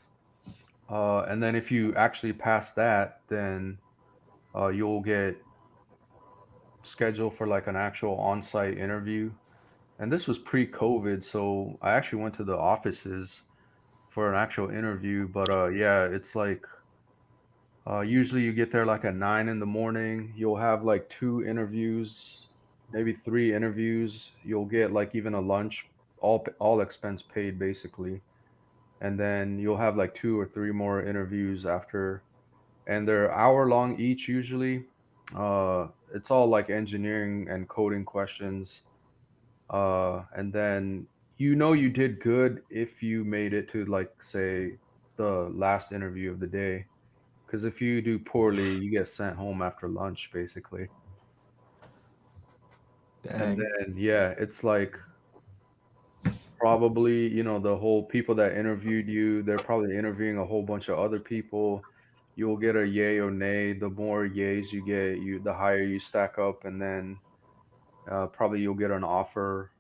And then if you actually pass that, then you'll get scheduled for like an actual on-site interview. And this was pre-COVID, so I actually went to the offices for an actual interview. But yeah, it's like usually you get there like at 9 in the morning. You'll have like 2 interviews, maybe 3 interviews. You'll get like even a lunch, all expense paid basically. And then you'll have like 2 or 3 more interviews after, and they're hour long each usually. It's all like engineering and coding questions. And then you did good if you made it to like say the last interview of the day. Because if you do poorly, you get sent home after lunch, basically. And dang. then, yeah, it's like probably, the whole people that interviewed you, they're probably interviewing a whole bunch of other people. You'll get a yay or nay. The more yays you get, the higher you stack up. And then probably you'll get an offer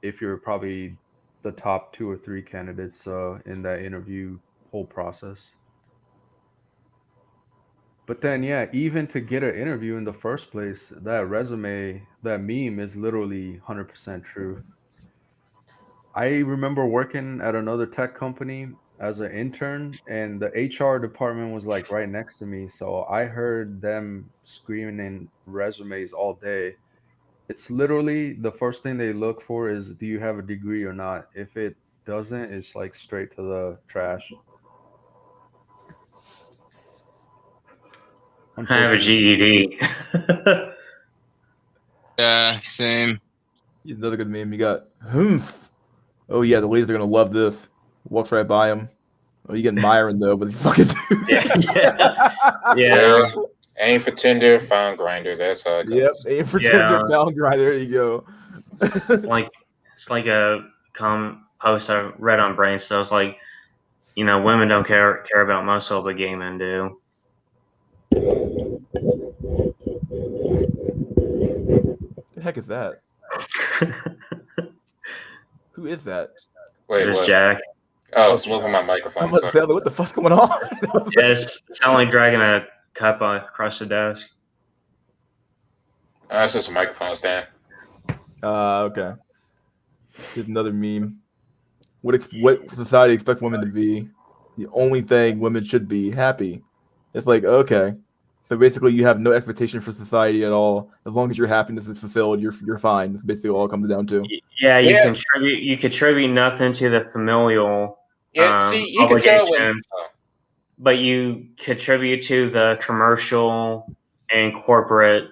if you're probably the top 2 or 3 candidates in that interview whole process. But then, yeah, even to get an interview in the first place, that resume, that meme is literally 100% true. I remember working at another tech company as an intern, and the HR department was like right next to me. So I heard them screaming resumes all day. It's literally the first thing they look for is, do you have a degree or not? If it doesn't, it's like straight to the trash. I have a GED. Yeah, same. Another good meme. You got humph. Oh yeah, the ladies are gonna love this. Walks right by him. Oh, you get Myron though, but he's fucking Yeah. Aim for Tinder, found Grinder. That's how it goes. Yep, aim for Tinder, found right. There you go. It's like a post I read on Brain. So it's like, women don't care about muscle, but gay men do. The heck is that? Who is that? Wait, It's what? Jack. Oh, it's moving my microphone. I'm about to say, what the fuck's going on? Yeah, it's only dragging a cup across the desk. It's just a microphone stand. Okay. Here's another meme. What society expects women to be? The only thing women should be happy. It's like, okay, so basically you have no expectation for society at all. As long as your happiness is fulfilled, you're fine. That's basically all it comes down to. Yeah, you contribute nothing to the familial. Yeah, see, you can tell when. But you contribute to the commercial and corporate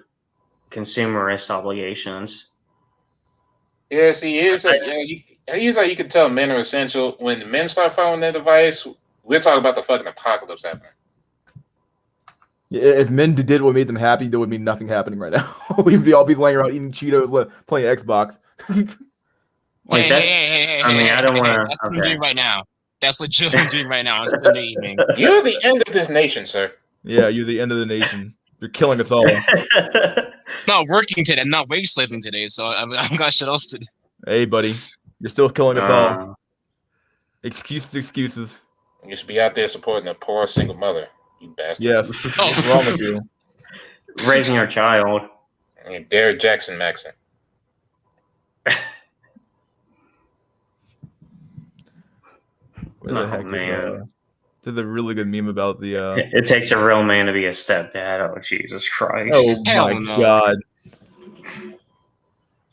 consumerist obligations. Yeah, see, here's how you can tell men are essential. When men start following their device, we're talking about the fucking apocalypse happening. If men did what made them happy, there would be nothing happening right now. We'd all be laying around eating Cheetos, playing Xbox. Like I don't want to. That's what I'm doing right now. That's legit what I'm doing right now on Sunday evening. You're the end of this nation, sir. Yeah, you're the end of the nation. You're killing us all. I'm not working today. I'm not wage slaving today, so I've got shit else to do. Hey, buddy, you're still killing us all. Excuses. You should be out there supporting a poor single mother, you bastard. Yes. What's wrong with you? Raising our child. Derek Jackson Maxon. Where the heck is there's a really good meme about the It takes a real man to be a stepdad. Oh, Jesus Christ. Oh my God.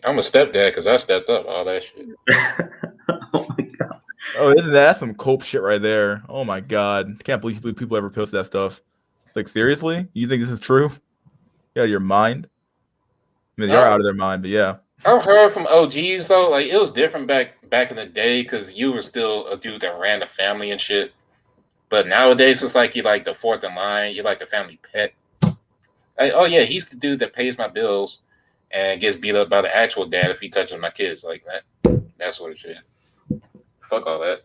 I'm a stepdad because I stepped up all that shit. Oh my God. Oh, that's some cope shit right there. Oh my God. I can't believe people ever post that stuff. It's like, seriously? You think this is true? You out of your mind? I mean, they're out of their mind, but yeah. I've heard from OGs though, like it was different back in the day because you were still a dude that ran the family and shit. But nowadays it's like you like the fourth in line, you like the family pet. Like, oh yeah, he's the dude that pays my bills and gets beat up by the actual dad if he touches my kids like that. That's what it is. Fuck all that.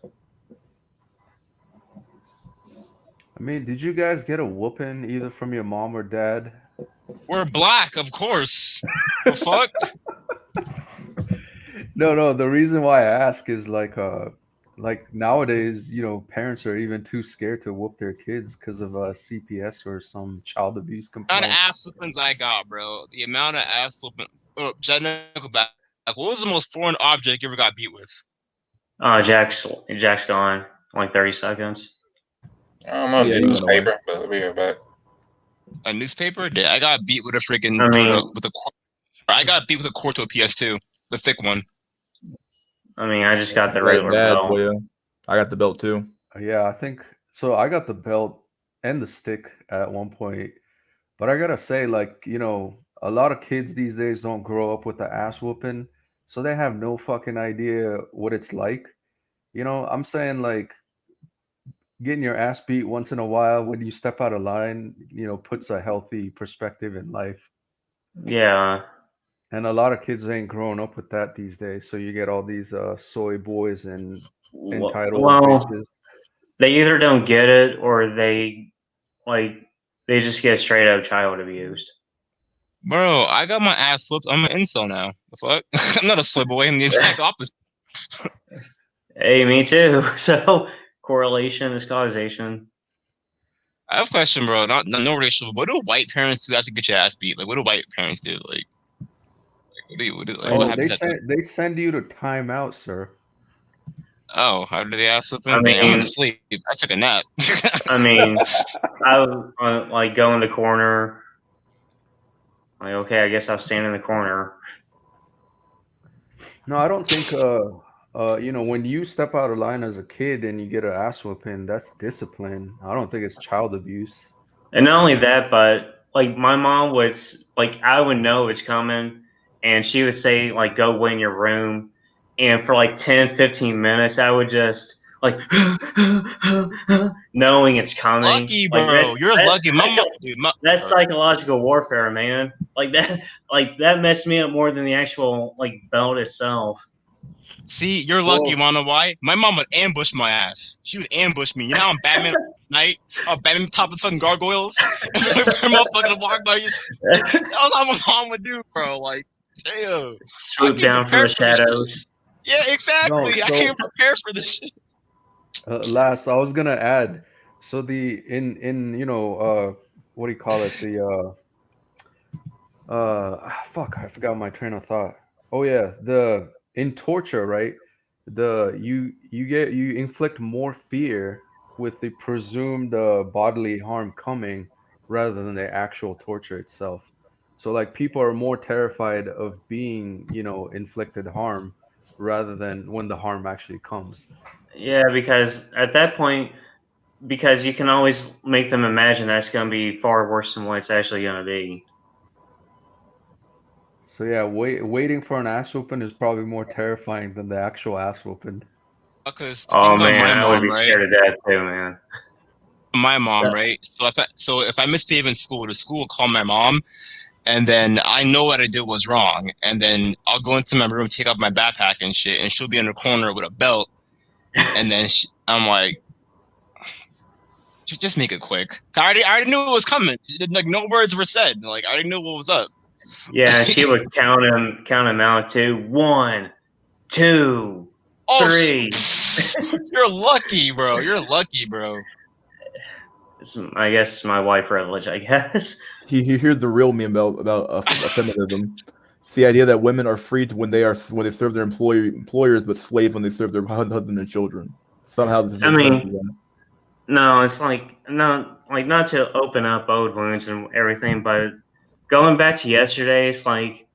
I mean, did you guys get a whooping either from your mom or dad? We're black, of course. The fuck? No. The reason why I ask is like nowadays, parents are even too scared to whoop their kids because of CPS or some child abuse The amount complaint. of ass whoopings I got, bro. The amount of ass whooping. Oh, back. Like, what was the most foreign object you ever got beat with? Jack's gone. Like 30 seconds. I don't know, newspaper, but we'll be right back. A newspaper? Yeah, I got beat with a freaking I got beat with a cord to a PS2, the thick one. I mean, I just got the regular belt. Yeah. I got the belt too. Yeah, I think so. I got the belt and the stick at one point, but I gotta say, like, a lot of kids these days don't grow up with the ass whooping, so they have no fucking idea what it's like. I'm saying, like, getting your ass beat once in a while when you step out of line, puts a healthy perspective in life. Yeah. And a lot of kids ain't growing up with that these days, so you get all these soy boys and entitled bitches. They either don't get it or they just get straight up child abused. Bro, I got my ass whooped. I'm an incel now. The fuck? I'm not a soy boy. I'm the exact opposite. Hey, me too. So correlation is causation. I have a question, bro. No relation. What do white parents do after get your ass beat? Like, what do white parents do? Like what happens? They send you to timeout, sir. Oh, how did they ask something? I mean, I'm gonna sleep. I took a nap. I mean, I would like go in the corner. Like, okay, I guess I'll stand in the corner. No, I don't think. When you step out of line as a kid and you get an ass whooping, that's discipline. I don't think it's child abuse. And not only that, but like my mom would, like, I would know it's coming, and she would say, like, go wait in your room. And for like 10, 15 minutes, I would just like knowing it's coming. Lucky, bro. You're lucky. That's psychological warfare, man. Like that messed me up more than the actual like belt itself. See, you're lucky. You wanna know why? My mom would ambush my ass. She would ambush me. You know how I'm Batman at night? I'm Batman top of fucking gargoyles. And with her motherfucking walk by you. That was how my mom would do, bro. Like, damn. Swoop down from the shadows. Yeah, exactly. I can't prepare for this shit. Last, I was gonna add. So what do you call it? Fuck, I forgot my train of thought. Oh yeah, in torture, right? You inflict more fear with the presumed bodily harm coming rather than the actual torture itself. So like people are more terrified of being, inflicted harm rather than when the harm actually comes. Yeah, because at that point, because you can always make them imagine that's going to be far worse than what it's actually going to be. So yeah, waiting for an ass whooping is probably more terrifying than the actual ass whooping. Because oh man, I would be scared of that too, man. my mom, right? So if I misbehave in school, the school will call my mom, and then I know what I did was wrong, and then I'll go into my room, take out my backpack and shit, and she'll be in the corner with a belt, and then I'm like, just make it quick. I already knew it was coming. Like no words were said. Like I already knew what was up. Yeah, she would count him out too. 1, 2, Oh, 3. You're lucky, bro. You're lucky, bro. I guess my white privilege. I guess. Here's the real meme about feminism. It's the idea that women are free when they serve their employers, but slaves when they serve their husband and children. Somehow this I makes sense mean, to them. no, it's not to open up old wounds and everything, but going back to yesterday, it's like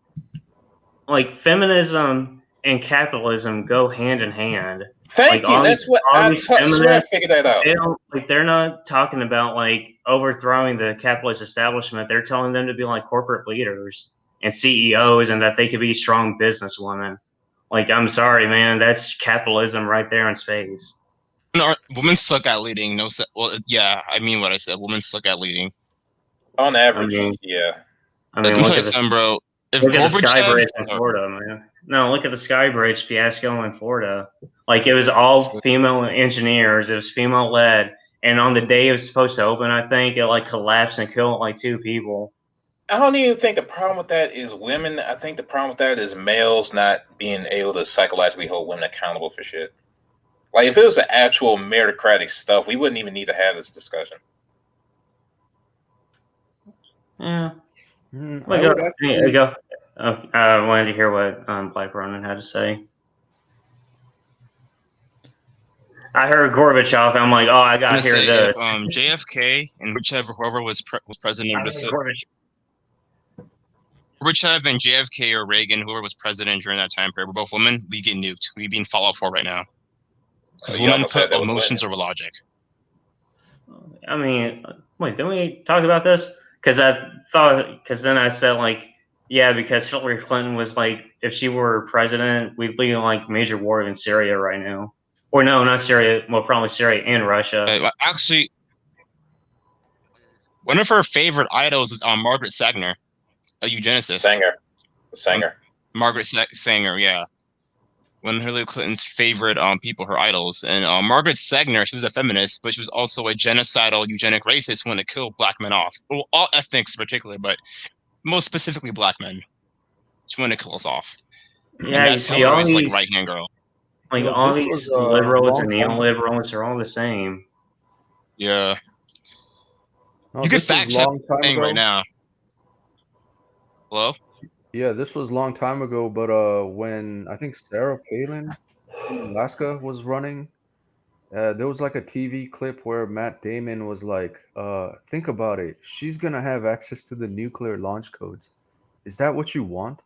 feminism and capitalism go hand in hand. Thank you. All That's what all I these swear I feminists, figured that out. they're not talking about overthrowing the capitalist establishment. They're telling them to be like corporate leaders and CEOs, and that they could be strong businesswomen. I'm sorry, man, that's capitalism right there in space. Women suck at leading. Well, yeah, I mean what I said. Women suck at leading. On average, yeah. Let me tell you something, bro. Look at the Sky Bridge in Florida, man. No, look at the Sky Bridge fiasco in Florida. It was all female engineers. It was female led, and on the day it was supposed to open, I think it collapsed and killed 2 people. I don't even think the problem with that is women. I think the problem with that is males not being able to psychologically hold women accountable for shit. If it was the actual meritocratic stuff, we wouldn't even need to have this discussion. Yeah. I wanted to hear what Black Ronin had to say. I heard Gorbachev, and I'm like, oh, I gotta hear this. If JFK and whoever was president of the Gorbachev and JFK or Reagan, whoever was president during that time period, were both women, we get nuked. We'd be in fallout for right now. Because women put emotions over logic. I mean, wait, didn't we talk about this? Because then I said yeah, because Hillary Clinton was if she were president, we'd be in major war in Syria right now. Or no, not Syria. Well, probably Syria and Russia. Actually, one of her favorite idols is Margaret Sanger, a eugenicist. Sanger. Margaret Sanger, yeah. One of Hillary Clinton's favorite people, her idols. And Margaret Sanger, she was a feminist, but she was also a genocidal, eugenic racist who wanted to kill black men off. Well, all ethnics in particular, but most specifically black men. She wanted to kill us off. Yeah, and that's Hillary's right-hand girl. All these liberals and neoliberals are all the same. Yeah. You could fact check thing right now. Hello? Yeah, this was a long time ago, but when I think Sarah Palin in Alaska was running, there was a TV clip where Matt Damon was think about it. She's going to have access to the nuclear launch codes. Is that what you want?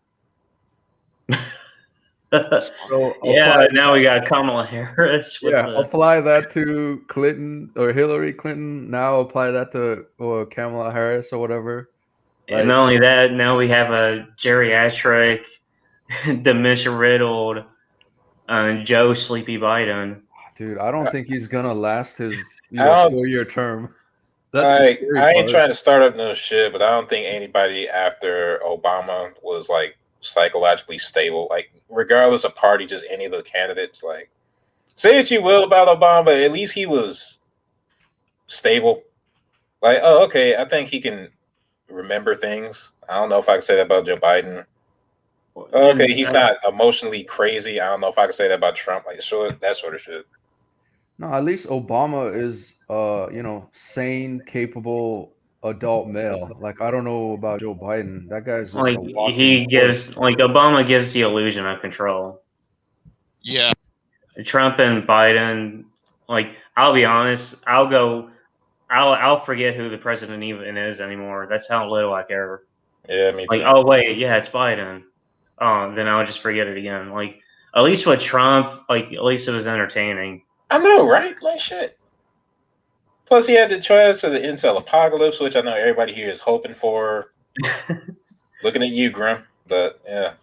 So yeah, now we got Kamala Harris. Apply that to Clinton or Hillary Clinton. Now apply that to Kamala Harris or whatever. And not only that, now we have a geriatric, dementia-riddled Joe Sleepy Biden. Dude, I don't think he's gonna last his 4-year term. I ain't trying to start up no shit, but I don't think anybody after Obama was psychologically stable. Regardless of party, just any of the candidates. Say what you will about Obama, at least he was stable. Okay, I think he can remember things. I don't know if I can say that about Joe Biden. Okay, he's not emotionally crazy. I don't know if I can say that about Trump. Sure, that sort of shit. No, at least Obama is sane, capable adult male. I don't know about Joe Biden. That guy's just Obama gives the illusion of control. Yeah. Trump and Biden, I'll be honest, I'll forget who the president even is anymore. That's how little I care. Yeah, me too. Oh wait, yeah, it's Biden. Then I'll just forget it again. At least with Trump, at least it was entertaining. I know, right? Shit. Plus, he had the choice of the Incel apocalypse, which I know everybody here is hoping for. Looking at you, Grim. But yeah.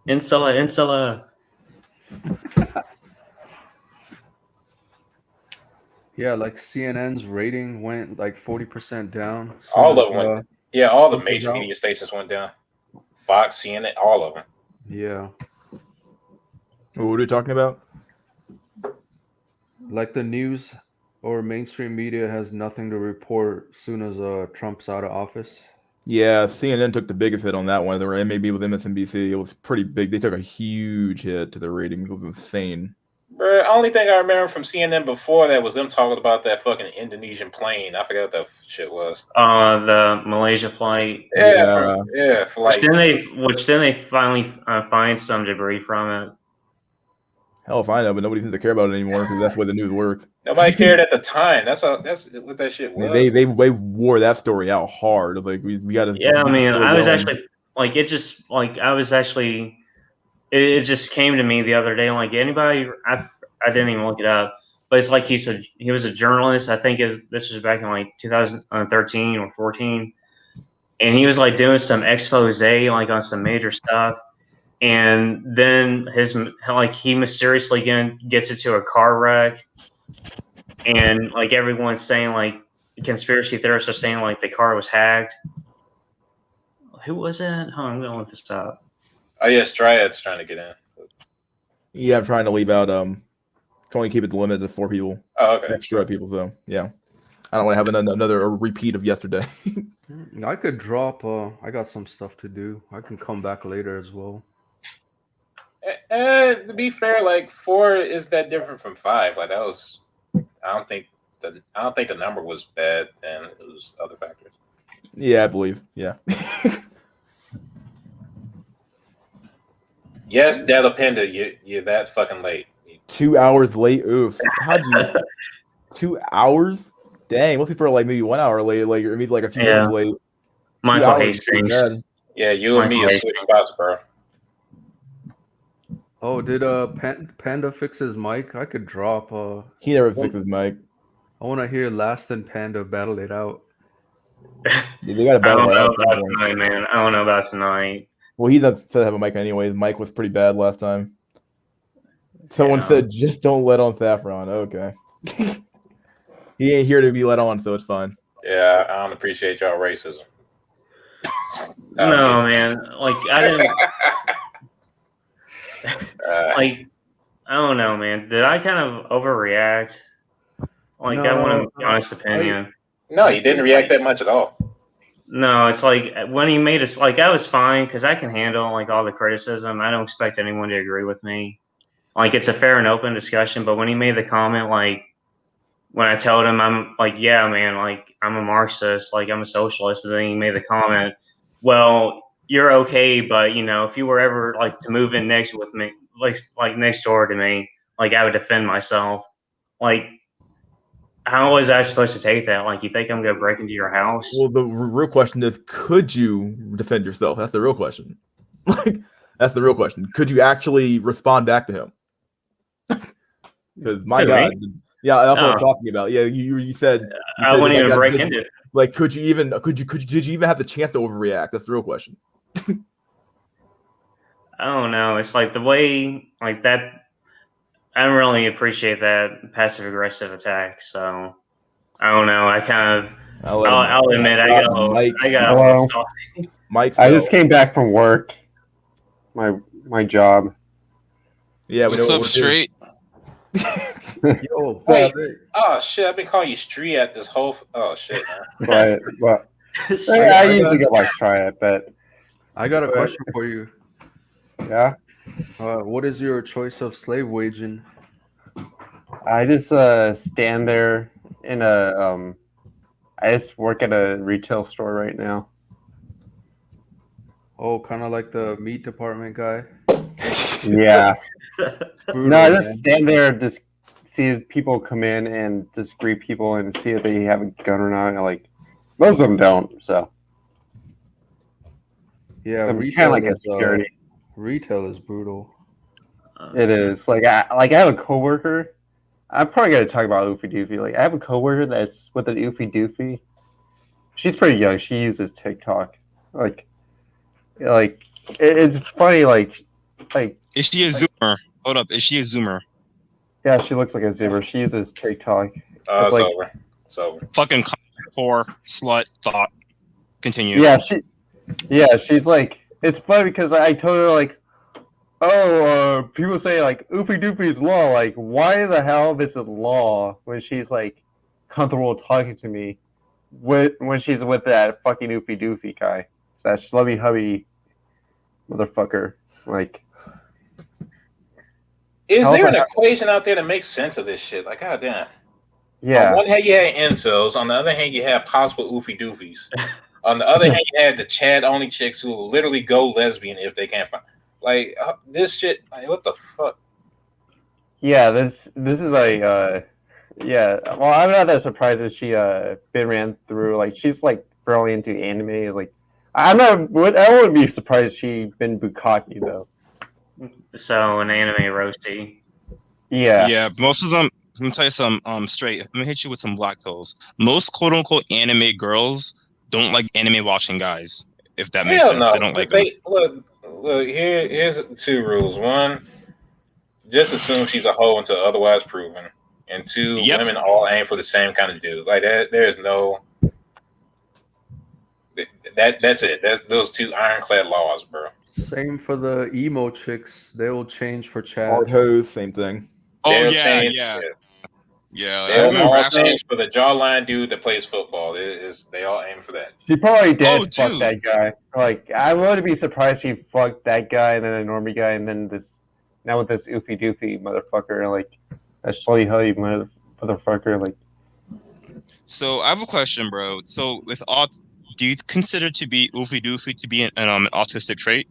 Incel. Yeah, like CNN's rating went like 40% down. All of them went. Yeah, all the Trump was major out. media stations went down. Fox, CNN, all of them. Yeah, What are you talking about? like the news or mainstream media has nothing to report soon as Trump's out of office. Yeah, CNN took the biggest hit on that one. There were maybe with MSNBC. It was pretty big. They took a huge hit to their ratings. It was insane. Bro, only thing I remember from CNN before that was them talking about that fucking Indonesian plane. I forgot what that shit was. The Malaysia flight. Yeah, for like. Which then they finally find some debris from it. Hell if I know, but nobody seems to care about it anymore because that's the way the news works. Nobody cared at the time. That's what that shit was. They wore that story out hard. Like we got to. Yeah, I mean, I was actually like it just like I was actually it just came to me the other day. Like anybody, I didn't even look it up, but it's like he was a journalist. I think this was back in like 2013 or 14, and he was like doing some expose like on some major stuff. And then he mysteriously gets into a car wreck, and like everyone's saying like conspiracy theorists are saying like the car was hacked. Who was it? Hold on, I'm gonna look this up. Oh yes, Triad's trying to get in. Yeah, I'm trying to leave out. Trying to keep it limited to 4 people. Oh, okay. Extra people, so yeah. I don't want to have another repeat of yesterday. I could drop. I got some stuff to do. I can come back later as well. To be fair, like 4 is that different from 5. Like that was. I don't think the number was bad. Then it was other factors. Yeah, I believe. Yeah. Yes, Delapenda, you're that fucking late. 2 hours late. Oof. How'd you? 2 hours? Dang. Most people are like maybe 1 hour late, like or maybe like a few minutes late. Michael Hastings. Yeah, you and me are switching spots, bro. Oh, did Panda fix his mic? I could drop. He never fixed his mic. I want to hear Last and Panda battle it out. Yeah, they got to battle it out. Tonight, man. I don't know about tonight. Well, he doesn't have a mic anyway. His mic was pretty bad last time. Someone said, "Just don't let on Saffron." Okay. He ain't here to be let on, so it's fine. Yeah, I don't appreciate y'all racism. No, man. Like I didn't. Like I don't know, man. Did I kind of overreact? Like I want an honest opinion. No, you didn't react that much at all. No, it's like when he made us like I was fine because I can handle like all the criticism. I don't expect anyone to agree with me. Like it's a fair and open discussion. But when he made the comment, like when I told him I'm like, yeah, man, like I'm a Marxist, like I'm a socialist, and then he made the comment, well, you're okay, but you know, if you were ever like to move in next with me, like next door to me, like I would defend myself. Like how was I supposed to take that? Like, you think I'm gonna break into your house? Well, the real question is, could you defend yourself? That's the real question. Like, that's the real question. Could you actually respond back to him? Because my God, yeah, that's what I'm talking about. Yeah, you said I wouldn't even break into it. Like, did you even have the chance to overreact? That's the real question. I don't know. It's like the way like that. I don't really appreciate that passive aggressive attack. So I don't know. I kind of. I'll admit I got a little salty. Mike, I just came back from work. My job. Yeah. What's up, Straight? Yo, wait. Oh shit! I've been calling you Stree at this whole. Oh shit, man. Well, I usually get like Triad, but I got a question for you. Yeah. What is your choice of slave waging? I just stand there in a. I just work at a retail store right now. Oh, kind of like the meat department guy. Yeah. Brutal, no, I just stand there, just see people come in and just greet people and see if they have a gun or not. And like most of them don't, so. Yeah, so I'm kind of like a security. Retail is brutal. It is like I have a coworker. I'm probably gonna talk about Oofy Doofy. Like I have a coworker that's with an Oofy Doofy. She's pretty young. She uses TikTok. Like it's funny. Like is she a Zoomer? Hold up, is she a Zoomer? Yeah, she looks like a Zoomer. She uses TikTok, It's It's like, over. It's over. Fucking whore, slut, thought. Continue. yeah, she's like, it's funny because I told her like, oh, people say like Oofy Doofy is law. Like, why the hell is it law when she's like comfortable talking to me when she's with that fucking Oofy Doofy guy, that schlubby hubby motherfucker? Like, Is How's there an that- equation out there that makes sense of this shit? Like, goddamn. On yeah, one hand, you had incels. On the other hand, you had possible oofy doofies. On the other hand, you had the Chad only chicks who will literally go lesbian if they can't find. Like this shit. Like, what the fuck? yeah. This is like, yeah. Well, I'm not that surprised that she been ran through. Like, she's like fairly into anime. Like, I wouldn't be surprised if she been bukkake though. So an anime roasty. Yeah. Yeah, most of them. Let me tell you some straight. Let me hit you with some black pills. Most quote unquote anime girls don't like anime watching guys. If that makes Hell sense, no. they don't like them. Look. Here's two rules. One, just assume she's a hoe until otherwise proven. And two, Yep. women all aim for the same kind of dude. Like that. There's no. That's it. Those two ironclad laws, bro. Same for the emo chicks. They will change for Chad. Hard hose, same thing. Oh They'll yeah, change, yeah, yeah. They'll haven't all read change for the jawline dude that plays football. They all aim for that. She probably did Oh, fuck dude. that guy. Like, I wouldn't be surprised she fucked that guy and then a normie guy and then now with this oofy doofy motherfucker, like, that slutty hubby motherfucker, like. So I have a question, bro. So with do you consider to be oofy doofy to be an autistic trait?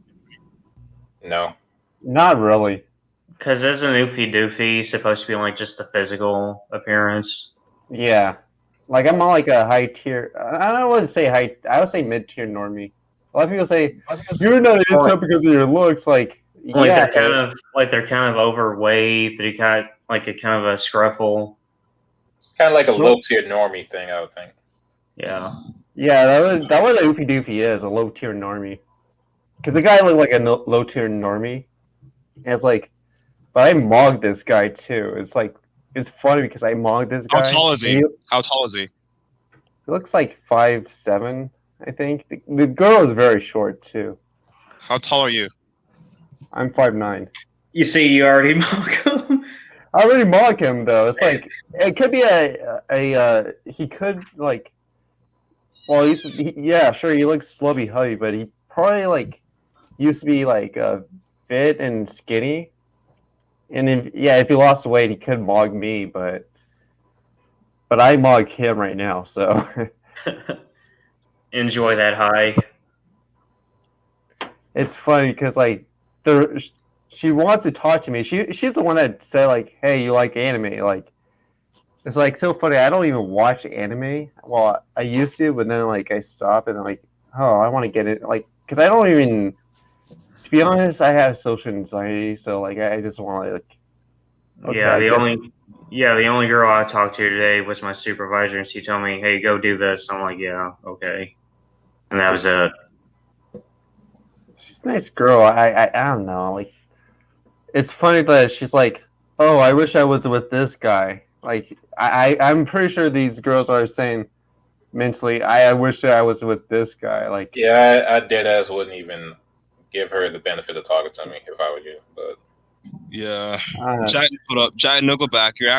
No. Not really. Because isn't Oofy Doofy supposed to be like just the physical appearance? Yeah. Like, I'm on like a high tier. I don't want to say high. I would say mid tier normie. A lot of people say you're not an incel because of your looks. Like, Like yeah, they're kind of overweight. They got like a kind of a scruffle. Kind of like a So- low tier normie thing, I would think. Yeah. yeah. That what an oofy doofy is, a low tier normie. Because the guy looked like a low tier normie, and it's like, but I mogged this guy too. It's like, it's funny because I mogged this guy. How tall is he? He How tall is he? looks like 5'7", I think. The girl is very short too. How tall are you? I'm 5'9". You see, you already mock him. I already mock him though. It's like, it could be he could like, well, yeah, sure, he looks slubby hubby, but he probably like used to be like fit and skinny. And if he lost weight, he could mog me, but I mog him right now, so. Enjoy that high. It's funny because like she wants to talk to me. She's the one that said like, "Hey, you like anime?" Like, it's like so funny. I don't even watch anime. Well, I used to, but then like I stopped and I'm like, oh, I want to get it. Like, because I don't even. To be honest, I have social anxiety, so like I just want to like. Okay, Yeah, I guess- the only girl I talked to today was my supervisor, and she told me, "Hey, go do this." I'm like, "Yeah, okay," and that was it. She's a nice girl. I don't know. Like, it's funny that she's like, "Oh, I wish I was with this guy." Like, I'm pretty sure these girls are saying mentally, I wish I was with this guy. Like, Yeah, I dead ass wouldn't even give her the benefit of talking to me if I were you. But Yeah. uh, Jai, hold up. Jai, no, go back. You're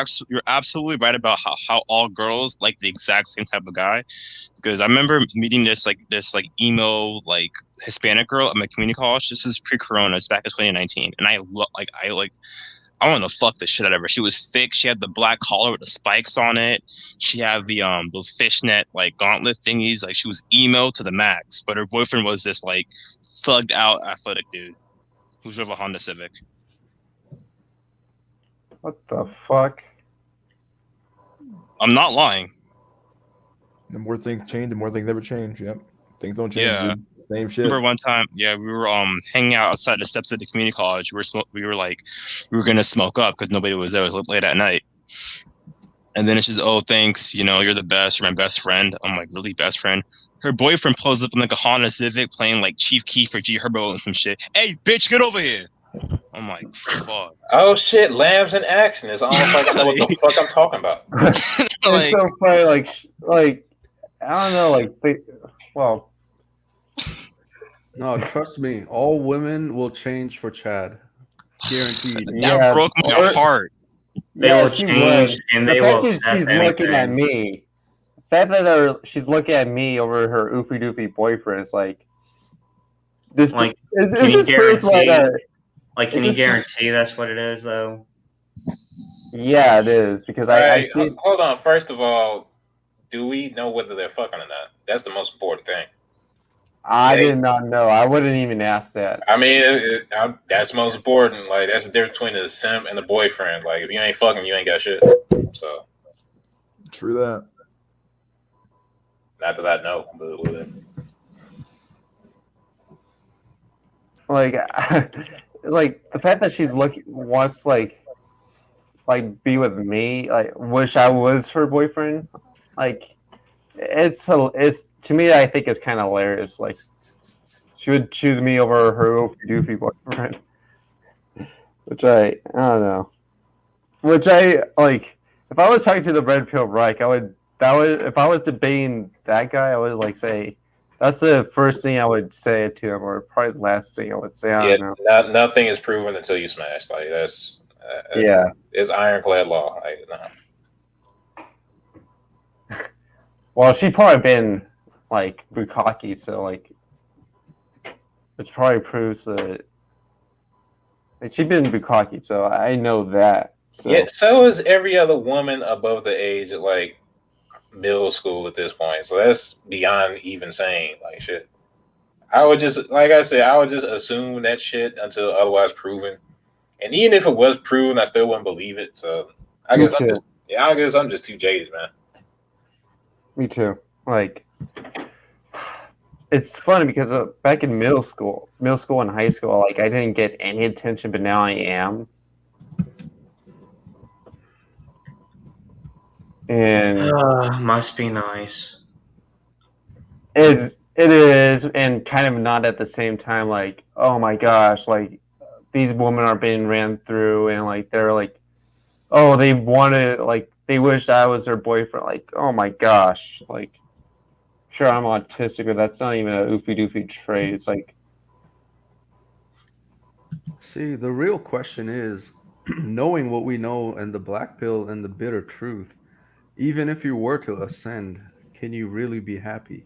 absolutely right about how all girls like the exact same type of guy. Because I remember meeting this emo like Hispanic girl at my community college. This is pre-corona. It's back in 2019, and I want to fuck the shit out of her. She was thick. She had the black collar with the spikes on it. She had the those fishnet like gauntlet thingies. Like, she was emo to the max. But her boyfriend was this like thugged out athletic dude who drove a Honda Civic. what the fuck? I'm not lying. The more things change, the more things never change. Yep. Things don't change. Yeah. Dude. Same shit. Remember one time, we were hanging out outside the steps of the community college. We were gonna smoke up because nobody was there. It was late at night. And then it's just, oh, thanks, you're the best, you're my best friend. I'm like, really, best friend? Her boyfriend pulls up in like a Honda Civic playing like Chief Keef or G Herbo and some shit. Hey, bitch, get over here. I'm like, fuck. oh shit, lambs in action. It's almost like I know what the fuck I'm talking about. it's so funny. Like I don't know. Well, No, trust me. All women will change for Chad. Guaranteed. That broke my heart. They yeah, will she change would. and The they fact will that accept she's looking at anything. me, the fact that she's looking at me over her oofy doofy boyfriend is like this. Like, It can you just proves why guarantee? Like, it can you just- guarantee that's what it is, though? Yeah, it is because I Right, see. hold on. First of all, do we know whether they're fucking or not? That's the most important thing. I did not know. I wouldn't even ask that. I mean, that's most important. Like, that's the difference between a simp and a boyfriend. Like, if you ain't fucking, you ain't got shit. So, True that. not that I know, but Like, like the fact that she's wants like be with me. Like, wish I was her boyfriend. Like, it's to me. I think it's kind of hilarious. Like, she would choose me over her oofy doofy boyfriend, which I don't know. Which I like. If I was talking to the red pill Reich, I would. That would. If I was debating that guy, I would like say. That's the first thing I would say to him, or probably the last thing I would say. I don't know. nothing is proven until you smash. Like, that's Yeah. It's ironclad law. Like, nah. Well, she probably been like bukkake, so like, which probably proves that she's been bukkake, so I know that. So. Yeah, so is every other woman above the age of like middle school at this point. So that's beyond even saying like shit. I would just, like I said, I would just assume that shit until otherwise proven. And even if it was proven, I still wouldn't believe it. So I guess I'm just too jaded, man. Me too. Like, it's funny because back in middle school and high school, like I didn't get any attention, but now I am. And Must be nice. It is, and kind of not at the same time. Like, oh my gosh, like these women are being ran through, and like they're like, oh, they wanted, like they wished I was their boyfriend. Like, oh my gosh, like, sure I'm autistic, but that's not even a oofy doofy trait. It's like, see, the real question is, knowing what we know and the black pill and the bitter truth. Even if you were to ascend, can you really be happy?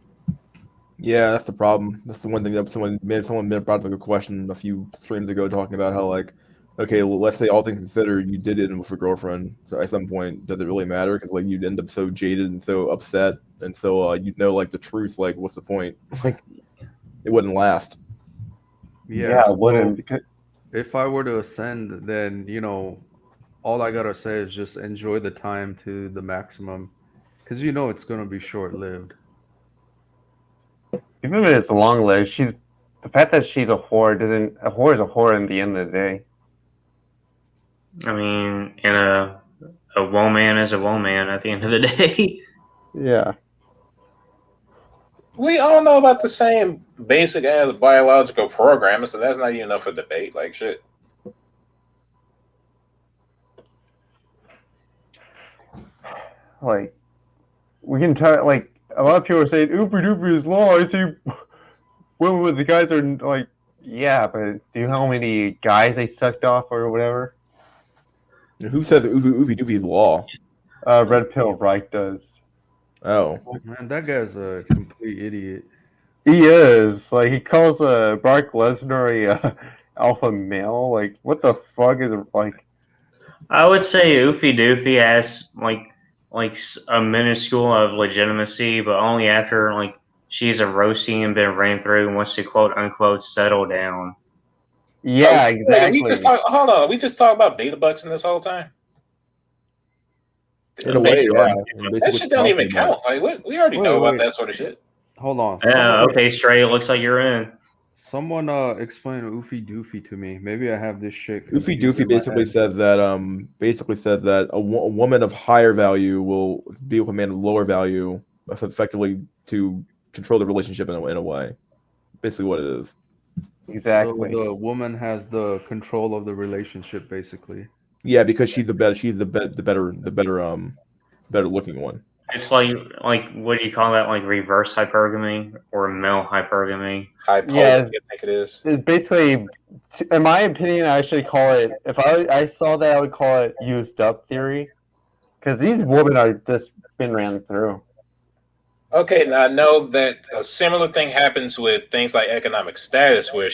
Yeah, that's the problem. That's the one thing that someone brought up a question a few streams ago talking about how like, okay, well, let's say all things considered, you did it with a girlfriend. So at some point, does it really matter? Because like you'd end up so jaded and so upset, and so you know like the truth. Like, what's the point? Like, it wouldn't last. yeah, so it wouldn't. Because if I were to ascend, then all I gotta say is just enjoy the time to the maximum, because it's gonna be short lived. even if it's long lived, the fact that she's a whore doesn't. A whore is a whore in the end of the day. I mean, a woman is a woman at the end of the day. Yeah. We all know about the same basic as biological programming, so that's not even up for debate. Like shit. Like, we can talk, like, a lot of people are saying, oofy doofy is law. I see women with the guys are like, yeah, but do you know how many guys they sucked off or whatever? Who says oofy doofy is law? Red Pill Reich does. Oh, Man, that guy's a complete idiot. He is. Like, he calls Brock Lesnar a alpha male. Like, what the fuck is, like... I would say Oofy Doofy has like a minuscule of legitimacy, but only after like she's a roasting and been ran through and wants to quote unquote settle down. Yeah, exactly. Hold on. We just talked about beta bucks in this whole time. in a way, yeah. That shit don't even count. Like, we already know about that sort of shit. Hold on. Yeah, okay, Stray. It looks like you're in. Someone explain Oofy Doofy to me. Maybe I have this shit. Oofy Doofy basically says that a woman of higher value will be with a man of lower value, effectively to control the relationship in a way. Basically, what it is. Exactly. So the woman has the control of the relationship, basically. Yeah, because she's the better better looking one. It's like what do you call that? Like reverse hypergamy or male hypergamy? Hypo, Yes. I think it is. It's basically, in my opinion, I should call it. If I saw that, I would call it used up theory, because these women are just been ran through. Okay, now I know that a similar thing happens with things like economic status, where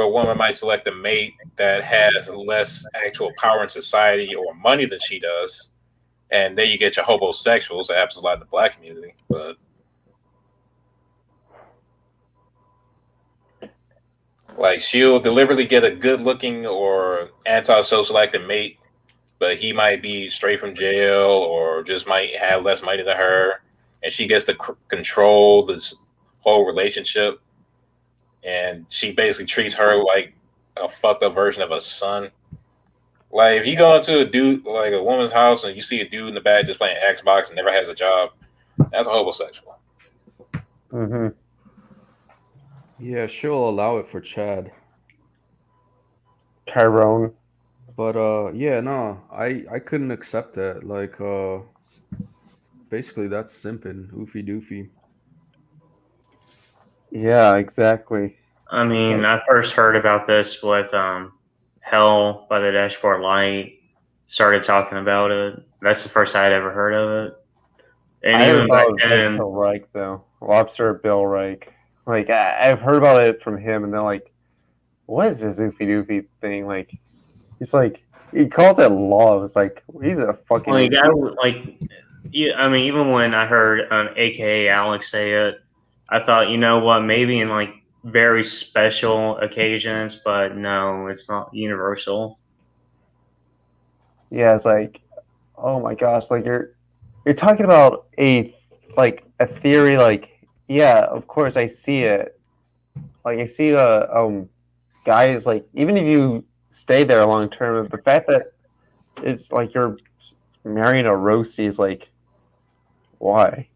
a woman might select a mate that has less actual power in society or money than she does, and then you get your homosexuals. That happens a lot in the black community, but like she'll deliberately get a good-looking or antisocial active mate, but he might be straight from jail or just might have less money than her, and she gets to control this whole relationship, and she basically treats her like a fucked up version of a son. Like if you go into a woman's house and you see a dude in the back just playing Xbox and never has a job, that's a homosexual. Mm-hmm. Yeah, she'll allow it for Chad. Tyrone. But yeah, no, I couldn't accept that. Like basically that's simping, oofy doofy. Yeah, exactly. I mean, I first heard about this with Hell by the Dashboard Light. Started talking about it. That's the first I'd ever heard of it. And I heard even back about then, Bill Reich though. Lobster Bill Reich. Like I've heard about it from him, and they're like, "What is this oofy doofy thing?" Like he's like he calls it love. It's like he's a fucking. like yeah, I mean, even when I heard AKA Alex say it, I thought, you know what, maybe in like very special occasions, but no, it's not universal. Yeah, it's like, oh my gosh, like you're talking about a theory. Like, yeah, of course I see it. Like I see guys, like even if you stay there long term, the fact that it's like you're marrying a roastie is like, why?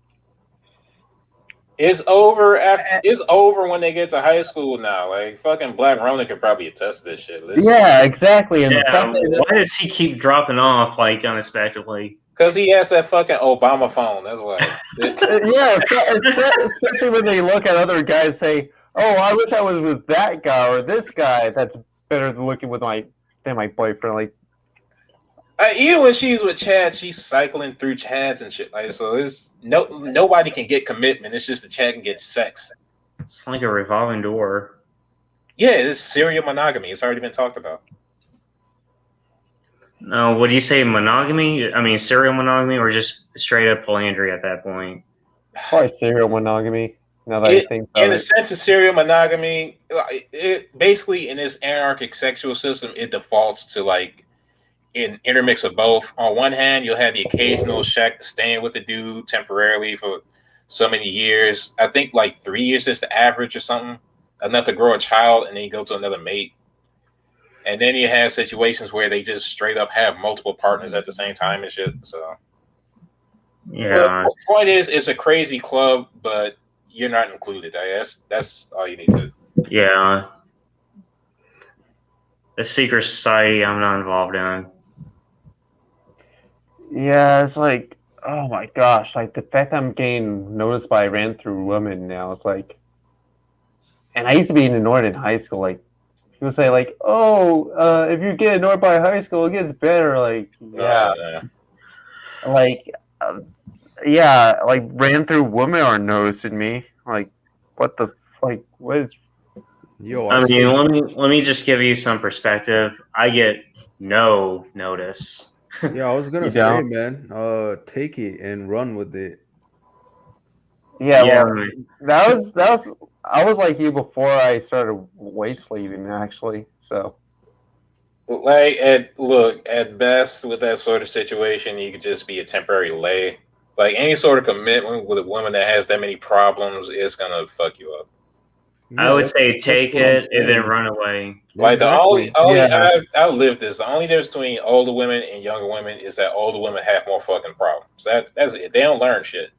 It's over when they get to high school now. Like fucking Black Ronan could probably attest to this shit. Yeah, exactly. And the Yeah, fact that why does he keep dropping off like unexpectedly? Because he has that fucking Obama phone. That's why. yeah, especially when they look at other guys and say, "Oh, I wish I was with that guy or this guy that's better than looking with than my boyfriend." Like, even when she's with Chad, she's cycling through Chads and shit. Like, so it's nobody can get commitment. It's just the Chad can get sex. It's like a revolving door. Yeah, it's serial monogamy. It's already been talked about. No, would you say monogamy? I mean, serial monogamy, or just straight up polyandry at that point? probably serial monogamy. Now that I think about in a it. sense of serial monogamy, it basically in this anarchic sexual system, it defaults to like an intermix of both. On one hand, you'll have the occasional staying with the dude temporarily for so many years. I think like 3 years is the average or something, enough to grow a child, and then you go to another mate. And then you have situations where they just straight up have multiple partners at the same time and shit. So, yeah. The point is, it's a crazy club, but you're not included. I guess that's all you need to. Yeah. The secret society I'm not involved in. Yeah, it's like, oh my gosh, like the fact I'm getting noticed by ran through women now, it's like, and I used to be ignored in high school. Like people say, like, oh, if you get ignored by high school, it gets better. Like, yeah, like, yeah, like ran through women are noticing me. Like, what the like, what is? Yo, I mean, let me just give you some perspective. I get no notice. Yeah, I was gonna You say, don't? man, take it and run with it. Yeah, Yeah, well, that was I was like you before I started waist leaving actually. So Like at best with that sort of situation, you could just be a temporary lay. Like any sort of commitment with a woman that has that many problems is gonna fuck you up. I would say take it and then run away. Like Exactly. the only Yeah. I lived this. The only difference between older women and younger women is that older women have more fucking problems. That's it. They don't learn shit.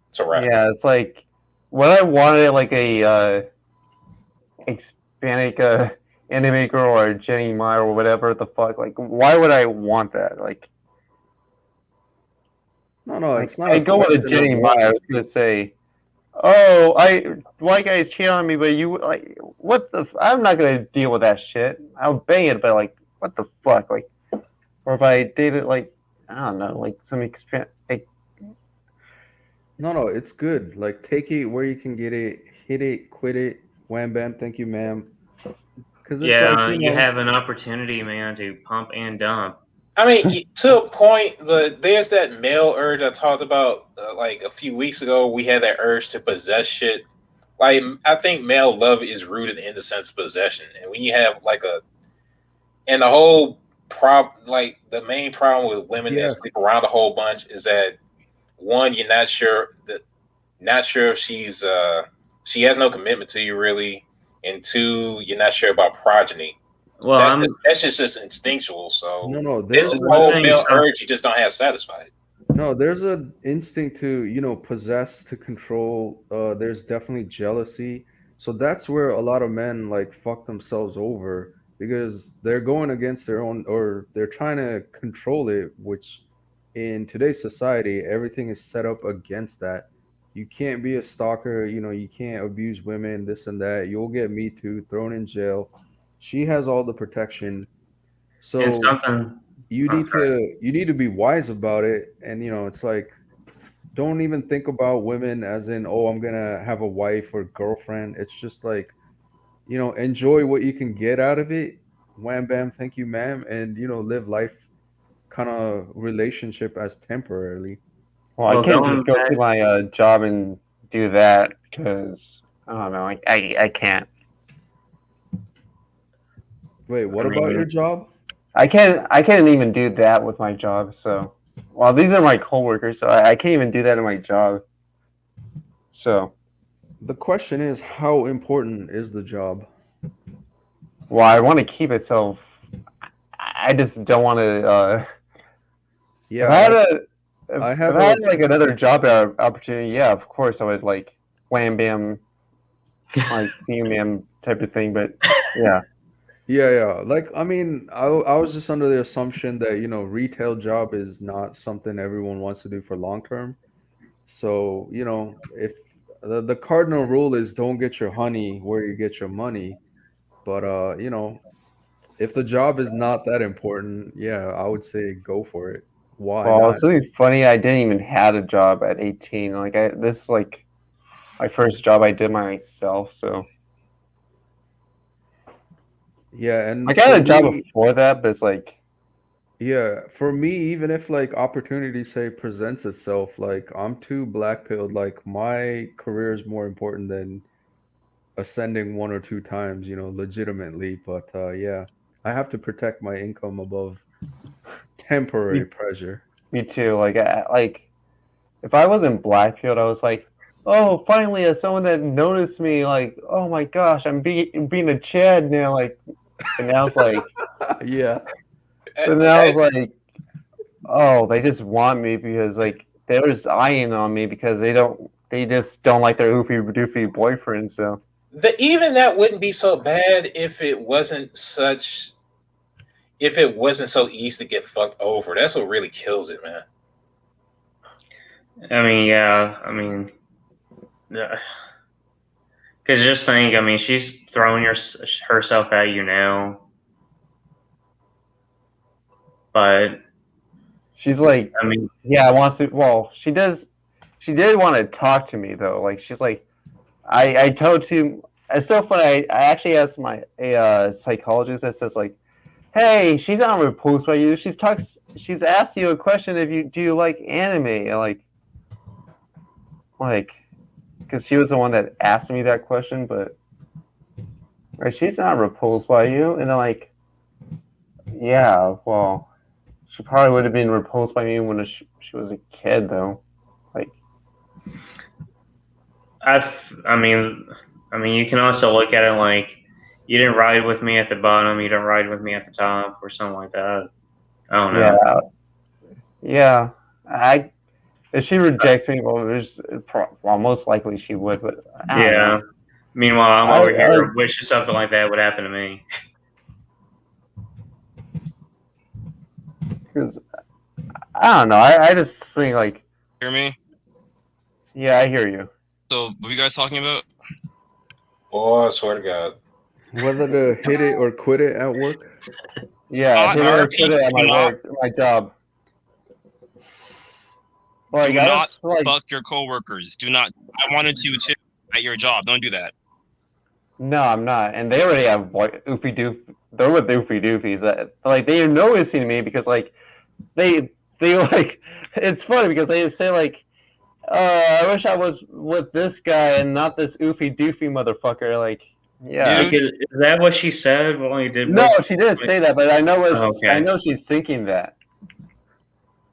It's a wrap. yeah, it's like when I wanted like a Hispanic anime girl or Jenny Meyer or whatever the fuck. Like, why would I want that? Like, No, Like, it's not. I a go with a question of Jenny why. Meyer. I was gonna say, oh, white guys cheat on me, but you like, what the? I'm not gonna deal with that shit. I'll bang it, but like, what the fuck, like, or if I dated like, I don't know, like some experience, like, No, it's good. Like, take it where you can get it, hit it, quit it, wham bam, thank you, ma'am. Because it's like, Yeah, you have an opportunity, man, to pump and dump. I mean, to a point, but there's that male urge I talked about like a few weeks ago. We had that urge to possess shit. Like, I think male love is rooted in the sense of possession, and when you have like and the whole like the main problem with women that yes, sleep around a whole bunch is that one, you're not sure if she has no commitment to you really, and two, you're not sure about progeny. Well, That's just instinctual. So no, this there's is one whole thing. male urge you just don't have satisfied. no, there's an instinct to, possess, to control. There's definitely jealousy. So that's where a lot of men like fuck themselves over because they're going against their own, or they're trying to control it, which in today's society, everything is set up against that. You can't be a stalker, you can't abuse women, this and that. You'll get Me Too, thrown in jail. She has all the protection. And So something. you Oh, need to be wise about it, and it's like, don't even think about women as in, oh, I'm gonna have a wife or girlfriend. It's just like, enjoy what you can get out of it, wham bam, thank you, ma'am, and live life kind of relationship as temporarily. well, I well, can't going just go to back. my job and do that because I don't know, I can't. Wait, what I about your mean, job? I can't even do that with my job. So, well, these are my coworkers, so I can't even do that in my job. So, The question is, how important is the job? well, I want to keep it. So, I just don't want to. If Yeah, I had like, a, I if have I a had like another job opportunity, yeah, of course I would like wham bam, like see you, ma'am type of thing. But yeah, Yeah. Like, I mean, I was just under the assumption that, retail job is not something everyone wants to do for long term. So, if the cardinal rule is don't get your honey where you get your money. But, if the job is not that important, yeah, I would say go for it. Why well, not? it's something funny. I didn't even had a job at 18. Like this is like my first job I did myself. So Yeah, and like I for had a job me, before that, but it's like yeah, for me, even if like opportunity say presents itself, like I'm too black pilled, like my career is more important than ascending one or two times, legitimately. But yeah, I have to protect my income above temporary me, pleasure. me too. Like if I wasn't Blackfield, I was like, oh, finally, someone that noticed me. Like, oh my gosh, I'm being a Chad now. Like, and now it's like, Yeah. but now it's like, oh, they just want me because like they're just eyeing on me because they just don't like their oofy doofy boyfriend. So Even that wouldn't be so bad if it wasn't so easy to get fucked over. That's what really kills it, man. I mean, yeah. I mean, because just think. I mean, she's throwing herself at you now, but she's like, I mean, yeah, I want to. Well, she does. She did want to talk to me though. Like, she's like, I told him. It's so funny. I actually asked my psychologist that says like, hey, she's not repulsed by you. She's asked you a question if you do you like anime, and like because she was the one that asked me that question, but right, she's not repulsed by you, and then like, yeah, well, she probably would have been repulsed by me when she was a kid, though. Like, I mean, you can also look at it like you didn't ride with me at the bottom, you didn't ride with me at the top, or something like that. I don't yeah, know. yeah, I if she rejects me, well, most likely she would, but I don't know. Yeah. Meanwhile, I'm I, over I here was, wishing something like that would happen to me. because I don't know. I just think like Hear me? Yeah, I hear you. So, what are you guys talking about? Boy, I swear to God. Whether to hit it or quit it at work. Yeah, hit it or quit it at my work, my job. Like, Do I not was like, fuck your coworkers. Do not. I wanted to too at your job. Don't do that. no, I'm not. And they already have like oofy doof. They're with oofy doofies. That like they're noticing me because like they like it's funny because they say like, I wish I was with this guy and not this oofy doofy motherfucker. Like, yeah. Dude. Like, is that what she said while you did? No, she didn't say that, but I know Okay. I know she's thinking that.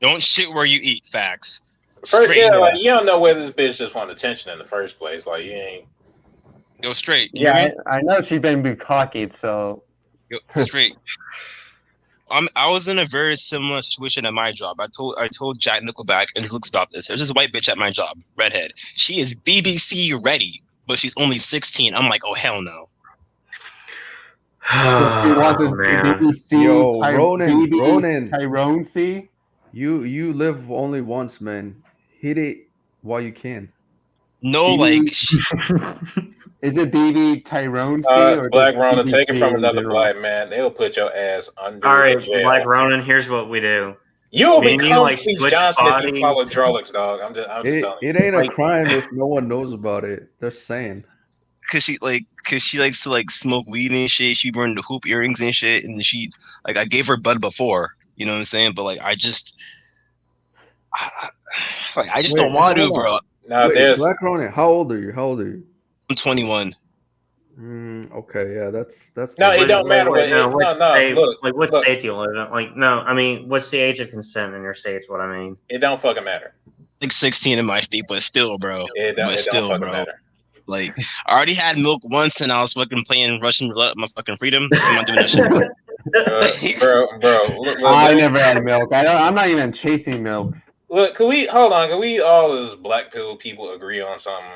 Don't shit where you eat. Facts. First, Straight. yeah, like you don't know whether this bitch just want attention in the first place. Like you ain't. Go straight. You hear Yeah, me? I know she's been bukkakied, so Go straight. I was in a very similar situation at my job. I told Jack Nickelback and Luke about this. There's this white bitch at my job, redhead. She is BBC ready, but she's only 16. I'm like, oh hell no. since he wants a man. BBC Yo, Ronan, BB's Tyrone C. You live only once, man. Hit it while you can. No, BB like Is it BB Tyrone C or Black just Ronan, take it BBC from in another general? black man. They'll put your ass under All right, jail. Black Ronan. Here's what we do. You'll Me and become you, like, Fleece switch Johnson if you bodies. follow Drolix, dog. I'm just telling you. It ain't a Like- crime if no one knows about it. They're saying. cause she likes to like smoke weed and shit. She burned the hoop earrings and shit, and she like I gave her bud before, you know what I'm saying? But like I just Wait, don't want to, hold bro. on. Now Wait, there's Black Ronan, how old are you? How old are you? I'm 21. Okay, yeah, that's No, the- it don't matter what- no, no, state, look, like what look. state do you live in? Like, no, I mean, what's the age of consent in your state? Is what I mean. it don't fucking matter. Like 16 in my state, but still, bro. It don't fucking bro. matter. Like I already had milk once, and I was fucking playing Russian roulette with my fucking freedom. I'm not doing that shit. Bro. Look, I never had milk. I'm not even chasing milk. Look, can we all as black people agree on something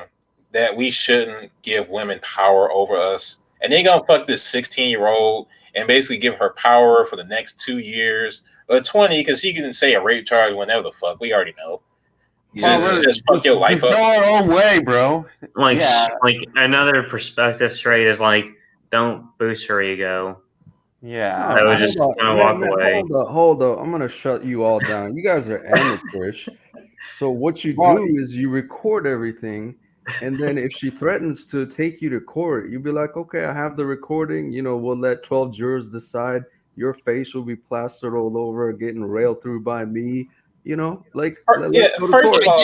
that we shouldn't give women power over us? And they gonna fuck this 16-year-old and basically give her power for the next 2 years or 20 because she can say a rape charge whenever the fuck. We already know. Yeah. Just fuck your life Just go up. our own way, bro. Like, Yeah. like another perspective straight is like, don't boost her ego. Yeah. I would just hold kinda on, walk man, away. Hold up. I'm gonna shut you all down. You guys are amateurish. So what you Well, do is you record everything, and then if she threatens to take you to court, you'll be like, okay, I have the recording. You know, we'll let 12 jurors decide. Your face will be plastered all over, getting railed through by me. You know, like let's go to first court. of all,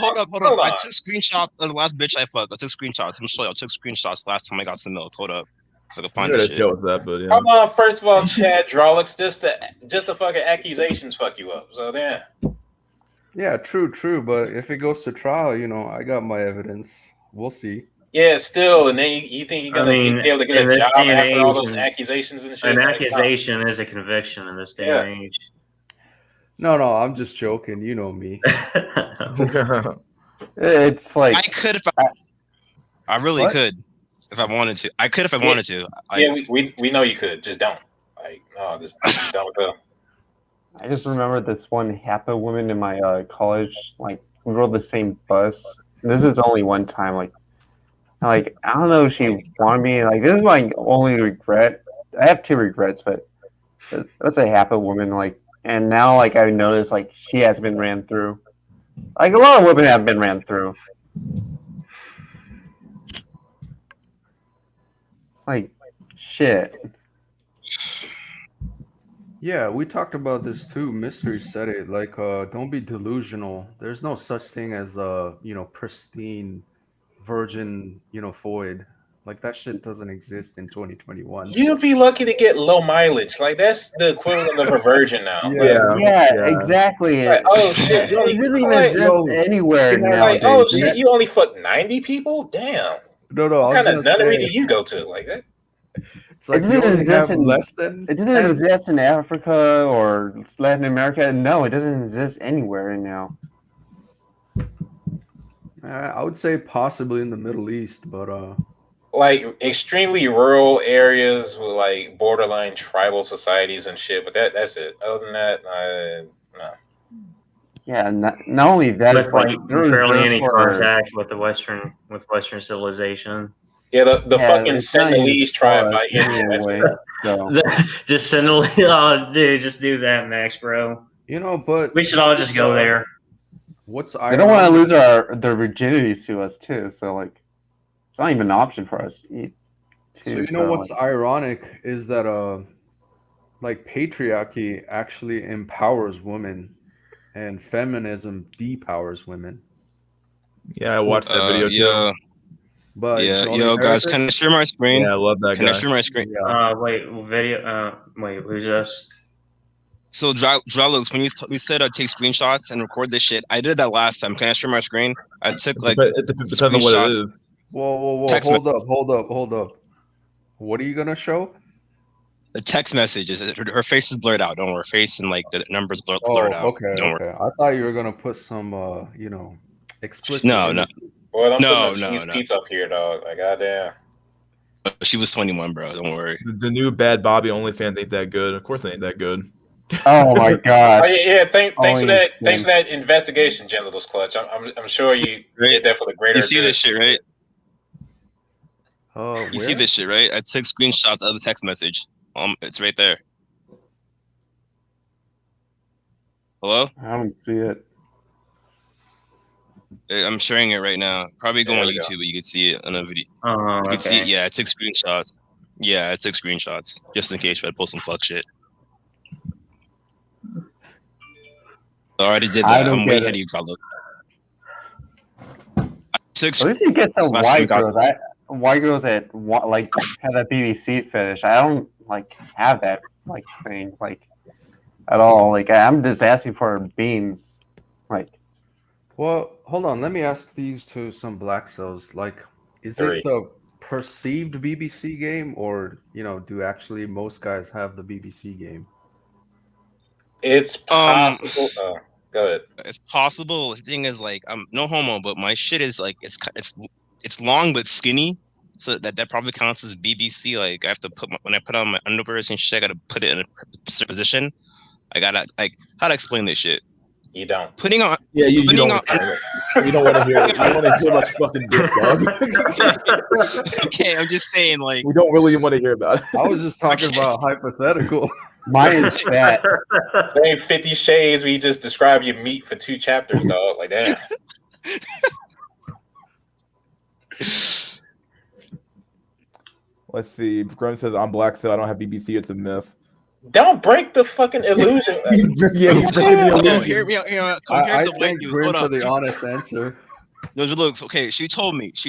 Hold up. Hold I on. took screenshots of the last bitch I fucked. I took screenshots. I'm sure I took screenshots last time I got some milk. Hold up. So I can I'm find gonna this shit. deal with that, but yeah. Come on, first of all, Chad Drolix, just the fucking accusations fuck you up. So then, Yeah, true. But if it goes to trial, you know, I got my evidence. We'll see. yeah, still, and then you think you're gonna I mean, be able to get in a this job day and after all age, those accusations and shit? An Like, accusation is a conviction in this day and age. No, I'm just joking. You know me. It's like I could if I really What? could if I wanted to. I could if I wanted to. yeah, we know you could, just don't. Like, no, just don't. I just remember this one HAPA woman in my college. Like we rode the same bus. This is only one time. Like I don't know if she wanted me. Like this is my only regret. I have 2 regrets, but that's a HAPA woman. Like, and now like I noticed like she has been ran through. Like a lot of women have been ran through. Like shit. Yeah, we talked about this too. Mystery said it. Like, don't be delusional. There's no such thing as pristine, virgin, void. Like that shit doesn't exist in 2021. You'd be lucky to get low mileage. Like that's the equivalent of a virgin now. Yeah, exactly. Like, oh shit, you It only, doesn't even like, exist anywhere like, nowadays. oh shit, you only fuck 90 people? Damn. No, What kind of nunnery do you go to? Like that? It's like It doesn't you only exist have in- less than. It doesn't exist in Africa or Latin America. No, it doesn't exist anywhere right now. I would say possibly in the Middle East, but Like extremely rural areas with like borderline tribal societies and shit. But that's it. Other than that, no. Yeah, not only that, with it's like like they're barely reserved any for. contact with the Western civilization. Yeah, the Yeah, fucking it's not even Senegalese tribe for us by India. That's anyway. So Just send oh, dude, just do that, Max, bro. But We should all just go there. What's they don't want to ironic? lose their virginities to us too. So like, it's not even an option for us to eat. So what's ironic is that like patriarchy actually empowers women, and feminism depowers women. Yeah, I watched that video too. Yeah, But yo, guys, can I share my screen? Yeah, I love that Can I guy. share my screen? Yeah. Wait, who's this? So, Drylux, when you said take screenshots and record this shit, I did that last time. Can I share my screen? I took like It depends on what it screenshots. is. Whoa! Text Hold up! What are you gonna show? The text messages. Her face is blurred out. Don't worry. Her face and like the numbers blurred out. Okay, Don't okay. I thought you were gonna put some, explicit. No. Boy, I'm No, putting no, cheese no. pizza up here, dog. Like, goddamn. She was 21, bro. Don't worry. The new Bad Bobby OnlyFans ain't that good. Of course, it ain't that good. Oh my gosh! Oh, yeah. Thanks for that. Insane. Thanks for that investigation, Genitals Clutch. I'm sure you did that for the greater. You see good. this shit, right? You see Where? this shit, right? I took screenshots of the text message. It's right there. Hello? I don't see it. I'm sharing it right now. Probably go There on we go. YouTube, but you can see it on a video. Oh, You can see it. okay. Yeah, I took screenshots. Yeah, I took screenshots just in case I post some fuck shit. I already did I that. don't I'm way get ahead it. of you, Carlo. I took At least you get some last time white got- girls. White girls that like have that BBC fetish. I don't like have that like thing like at all. Like I'm just asking for beans. Like Well, hold on. Let me ask these to some black cells. Like, is Three. it the perceived BBC game, or do actually most guys have the BBC game? It's possible. Go ahead. It's possible. The thing is, like, I'm no homo, but my shit is like it's long but skinny, so that probably counts as BBC. Like, I have to when I put on my underwears and shit, I gotta put it in a certain position. I gotta how to explain this shit. You don't. Putting on You putting don't. on. You don't want to hear. You don't want to hear about fucking dick, dog. Okay, I'm just saying, like, We don't really want to hear about it. I was just talking Okay. about hypothetical. mine is fat. Same 50 Shades where you just describe your meat for 2 chapters, dog. Like that. Let's see. Grunt says I'm black, so I don't have BBC. It's a myth. Don't break the fucking illusion. Yeah, he's breaking the oh, illusion. hear me out. I Compared to white thank dudes, Grim hold for up. the honest answer. No, looks okay. She told me 2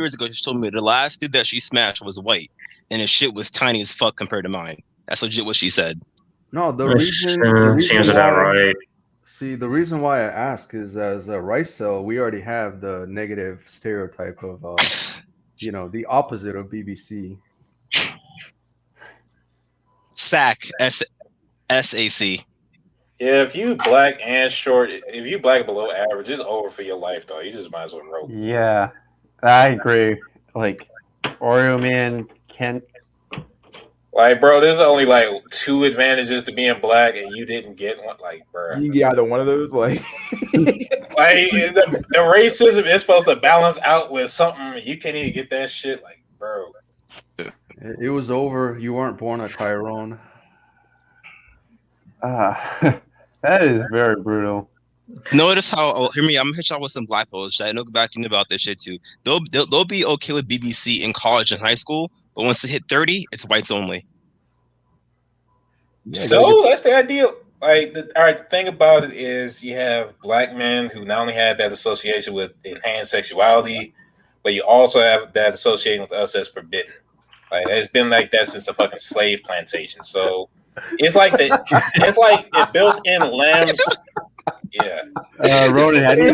years ago. She told me the last dude that she smashed was white, and his shit was tiny as fuck compared to mine. That's legit what she said. No, the That reason seems about why, right. See, the reason why I ask is as a rice cell, we already have the negative stereotype of, the opposite of BBC. SAC. Yeah, if you black and short, if you black below average, it's over for your life, though. You just might as well roll. Yeah, I agree. Like Oreo Man Kent. Like, bro, there's only like 2 advantages to being black, and you didn't get one. Like, bro, You can get either one of those. Like, the racism is supposed to balance out with something. You can't even get that shit. Like, bro, It was over. You weren't born a Tyrone. That is very brutal. Notice how hear me. I'm gonna hit y'all with some black folks. I know back in about this shit too. They'll be okay with BBC in college and high school, but once they hit 30, it's whites only. yeah, so that's the ideal. Like, the thing about it is you have black men who not only have that association with enhanced sexuality, but you also have that associating with us as forbidden. Like, it's been like that since the fucking slave plantation. So it's like the built-in lambs. Yeah. Ronan, how do you?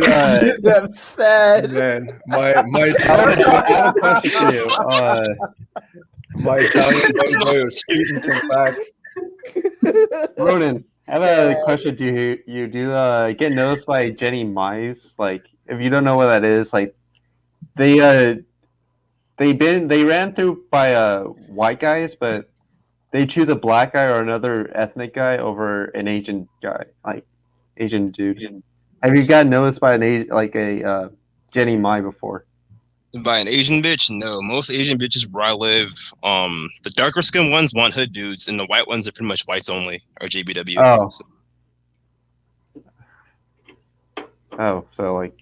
That's sad. Man, my Italian, I have a question for you. My Italian boy was speaking some facts. Ronan, I have a question to you. Do you get noticed by Jenny Mize? Like, if you don't know what that is, like they ran through by white guys, but they choose a black guy or another ethnic guy over an Asian guy, like Asian dude. Have you gotten noticed by a Jenny Mai before? By an Asian bitch? No. Most Asian bitches where I live, the darker skinned ones want hood dudes, and the white ones are pretty much whites only, or JBW. Oh. So, Oh, so like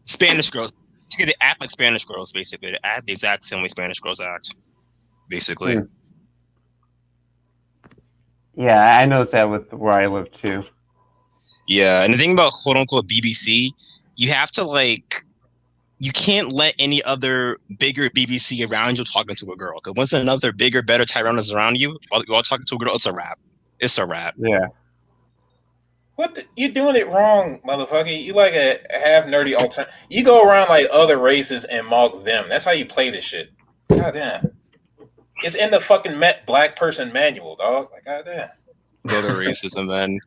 Spanish girls. They act like Spanish girls, basically. They act the exact same way Spanish girls act, basically. Hmm. Yeah, I noticed that with where I live too. Yeah, and the thing about quote unquote BBC, you have to you can't let any other bigger BBC around you talking to a girl. Because once another bigger, better Tyrone is around you, while you're all talking to a girl, it's a wrap. It's a wrap. Yeah. You're doing it wrong, motherfucker. You like a half nerdy alternative. You go around like other races and mock them. That's how you play this shit. Goddamn. It's in the fucking black person manual, dog. Like, goddamn. The other racism, man.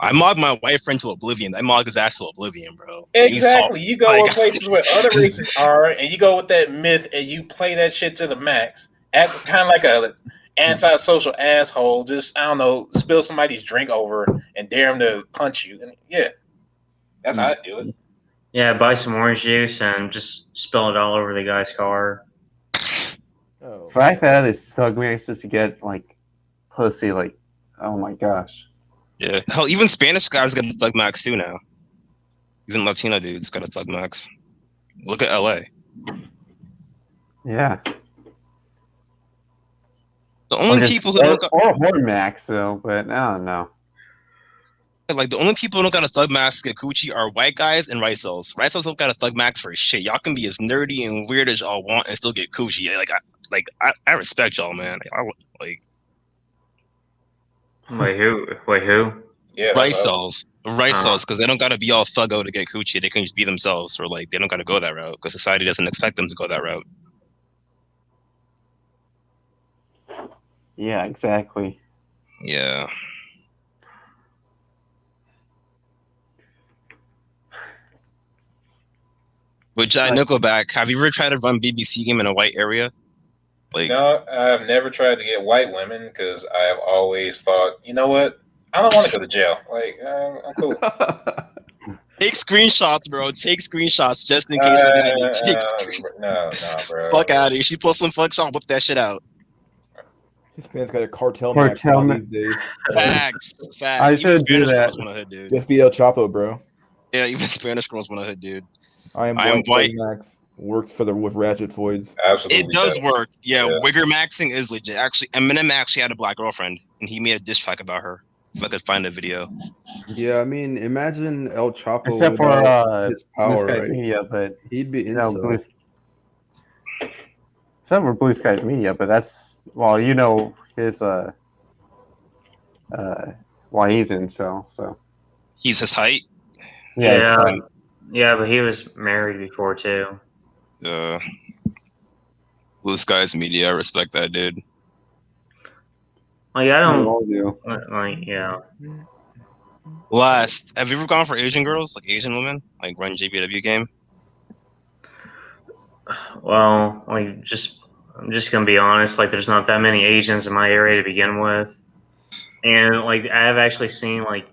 I mogged my white friend to oblivion. I mogged his ass to oblivion, bro. Exactly. You go in places where other races are, and you go with that myth, and you play that shit to the max. Act kind of like a antisocial asshole. Just, I don't know, spill somebody's drink over and dare him to punch you. And yeah, that's how I do it. Yeah, buy some orange juice and just spill it all over the guy's car. Oh. The fact that it's thug mixes to get like pussy, like, oh my gosh. Yeah, hell, even Spanish guys got a thug max too now. Even Latino dudes got a thug max. Look at LA. Yeah. The only people who don't got or max though, but I don't know. like the only people who don't got a thug max to get coochie are white guys and rice cells. Rice cells don't got a thug max for shit. Y'all can be as nerdy and weird as y'all want and still get coochie. I respect y'all, man. Wait, who? Yeah, rice cells, Uh-huh. because they don't gotta be all thuggo to get coochie. They can just be themselves, or like they don't gotta go that route because society doesn't expect them to go that route. Yeah, exactly. Yeah. But Nickelback, have you ever tried to run BBC game in a white area? Like, no, I've never tried to get white women because I have always thought, you know what? I don't want to go to jail. Like, I'm cool. take screenshots, bro. Take screenshots just in case. No, bro. Fuck out of here. She posts some fuck shot, whip that shit out. This man's got a cartel max on these days. Facts. I should do that. Hood, dude. Just be El Chapo, bro. Yeah, even Spanish girls want a hood, dude. I am white. Max works with Ratchet Voids. Absolutely, it does work. Yeah, wigger maxing is legit. Actually, Eminem actually had a black girlfriend, and he made a diss track about her. If I could find a video. Yeah, I mean, imagine El Chapo except for his power, Blue Skies right? Media, but he'd be except for Blue Skies Media, but that's his why he's in so. He's his height. Yeah, but he was married before too. Blue Skies Media, I respect that, dude. Like I don't do. like yeah. Last, have you ever gone for Asian girls, like Asian women, like run JBW game? Well, I'm just gonna be honest. Like, there's not that many Asians in my area to begin with, and like I have actually seen like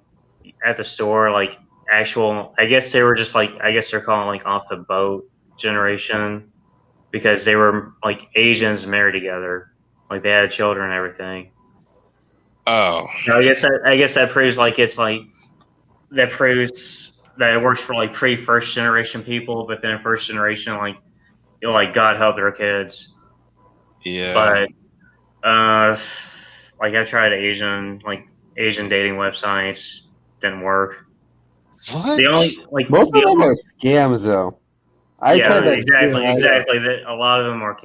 at the store like actual. I guess they were just like they're calling like off the boat generation because they were like Asians married together, like they had children and everything. Oh, so I guess that proves that proves that it works for like first generation people, but then first generation like God help their kids. Yeah. But like I tried Asian dating websites, didn't work. What? The only most of them are scams though. I tried that exactly. That a lot of them are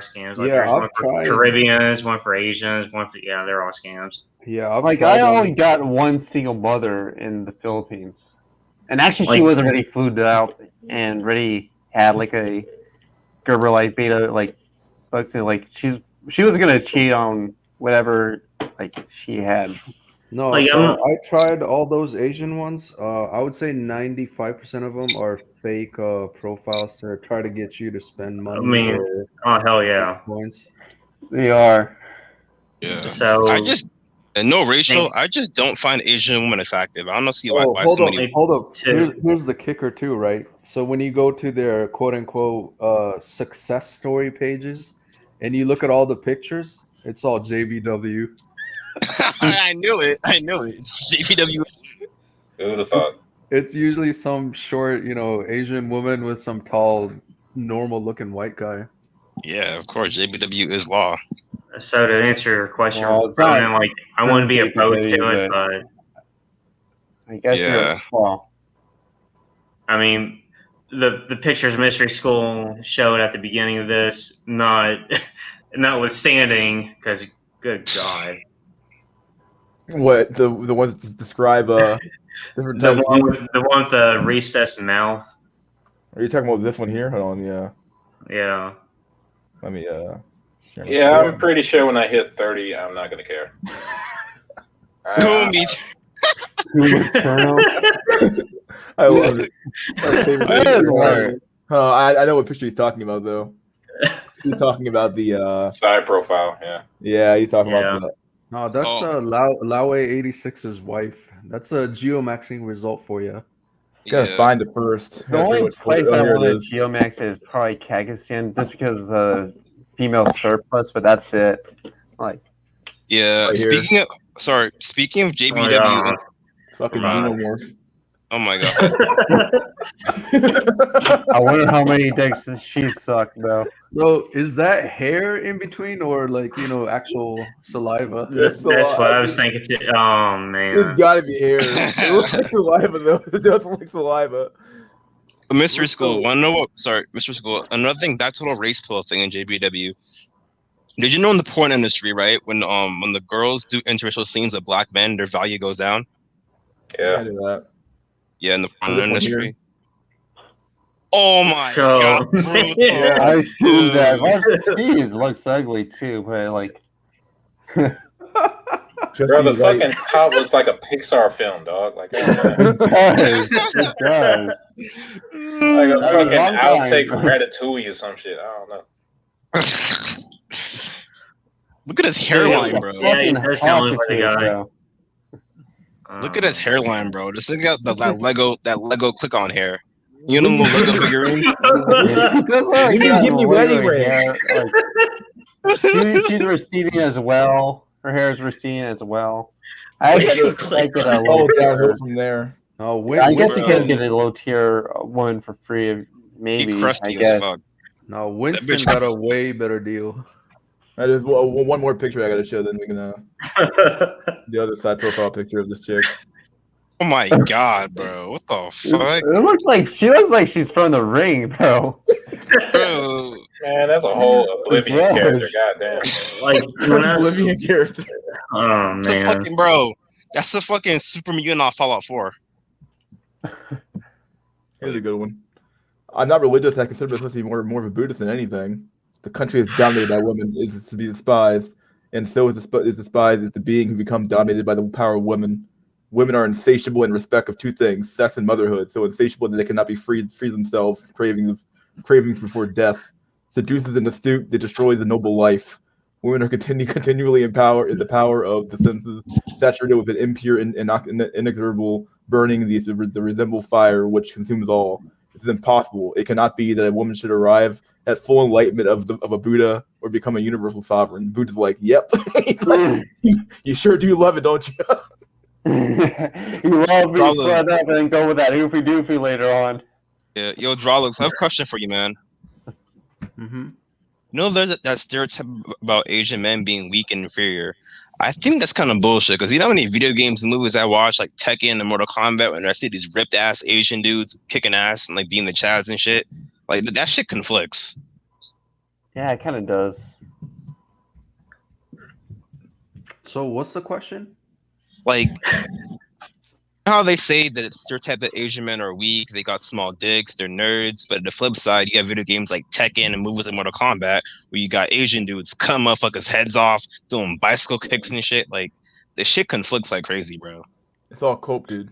scams. Like there's one for Caribbeans, one for Asians, they're all scams. Yeah, I only got one single mother in the Philippines, and actually she was already flued out and already had like a Gerber like beta like bugs and like she was gonna cheat on whatever like she had. No, I tried all those Asian ones. I would say 95% of them are fake profiles to try to get you to spend money. I mean, oh hell yeah, points. They are. Yeah. So And no racial, I just don't find Asian women attractive. I don't see why hold so up, many. hold up. Too. Here's the kicker too, right? So when you go to their quote unquote success story pages, and you look at all the pictures, it's all JBW. I knew it. It's JPW. Who would have thought? It's usually some short, Asian woman with some tall, normal-looking white guy. Yeah, of course, JPW is law. So to answer your question, Well, it's not Ronan, like I wouldn't be opposed to JPW, it, but I guess Yeah. well, I mean, the pictures Mystery School showed at the beginning of this, notwithstanding, because good God, What the ones that describe different the types of one people? with the recessed mouth. Are you talking about this one here? Hold on, yeah. Yeah. Let me share my Yeah, screen. I'm pretty sure when I hit 30, I'm not gonna care. Oh, me I love it. that is hilarious. I know what picture he's talking about though. He's talking about the Side profile, yeah. he's talking Yeah. about the No, that's Laue86's wife. That's a geomaxing result for you. gotta find it first. The only place I here it want to is. geomax is probably Kazakhstan, just because of the female surplus, but that's it. Like, Yeah. Right here. Speaking of Oh, JBW, yeah. Fucking Right. xenomorph. oh my god. I wonder how many dicks she sucked though. So is that hair in between, or actual saliva? That's That's what I was thinking too. Oh man. It's gotta be hair. It looks like saliva though. It doesn't look like saliva. Mystery School. Want to know what? Sorry, Mystery School. Another thing, back to the race pill thing in JBW. Did you know in the porn industry, right, when the girls do interracial scenes with black men, their value goes down? Yeah. I do that. Yeah, in the porn This one industry. here. Oh my So- god, bro! Yeah. I seen that. Dude. Jeez, looks ugly too, but like, Just Bro, the be right. fucking top looks like a Pixar film, dog. Like, it does. It does. like a That fucking was one outtake time. from Ratatouille or some shit. I don't know. Look at his hairline, bro. Yeah, he does kinda look like a Prostitute, guy. bro. Look at his hairline, bro. This thing got that Lego click-on hair. You know the Lego figurines? It does look like You she didn't has give me wedding literally ring. hair, like, she's receding as well. Her hair is receding as well. I guess you could get a Follow low downhill tier. from there. No, I guess you Winston- could get a low tier one for free, maybe. He crusty I as guess. fuck. No, Winston bitch- got a way better deal. I just one more picture I gotta show. Then we can the other side profile picture of this chick. Oh my god, bro. What the fuck? It looks like she's from the Ring, bro. Bro. Man, that's a whole Oblivion Yes. character. Goddamn. Like when I, Oblivion character. oh That's a man. fucking bro. That's the fucking super mutant off Fallout 4. Here's a good one. I'm not religious. I consider myself to be more of a Buddhist than anything. The country is dominated by women is to be despised, and so is despised is the being who becomes dominated by the power of women. Women are insatiable in respect of two things: sex and motherhood. So insatiable that they cannot be free themselves, cravings before death. Seduces and astute, they destroy the noble life. Women are continually in the power of the senses, saturated with an impure and inexorable burning, the resemble fire which consumes all. It is impossible. It cannot be that a woman should arrive at full enlightenment of a Buddha or become a universal sovereign. Buddha's like, yep. He's like, you sure do love it, don't you? You love me Brother. sweat up and go with that oofy doofy later on. Yeah, yo, Drawlux, I have a question for you, man. Mm-hmm. You know, there's that stereotype about Asian men being weak and inferior. I think that's kind of bullshit because you know how many video games and movies I watch, like Tekken and Mortal Kombat, when I see these ripped ass Asian dudes kicking ass and like being the chads and shit. Like that shit conflicts. Yeah, it kind of does. So what's the question? Like how they say that it's stereotype that Asian men are weak, they got small dicks, they're nerds. But the flip side, you have video games like Tekken and movies like Mortal Kombat where you got Asian dudes cutting motherfuckers' heads off, doing bicycle kicks and shit. Like the shit conflicts like crazy, bro. It's all cope, dude.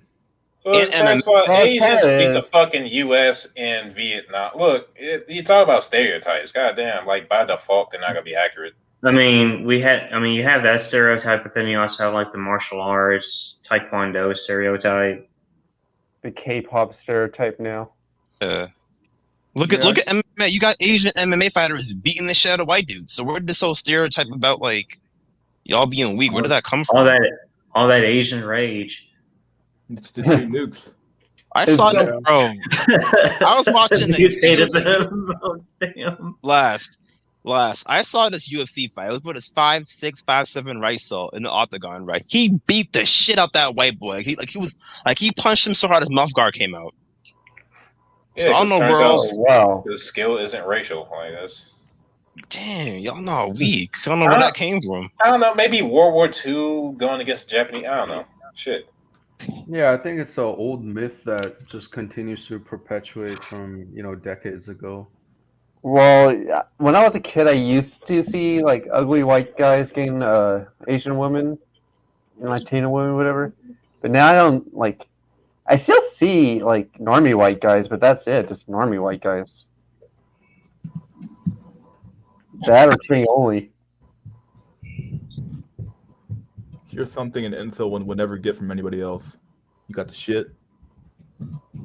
Look, And first of all, well, Asians that beat the is- fucking U.S. and Vietnam. Look, you talk about stereotypes. Goddamn, like by default, they're not gonna be accurate. I mean, you have that stereotype, but then you also have like the martial arts, taekwondo stereotype. The K-pop stereotype now. Look Yeah. at MMA. You got Asian MMA fighters beating the shit out of white dudes. So where did this whole stereotype about like y'all being weak? Where did that come from? All that Asian rage. It's the two nukes. I It's saw so- that, bro. I was watching the Mutated UFC. them. Oh, damn. Last. I saw this UFC fight. It was what is 5'6", 5'7" Rysel in the octagon, right? He beat the shit out that white boy. He punched him so hard his mouth guard came out. Yeah, So I don't know where turns else. out Wow. the skill isn't racial. Like that's. Damn, y'all know weak. I don't know where that came from. I don't know. Maybe World War II going against the Japanese. I don't know. Shit. Yeah, I think it's an old myth that just continues to perpetuate from decades ago. Well, when I was a kid, I used to see like ugly white guys getting Asian women, Latino women, whatever. But now I don't like. I still see like normie white guys, but that's it. Just normie white guys. That or king only. Here's something an incel would never get from anybody else. You got the shit.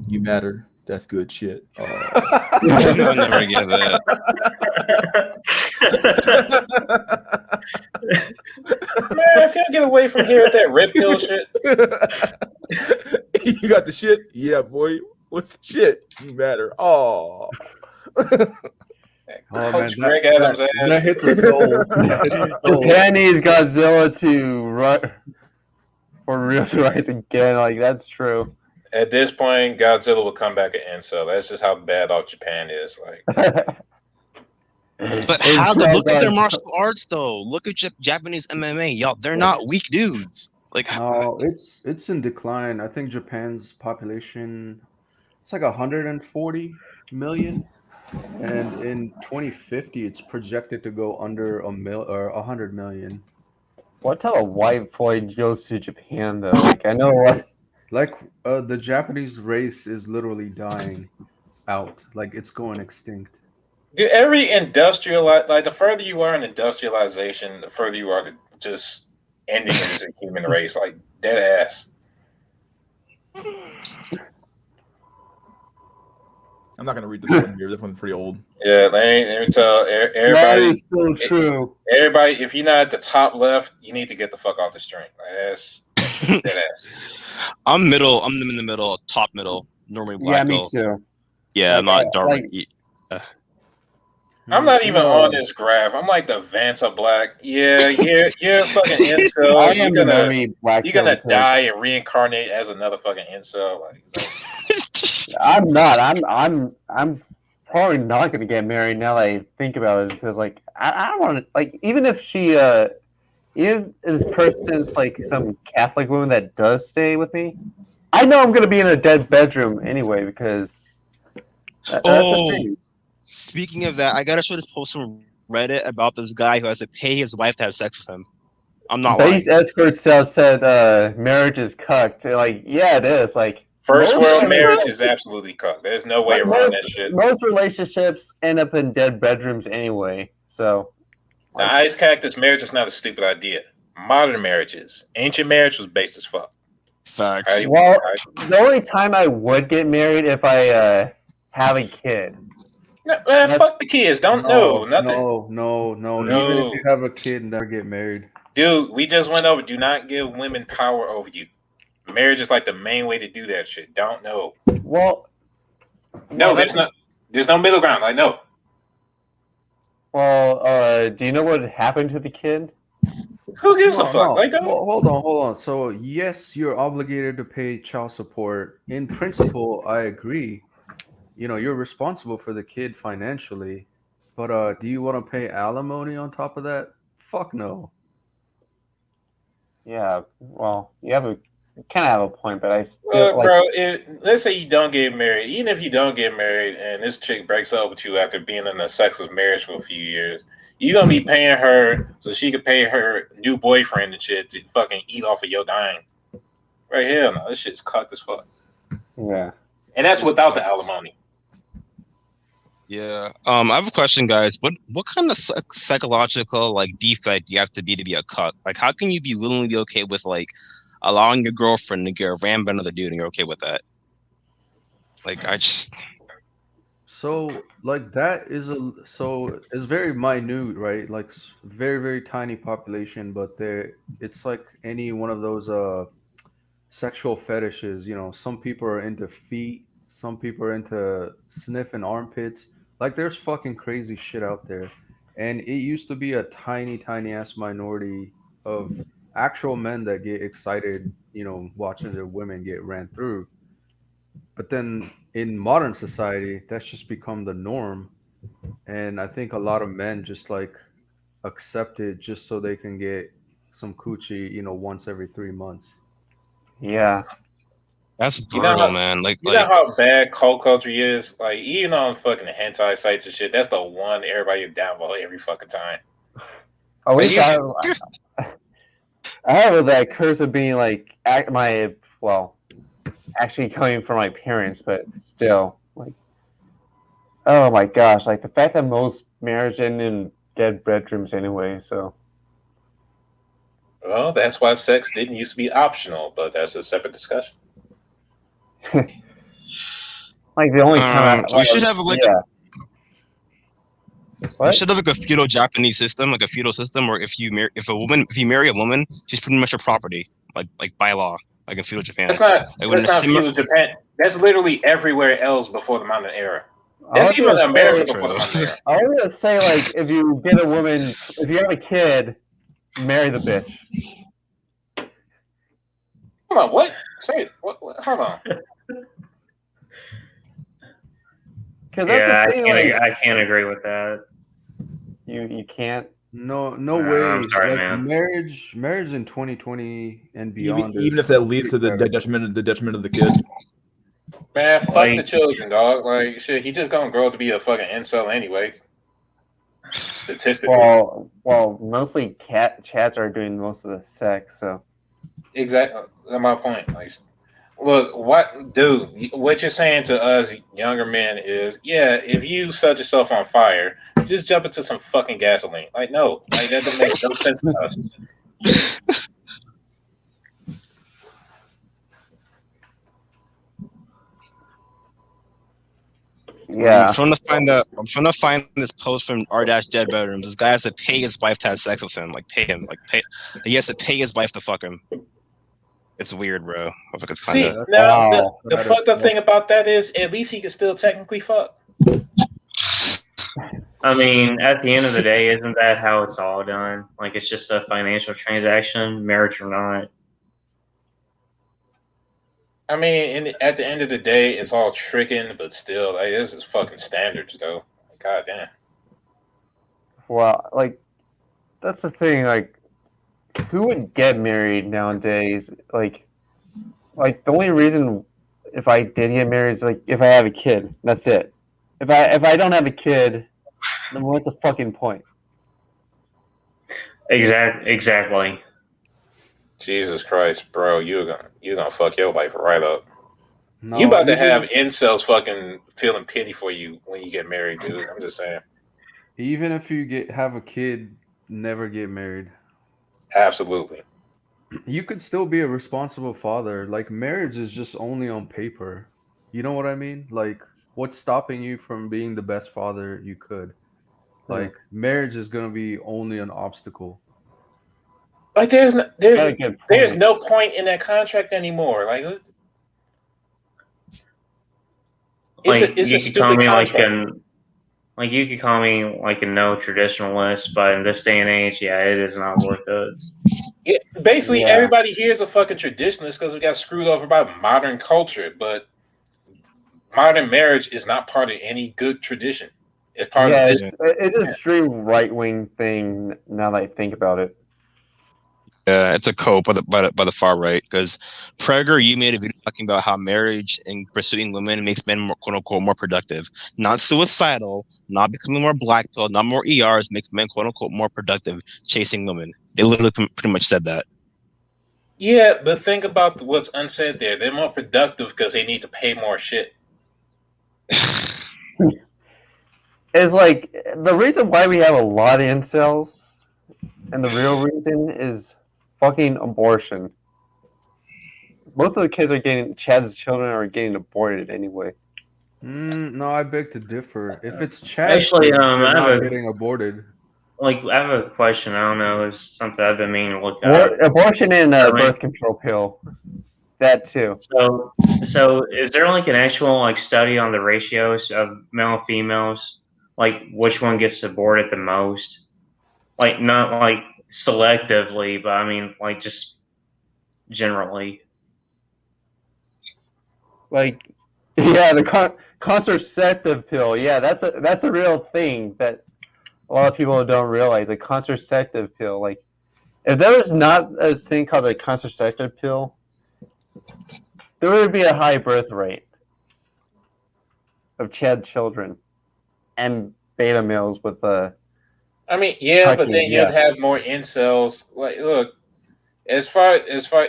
You matter. That's good shit. I'll never get that. Man, if you get away from here with that red pill shit. You got the shit? Yeah, boy. What's the shit? You matter. Oh. Coach Greg Adams that hits the soul. That hits the soul. Japan needs Godzilla to run for real rise again. Like that's true. At this point, Godzilla will come back an incel. That's just how bad off Japan is. Like, But how? Look at their martial arts though. Look at Japanese MMA, y'all. They're not weak dudes. Like, No, it's in decline. I think Japan's population, it's like 140 million, and in 2050, it's projected to go under 100 million. What type of white boy goes to Japan though? Like I know what. Like the Japanese race is literally dying out. Like it's going extinct. dude, every like the further you are in industrialization, the further you are to just ending as a human race. Like dead ass. I'm not gonna read this one here. This one's pretty old. Yeah, let me tell That everybody. is so true. Everybody, if you're not at the top left, you need to get the fuck off the string. Like, that's dead ass. I'm middle. I'm in the middle, top middle. Normally black. Yeah, me belt. too. Yeah, I'm not dark. I'm not even on this graph. I'm like the Vanta Black. Yeah, you're fucking incel. I am You're gonna die and reincarnate as another fucking incel. Like, I'm not. I'm probably not going to get married now that I think about it because, like, I don't want to. Like, even if she, even if this person's like some Catholic woman that does stay with me, I know I'm going to be in a dead bedroom anyway because. That's the thing. Speaking of that, I gotta show this post from Reddit about this guy who has to pay his wife to have sex with him. I'm not lying. Base escort sales said marriage is cucked. Like, yeah, it is. Like. first world marriage is absolutely cucked. There's no way around that shit. Most relationships end up in dead bedrooms anyway. So, Now, Ice Cactus marriage is not a stupid idea. Modern marriages, ancient marriage was based as fuck. Facts. well, the only time I would get married if I have a kid. No, man, fuck the kids. Don't know nothing. No. No. Even if you have a kid, never get married. Dude, we just went over. Do not give women power over you. Marriage is like the main way to do that shit. Don't know. Well, No, there's no middle ground. Like no. Well, do you know what happened to the kid? Who gives a No, fuck? no. Like don't. Hold on. So yes, you're obligated to pay child support. In principle, I agree. You're responsible for the kid financially, but do you want to pay alimony on top of that? Fuck no. Yeah. Well, you kind of have a point, but I still Look, like. bro, let's say you don't get married. Even if you don't get married and this chick breaks up with you after being in a sexless marriage for a few years, you're going to be paying her so she can pay her new boyfriend and shit to fucking eat off of your dime. Right here, no, this shit's cucked as fuck. Yeah. And that's without the alimony. Yeah. I have a question, guys. What kind of psychological like defect you have to be a cuck? Like, how can you be willingly be okay with like allowing your girlfriend to get rammed by another dude and you're okay with that? Like, I just So like that is it's very minute, right? Like very very tiny population, but there it's like any one of those sexual fetishes. You know, some people are into feet, some people are into sniffing armpits. Like there's fucking crazy shit out there, and it used to be a tiny tiny ass minority of actual men that get excited, you know, watching their women get ran through. But then in modern society, that's just become the norm. And I think a lot of men just like accept it just so they can get some coochie, you know, once every 3 months. Yeah. that's You know brutal, how man. you know how bad cult culture is. Like even on fucking hentai sites and shit, that's the one everybody downvote every fucking time. At Like, least you- I have that curse of being like actually coming from my parents, but still, like, oh my gosh, like the fact that most marriage end in dead bedrooms anyway. So Well, that's why sex didn't used to be optional, but that's a separate discussion. like the only time we should have like yeah. we What? should have like a feudal Japanese system, like a feudal system where if you marry a woman, she's pretty much your property, like by law, like in feudal Japan. That's not Like when that's not feudal Japan. That's literally everywhere else before the modern era. I That's was even gonna America say, before the modern era. I was gonna say, like, if you get a woman, if you have a kid, marry the bitch. Hold on, what? Say it. What? Hold on. Because that's Yeah, the thing, like, I can't agree with that. you can't. No, No, way. I'm sorry, Like man. marriage in 2020 and beyond. Even is if that leads to pretty the detriment of the kid. Man, fuck Like- the children, dog. Like shit, he just gonna grow up to be a fucking incel anyway. Statistically. Well, mostly chats are doing most of the sex, so. Exactly. That's my point. Like, look, what you're saying to us younger men is, yeah, if you set yourself on fire, just jump into some fucking gasoline. Like, no, like that doesn't make no sense to us. Yeah. I'm trying to find this post from R-Dead Bedrooms. This guy has to pay his wife to have sex with him. Like pay him. He has to pay his wife to fuck him. It's weird, bro. If I could find See, it. now Wow. the fucked up thing about that is at least he can still technically fuck. I mean, at the end of the day, isn't that how it's all done? Like, it's just a financial transaction, marriage or not. I mean, at the end of the day, it's all tricking, but still, like, this is fucking standards, though. God damn. Well, like, that's the thing. Like, who would get married nowadays? Like the only reason if I did get married is like if I have a kid. That's it. If I don't have a kid, then what's the fucking point? Exactly. Jesus Christ, bro, you're gonna fuck your life right up. No, You about to even- have incels fucking feeling pity for you when you get married, dude. I'm just saying. Even if you have a kid, never get married. Absolutely. You could still be a responsible father. Like marriage is just only on paper. You know what I mean? Like what's stopping you from being the best father you could? Like marriage is gonna be only an obstacle. Like Got a good there's point. no point in that contract anymore. Like it's a you could call stupid me contract. you could call me like a no traditionalist, but in this day and age, yeah, it is not worth it. Yeah, basically, Yeah. everybody here is a fucking traditionalist because we got screwed over by modern culture. But modern marriage is not part of any good tradition. It's part Yeah, of it's a extreme right wing thing. Now that I think about it. Yeah, it's a cope by the far right. Because Prager, you made a video talking about how marriage and pursuing women makes men more, quote unquote, more productive, not suicidal, not becoming more black pill, not more ERs, makes men quote unquote more productive chasing women. They literally pretty much said that. Yeah, but think about what's unsaid there. They're more productive because they need to pay more shit. is like the reason why we have a lot of incels, and the real reason is fucking abortion. Most of the kids are getting Chad's children are getting aborted anyway. No, I beg to differ. If it's Chad, Actually, they're I have not a getting aborted. I have a question. I don't know. It's something I've been meaning to look at. Abortion and Right. birth control pill, that too. So is there like an actual like study on the ratios of male and females, like which one gets aborted the most? Like not like selectively, but I mean like just generally. Like, yeah, the contraceptive pill. Yeah, that's a real thing that a lot of people don't realize. A contraceptive pill. Like, if there was not a thing called a contraceptive pill, there would be a high birth rate of Chad children and beta males with I mean, yeah, but then yeah. you'd have more incels. Like, look, as far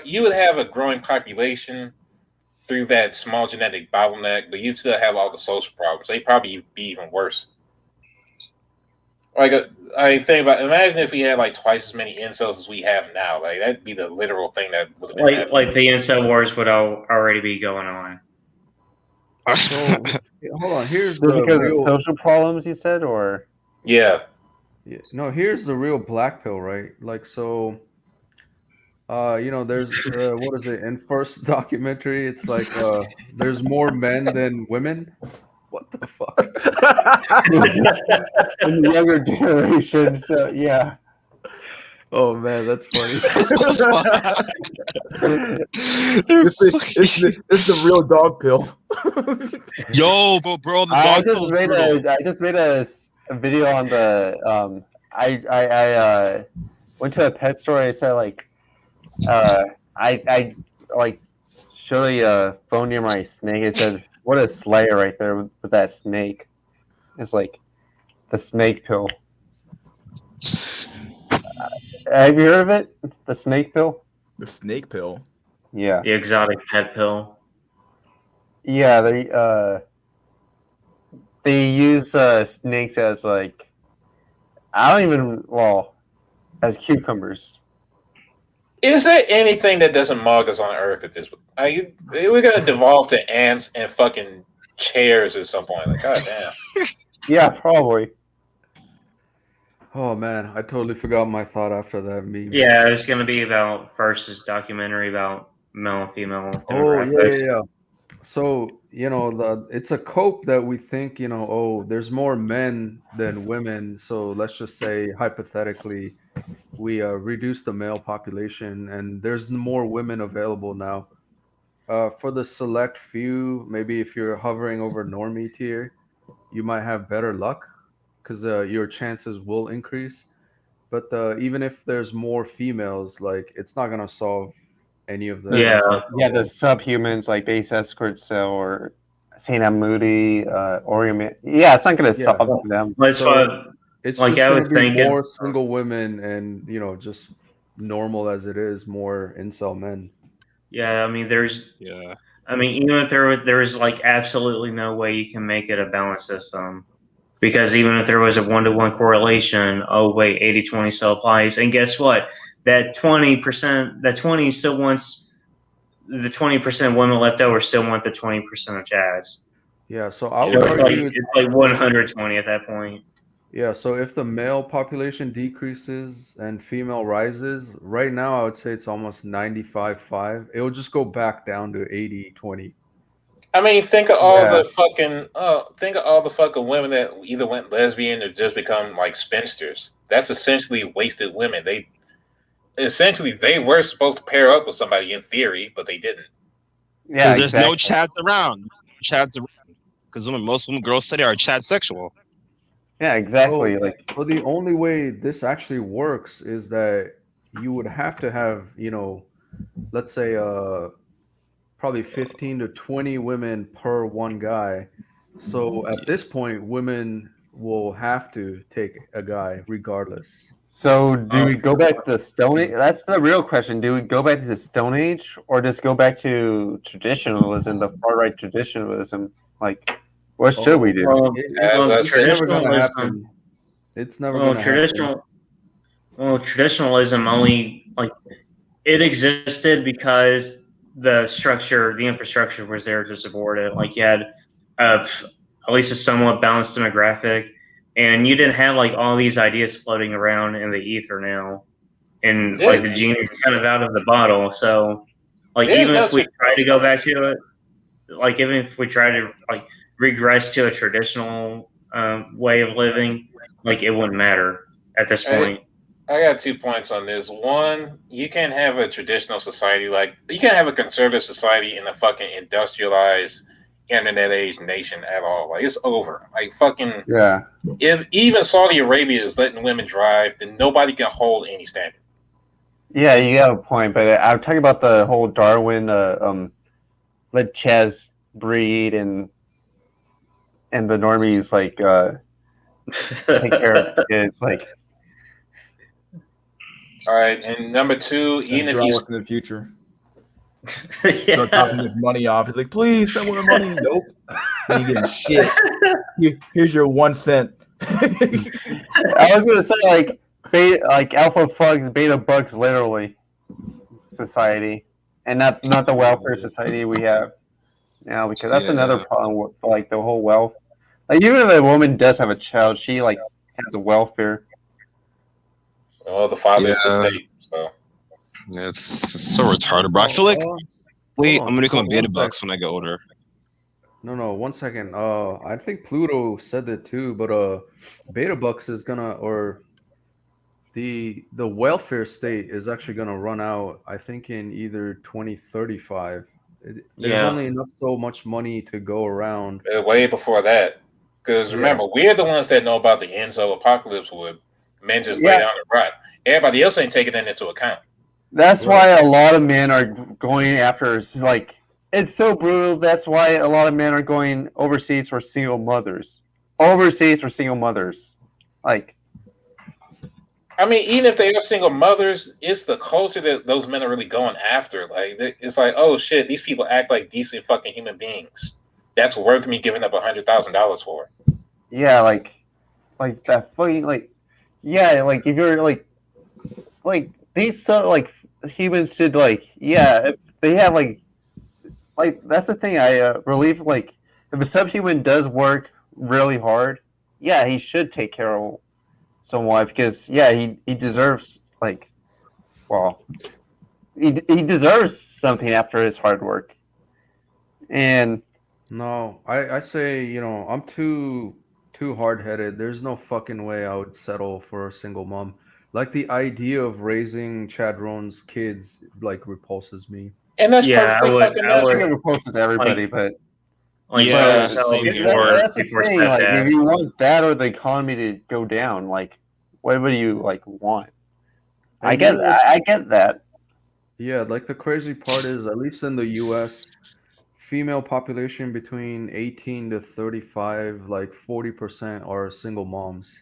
you would have a growing population through that small genetic bottleneck, but you'd still have all the social problems. They'd probably be even worse. Like, I think about. Imagine if we had like twice as many incels as we have now. Like, that'd be the literal thing that would have been happening. Like the incel wars would already be going on. So hold on. Here's Just the because real. of social problems, you said, or Yeah. Yeah, no, here's the real black pill, right? Like, so, there's what is it? In first documentary, it's like there's more men than women. What the fuck? in the younger generation. So yeah. Oh man, that's funny. It's the real dog pill. Yo, bro, the I dog just pill's made brutal. I just made a video on the I went to a pet store. I said like I like showed a phone near my snake. I said, "What a slayer right there with that snake." It's like the snake pill. Have you heard of it? The snake pill? The snake pill. Yeah. The exotic pet pill. Yeah, they use snakes as like as cucumbers. Is there anything that doesn't mug us on Earth at this point? We're gonna devolve to ants and fucking chairs at some point. Like, goddamn. Yeah, probably. Oh man, I totally forgot my thought after that meme. Yeah, it's gonna be about versus documentary about male and female. Oh demographics. yeah. So it's a cope that we think there's more men than women. So let's just say hypothetically, we reduce the male population, and there's more women available now. For the select few, maybe if you're hovering over normie tier, you might have better luck because your chances will increase. But even if there's more females, like it's not gonna solve any of the Yeah. Yeah, the subhumans like base escort cell or Saint Moody, Orion. Yeah, it's not going to Yeah. solve them. That's So what it's like just I gonna was be thinking. more single women, and just normal as it is, more incel men. Yeah, I mean, there's. Yeah. I mean, even if there was like absolutely no way you can make it a balanced system, because even if there was a 1-to-1 correlation, oh wait, 80-20 still applies, and guess what? That 20%, that 20 still wants the 20% women left over still want the 20% of Chads. Yeah, so I So would it's argue it's like 120 at that point. yeah, so if the male population decreases and female rises, right now I would say it's almost 95-5. It will just go back down to 80-20. I mean, think of all Yeah. the fucking women that either went lesbian or just become like spinsters. That's essentially wasted women. They were supposed to pair up with somebody in theory, but they didn't. Yeah, Because there's no exactly. chads around. Because most women girls today are chat sexual. Yeah, exactly. So, Like, well, the only way this actually works is that you would have to have, let's say probably 15 to 20 women per one guy. So at this point, women will have to take a guy regardless. so do we go back to the Stone Age? That's the real question. Do we go back to the Stone Age or just go back to traditionalism, the far right traditionalism? Like, What should we do? Well, As I It's said, never gonna traditionalism. happen. It's never Well, gonna happen. traditionalism only like it existed because the infrastructure was there to support it. Like you had at least a somewhat balanced demographic, and you didn't have like all these ideas floating around in the ether now, and like the genie is kind of out of the bottle. So, like There's even no if we tr- try to go back to it, like even if we try to like regress to a traditional way of living, like it wouldn't matter at this point. I got 2 points on this. One, you can't have a traditional society like you can't have a conservative society in a fucking industrialized internet age nation at all. Like it's over. Like fucking Yeah. if even Saudi Arabia is letting women drive, then nobody can hold any standard. Yeah, you have a point, but I'm talking about the whole Darwin, let Chaz breed and the normies like take care of kids. Like, All right, and number 2, even That's if you what's in the future. Yeah. Start dropping his money off. He's like, please, someone the money. Nope. You getting shit. Here's your 1 cent. I was gonna say like alpha fugs, beta bugs, literally society, and not the welfare society we have now, because that's another problem with like the whole wealth. Like even if a woman does have a child, she like has a welfare. the father is the state. So It's so retarded, bro. I feel like hold I'm on, gonna become a one beta sec. bucks when I get older. No, 1 second. I think Pluto said that too, but Beta Bucks is gonna or the welfare state is actually gonna run out. I think in either 2035. There's Yeah. only enough so much money to go around. way before that, because Yeah. remember, we're the ones that know about the Incel apocalypse where men just lay Yeah. down and rot. Everybody else ain't taking that into account. That's Right. why a lot of men are going after like it's so brutal. That's why a lot of men are going overseas for single mothers. Overseas for single mothers, like. I mean, even if they are single mothers, it's the culture that those men are really going after. Like, it's like, oh shit, these people act like decent fucking human beings. That's worth me giving up $100,000 for. Yeah, like that fucking like, yeah, like if you're like these so like humans should like if they have like that's the thing I believe like if a subhuman does work really hard, yeah, he should take care of someone because he deserves like well he deserves something after his hard work. And No, I say, I'm too hard-headed. There's no fucking way I would settle for a single mom. Like the idea of raising Chadron's kids like repulses me. And that's Yeah, perfectly fucking I think it natural. repulses everybody, but Like Yeah, Bo same said here. that's the before thing. Like, stepdad. if you want that or the economy to go down, like, what do you like want? And I get that. Yeah, like the crazy part is, at least in the US, female population between 18 to 35, like 40% are single moms.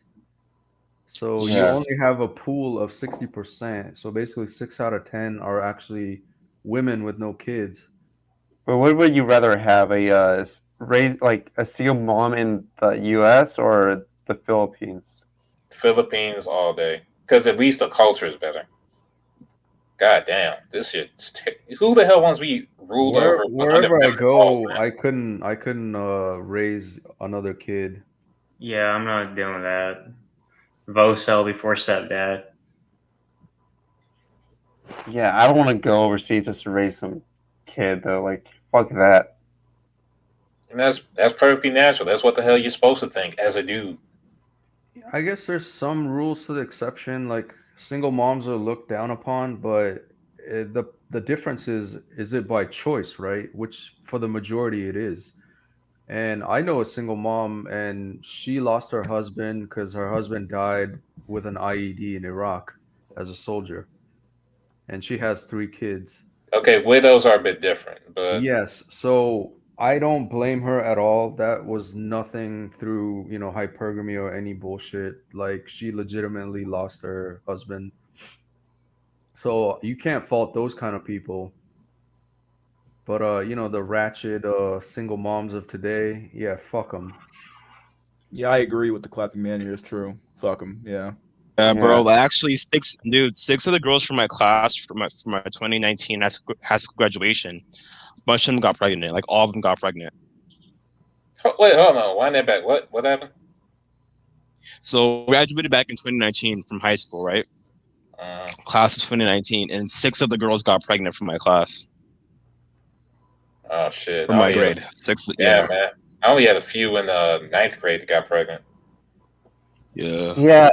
So you Yeah. only have a pool of 60%. So basically 6 out of 10 are actually women with no kids. But what would you rather have raise like a single mom in the U.S. or the Philippines? Philippines all day, because at least the culture is better. God damn, this shit. Who the hell wants to be ruled over Wherever I under laws, go, man? I couldn't raise another kid. Yeah, I'm not doing that. Vocel before stepdad. Yeah, I don't want to go overseas just to raise some kid though. Like, fuck that. And that's perfectly natural. That's what the hell you're supposed to think as a dude. I guess there's some rules to the exception, like single moms are looked down upon, but the difference is it by choice, right? Which for the majority it is. And I know a single mom, and she lost her husband because her husband died with an IED in Iraq as a soldier, and she has 3 kids. Okay, widows are a bit different, but Yes, so I don't blame her at all. That was nothing through, hypergamy or any bullshit. Like she legitimately lost her husband. So you can't fault those kind of people. But you know, the ratchet single moms of today, yeah, fuck them. Yeah, I agree with the clapping man here. It's true. Fuck him. Yeah. Bro, Yeah. actually, six of the girls from my class from my 2019 high school graduation, a bunch of them got pregnant. Like all of them got pregnant. Wait, hold on. Wind that back. What happened? So graduated back in 2019 from high school, right? Class of 2019, and six of the girls got pregnant from my class. Oh shit! From my grade. Six. Yeah, man. I only had a few in the ninth grade that got pregnant. Yeah. Yeah.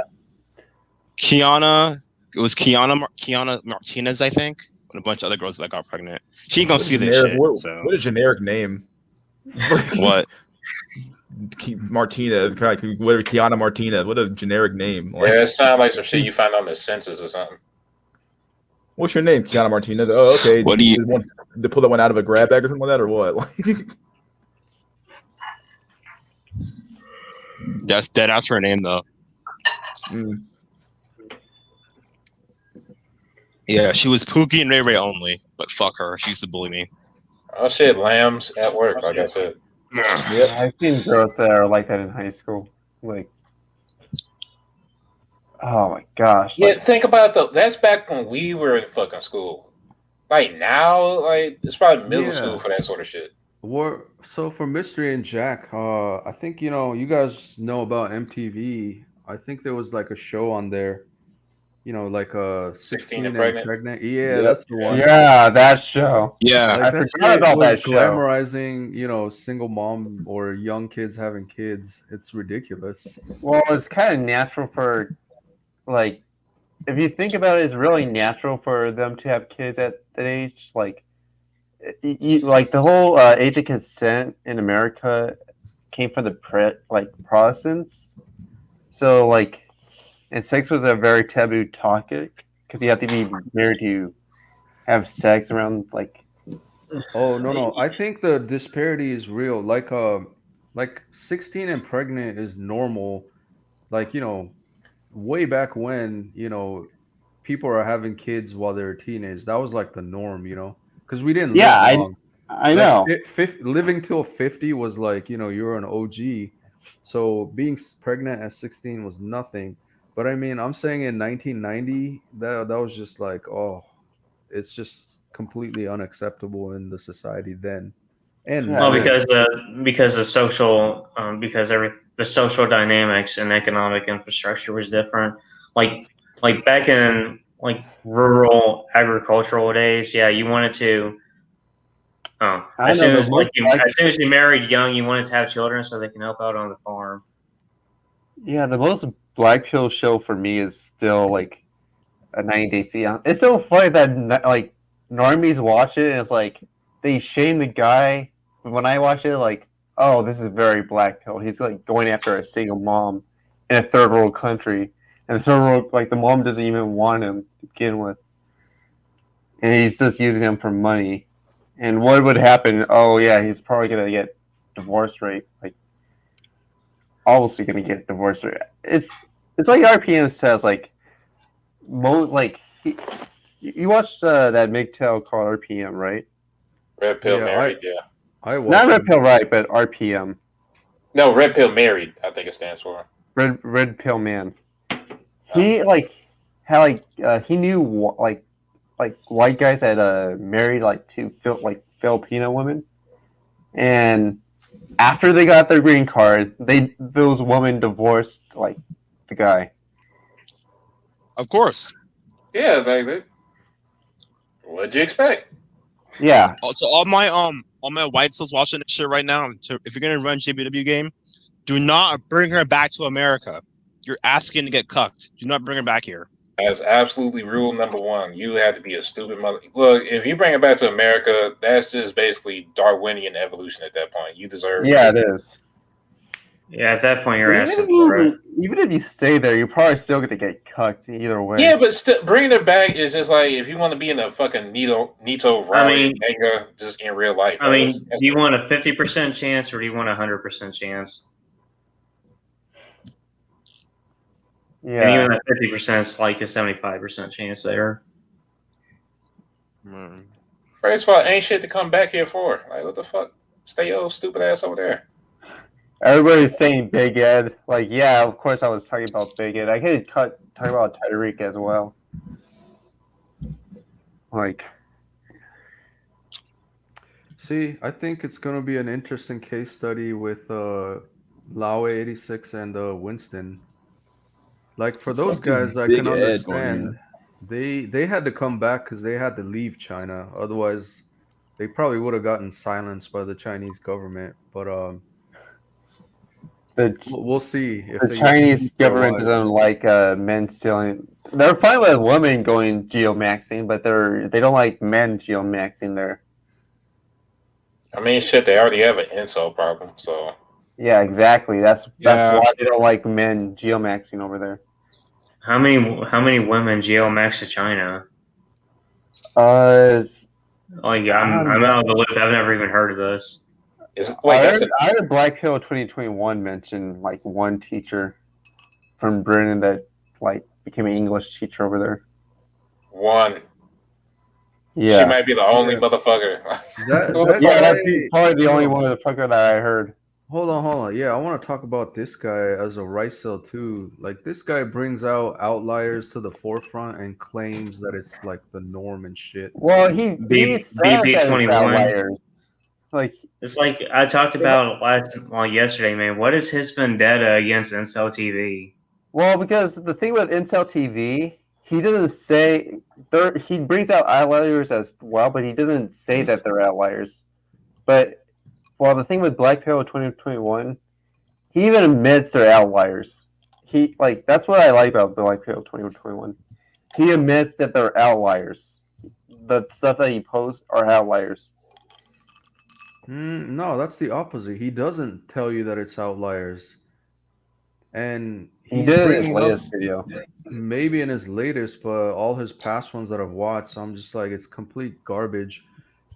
Kiana. It was Kiana Martinez, I think, and a bunch of other girls that got pregnant. She ain't gonna see this shit. What a generic name. What? Martinez, whatever. Kiana Martinez. What a generic name. Like, Yeah, it sounds like some shit you find on the census or something. what's your name, Kiana Martinez? Oh, okay. What do you? Want to pull that one out of a grab bag or something like that, or what? That's her name though. Mm. Yeah, she was Pookie and Ray Ray only, but fuck her. She used to bully me. Oh shit, lambs at work, like I said. Yep. I've seen girls that are like that in high school. Like, oh my gosh. Yeah, Like, think about that's back when we were in fucking school. Like now, like it's probably middle school for that sort of shit. So for Mystery and Jack, I think you know you guys know about MTV. I think there was like a show on there, you know, like 16 and pregnant. Yeah, Yep. that's the one. yeah, that show. Yeah, Like I that forgot shit about was that show. glamorizing, you know, single mom or young kids having kids. It's ridiculous. Well, it's kind of natural for, like, if you think about it, it's really natural for them to have kids at that age. Like, like the whole age of consent in America came from the Protestants. So, like, and sex was a very taboo topic because you have to be married to have sex around, like. Oh no, I think the disparity is real. Like 16 and pregnant is normal. Like, you know, way back when, you know, people are having kids while they're teenagers. That was like the norm, you know, because we didn't Yeah, live long. I Like know. living till 50 was like, you know, you're an OG. So being pregnant at 16 was nothing. But I mean, I'm saying in 1990, that was just like, oh, it's just completely unacceptable in the society then and Yeah, Well, it now. is. because the social the social dynamics and economic infrastructure was different. Like back in like rural agricultural days, yeah, you wanted to. I know the most As soon as you married young, you wanted to have children so they can help out on the farm. Yeah, the most black pill show for me is still like a 90-Day Fiancé. It's so funny that like normies watch it and it's like they shame the guy. But when I watch it, like, oh, this is very black pill. He's like going after a single mom in a third world country, and the third world, like, the mom doesn't even want him to begin with, and he's just using him for money. And what would happen? Oh yeah, he's probably gonna get divorce rate, like obviously gonna get divorced. It's like RPM says, like most like you watched that MGTOW called RPM, right? Red pill Yeah, married, yeah. I Not watched Red it. Pill, right? But RPM, No, red pill married, I think it stands for. Red Pill Man. He like had he knew like white guys that married like two Filipino women, and after they got their green card, those women divorced like the guy. of course. Yeah, what'd you expect? Yeah, So all my white cells watching this shit right now. If you're gonna run JBW game, do not bring her back to America. You're asking to get cucked. Do not bring her back here. That's absolutely rule number one. You have to be a stupid mother. Look, if you bring it back to America, that's just basically Darwinian evolution at that point. You deserve yeah, it. it is. Yeah, at that point, you're Even asking if for it. you stay there, you're probably still gonna get cucked either way. Yeah, but bringing it back is just like if you want to be in a fucking Nito Raleigh manga just in real life. I mean, do you want a 50% chance or do you want a 100% chance? Yeah. And even that 50% is like a 75% chance there. First of all, ain't shit to come back here for. Like, what the fuck? Stay your stupid ass over there. Everybody's saying Big Ed. Like, yeah, of course I was talking about Big Ed. I could talk about Tyreek as well. Like, See, I think it's gonna be an interesting case study with Laue 86 and Winston. Like for those Fucking guys, I Big can Ed going understand. They had to come back because they had to leave China. Otherwise, they probably would have gotten silenced by the Chinese government. But the we'll see if the they Chinese keep their government lives. doesn't like men stealing. They're fine with women going geomaxing, but they don't like men geomaxing there. I mean, shit, they already have an Incel problem, so. Yeah, exactly. That's Yeah. why they don't like men geomaxing over there. How many women geomax to China? Like I'm out of the loop. I've never even heard of this. I heard Black Pill 2021 mention like one teacher from Britain that like became an English teacher over there. One. Yeah. She might be the only motherfucker. That's probably the only one motherfucker that I heard. Hold on. Yeah, I want to talk about this guy as a rice cell too. Like this guy brings out outliers to the forefront and claims that it's like the norm and shit. Well, he says that it's outliers. Like it's like I talked about yesterday, man. What is his vendetta against Incel TV? Well, because the thing with Incel TV, he doesn't say he brings out outliers as well, but he doesn't say that they're outliers. But well, the thing with Black Pill 2021, he even admits they're outliers. That's what I like about Black Pill 2021. He admits that they're outliers. The stuff that he posts are outliers. No, that's the opposite. He doesn't tell you that it's outliers. And he did in his latest video. Maybe in his latest, but all his past ones that I've watched, I'm just like, it's complete garbage.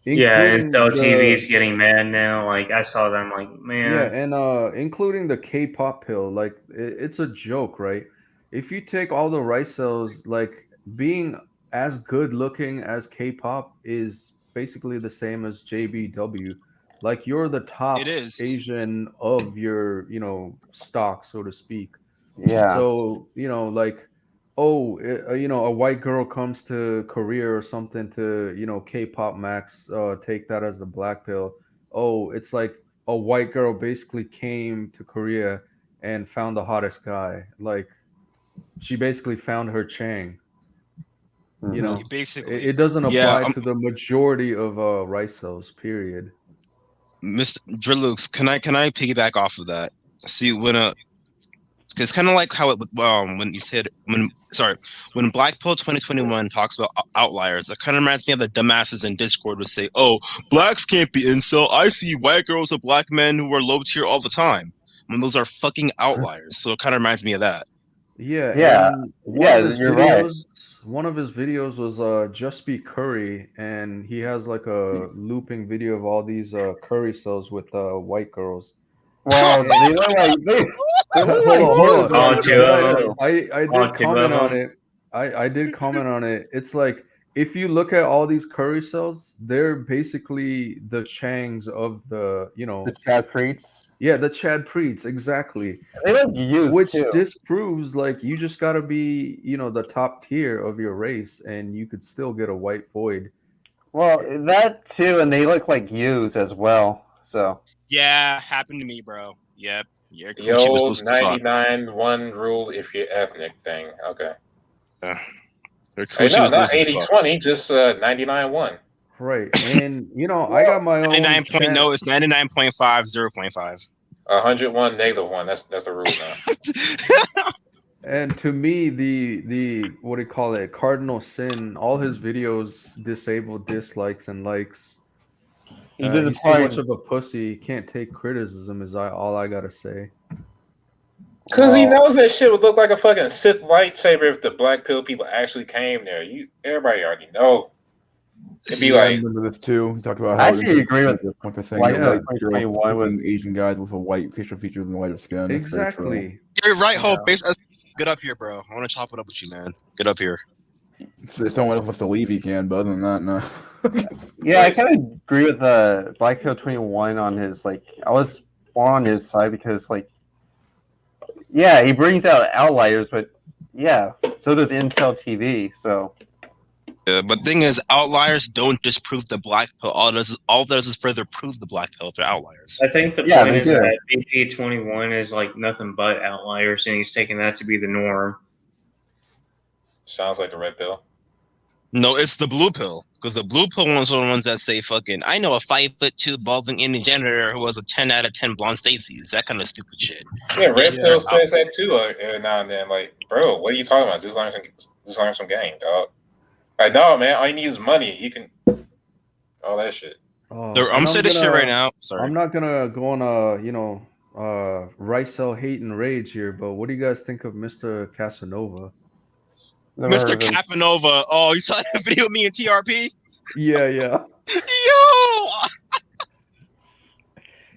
Yeah, Incel TV's getting mad now. Like I saw them, like man. Yeah, and including the K-pop pill, like it's a joke, right? If you take all the rice cells, like being as good looking as K-pop is basically the same as JBW. Like you're the top Asian of your, stock, so to speak. Yeah. So like, a white girl comes to Korea or something to K-pop Max, take that as the black pill. Oh, it's like a white girl basically came to Korea and found the hottest guy. Like she basically found her Chang. Basically, it doesn't apply to the majority of rice cells. Period. Mr. Drillux, can I piggyback off of that? See, it's kind of like how when you said when Black Pill 2021 talks about outliers, it kind of reminds me of the dumbasses in Discord would say, "Oh, blacks can't be incel. I see white girls and black men who are low tier all the time." When those are fucking outliers, so it kind of reminds me of that. Yeah. You're right. One of his videos was Just Be Curry, and he has like a looping video of all these curry cells with white girls. Well, they look like hold on. I did comment on it. I did comment on it. It's like if you look at all these curry cells, they're basically the Changs of the the Chad Preets. Yeah, the Chad Preets, exactly. They look used which too. disproves like you just gotta be the top tier of your race, and you could still get a white void. Well, that too, and they look like used as well. So yeah, happened to me, bro. Yep. Yeah, the old 99-1 rule if you're ethnic thing. Okay. Hey, no, not 80-20, just 99-1. Right, and I got my own. 99. No, it's 99.5, 0.5. 101, -1. That's the rule now. And to me, the what do you call it? Cardinal sin. All his videos disable dislikes and likes. He's so much of a pussy. He can't take criticism. Is all I gotta say. Because he knows that shit would look like a fucking Sith lightsaber if the Black Pill people actually came there. Everybody already know. It'd be like. I remember this too. He talked about I how actually agree with the point thing. White with Asian guys with a white facial features and whiter skin. Exactly. You're right, Hope. Get up here, bro. I want to chop it up with you, man. Get up here. If someone else wants to leave, he can. But other than that, no. Yeah, I kind of agree with Black Pill 21 on his like. I was more on his side because like, yeah, he brings out outliers, but yeah, so does Incel TV. So But thing is, outliers don't disprove the black pill. All does is further prove the black pill if they're outliers. I think the Yeah, point they is do. that BP21 is like nothing but outliers, and he's taking that to be the norm. Sounds like the red pill. No, it's the blue pill. Because the blue pill ones are the ones that say fucking, I know a 5'2" balding Indian janitor who was a 10 out of 10 blonde Stacy's. That kind of stupid shit. Yeah, red Yeah. pill says that too every now and then. Like, bro, what are you talking about? Just learn some game, dog. Like, no, man, all you need is money. You can all that shit. I'm saying this shit right now. Sorry. I'm not gonna go on a Ricel hate and rage here, but what do you guys think of Mr. Casanova? never heard Mr. of him. Capanova. Oh, you saw that video of me and TRP? Yeah. Yo!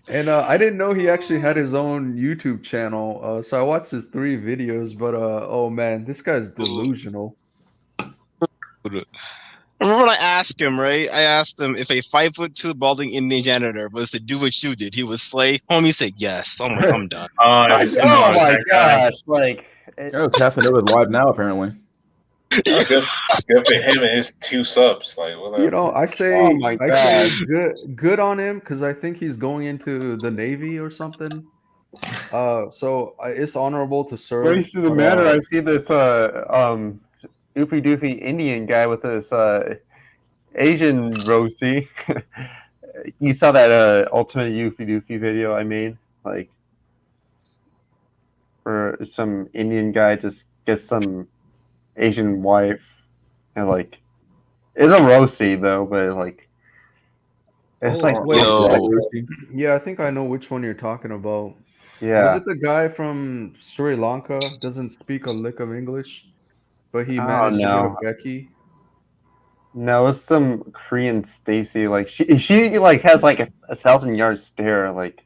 And I didn't know he actually had his own YouTube channel. So I watched his 3 videos, but oh man, this guy's delusional. Remember when I asked him, right? I asked him if a 5'2" balding Indian janitor was to do what you did, he would slay. Homie said yes. I'm like, I'm done. Oh, Oh come on, my that guy. gosh! Like, Oh, Casanova's live now, apparently. Oh, good for him and his 2 subs. Like, whatever. You know, I say Oh my I say good on him because I think he's going into the Navy or something. So it's honorable to serve. running through the but, matter, I see this oofy doofy Indian guy with this Asian roasty. You saw that ultimate Oofy Doofy video I made, like where some Indian guy just gets some Asian wife, and like it's a roasty though, but like it's like wait, Yo. yeah, I think I know which one you're talking about. yeah. Was it the guy from Sri Lanka? Doesn't speak a lick of English, but he Oh, managed to no. get a Becky. No, it's some Korean Stacy. Like she like has like a 1,000-yard stare. Like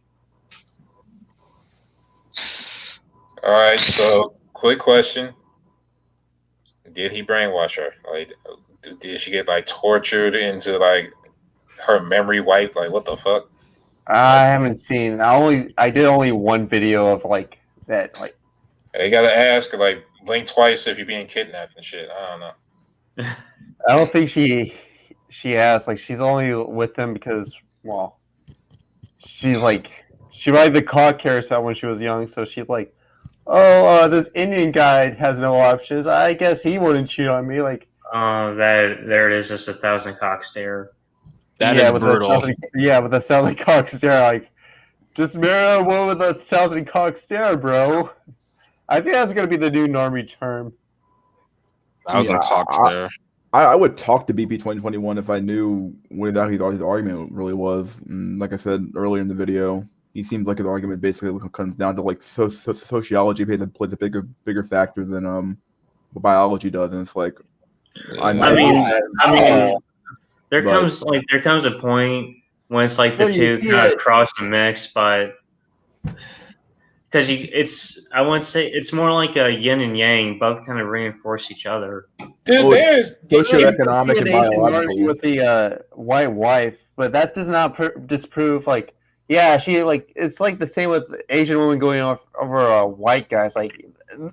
All right, so quick question: did he brainwash her? Like, did she get like tortured into like her memory wiped? Like, what the fuck? I haven't seen. I did only one video of like that. Like You gotta ask, like, blink twice if you're being kidnapped and shit. I don't know. I don't think she has. Like she's only with him because well, she's like she ride the car carousel when she was young, so she's like, oh, this Indian guy has no options. I guess he wouldn't cheat on me. Like There it is, just 1,000 cock stare. That is with brutal. with 1,000 cock stare. Like just marry a woman with 1,000 cock stare, bro. I think that's gonna be the new normie term. 1,000 cocks there. I would talk to BP 2021 if I knew what exactly his argument really was. And like I said earlier in the video, he seems like his argument basically comes down to like sociology plays a bigger factor than what biology does, and it's like I mean, there But- comes a point when it's like the Still, you two see kind it. of cross the mix, but because I wouldn't say it's more like a yin and yang, both kind of reinforce each other. Dude, Oh, it's there's socioeconomic and Asian woman biological. with the white wife, but that does not disprove like she like it's like the same with Asian women going over white guys. Like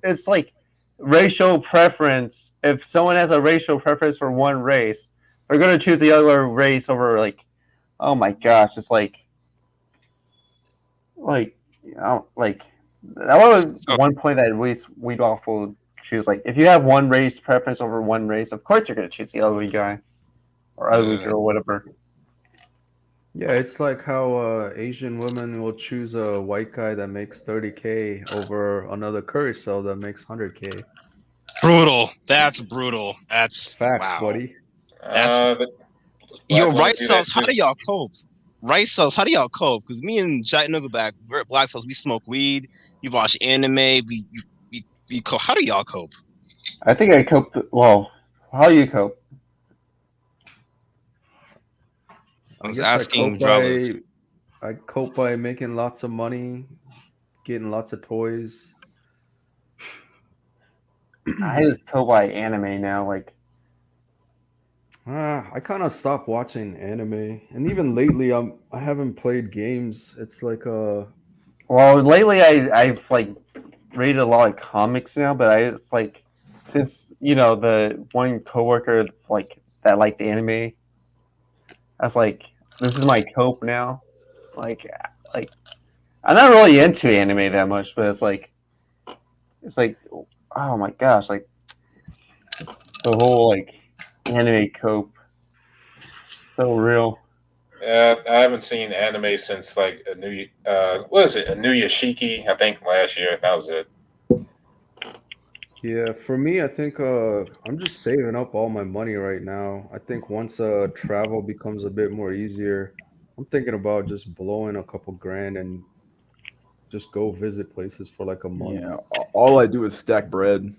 it's like racial preference. If someone has a racial preference for one race, they're gonna choose the other race over like oh my gosh, it's like that was one point that we'd awful choose. Like if you have one race preference over one race, of course you're gonna choose the ugly guy or ugly girl, whatever. Yeah, it's like how Asian women will choose a white guy that makes 30K over another curry cell that makes 100K. Brutal. That's brutal. That's Facts, wow. buddy. Yo, rice cells, how do y'all cope? Rice cells, how do y'all cope? Because me and Jack Nugaback, we're at Black Cells, we smoke weed, we watch anime, we cope. How do y'all cope? I think I cope. Well, how do you cope? I was guess asking brothers. I cope by making lots of money, getting lots of toys. I just cope by anime now. Like I kind of stopped watching anime, and even lately, I haven't played games. It's like Well, lately I've like read a lot of comics now, but I just like since the one coworker like that liked anime, I was like, this is my cope now. Like, like I'm not really into anime that much, but it's like, oh my gosh, like the whole like anime cope, so real. Yeah, I haven't seen anime since like a new what is it? A new Yashiki, I think last year. That was it. yeah. For me, I think I'm just saving up all my money right now. I think once travel becomes a bit more easier, I'm thinking about just blowing a couple grand and just go visit places for like a month. Yeah, all I do is stack bread.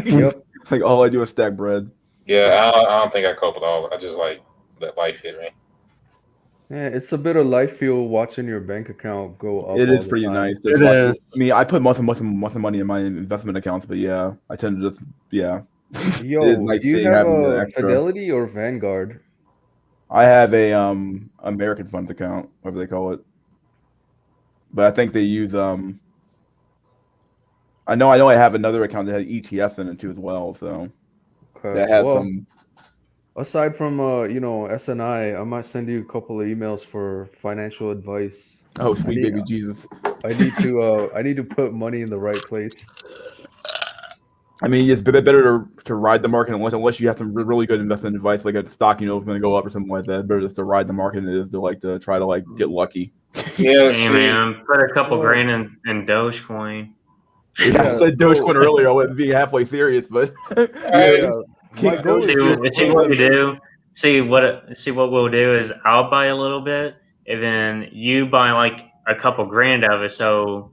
Yep. Like all I do is stack bread. Yeah, I don't think I cope with all. I just like let life hit me. Yeah, it's a bit of life feel watching your bank account go up It all is the pretty time. nice. Just It watching. is. I mean, I put most of money in my investment accounts, but yeah, I tend to just it is Yo, nice do you seeing have having the a extra. Fidelity or Vanguard? I have a American Funds account, whatever they call it, but I think they use I know I have another account that has ETFs in it too as well, so Okay. that has Well, some. aside from SNI, I might send you a couple of emails for financial advice. Oh, I sweet need baby Jesus. I need to put money in the right place. I mean, it's better to ride the market unless you have some really good investment advice, like a stock is going to go up or something like that. Better just to ride the market than it is to try to get lucky. Yeah, Hey see, man, put a couple Well, grand in Dogecoin. Yeah, I yeah, said so Dogecoin earlier. I wasn't being halfway serious, but yeah, I, yeah. My King goal See, is to Dogecoin see put what earlier. you do. See what we'll do is I'll buy a little bit, and then you buy like a couple grand of it. So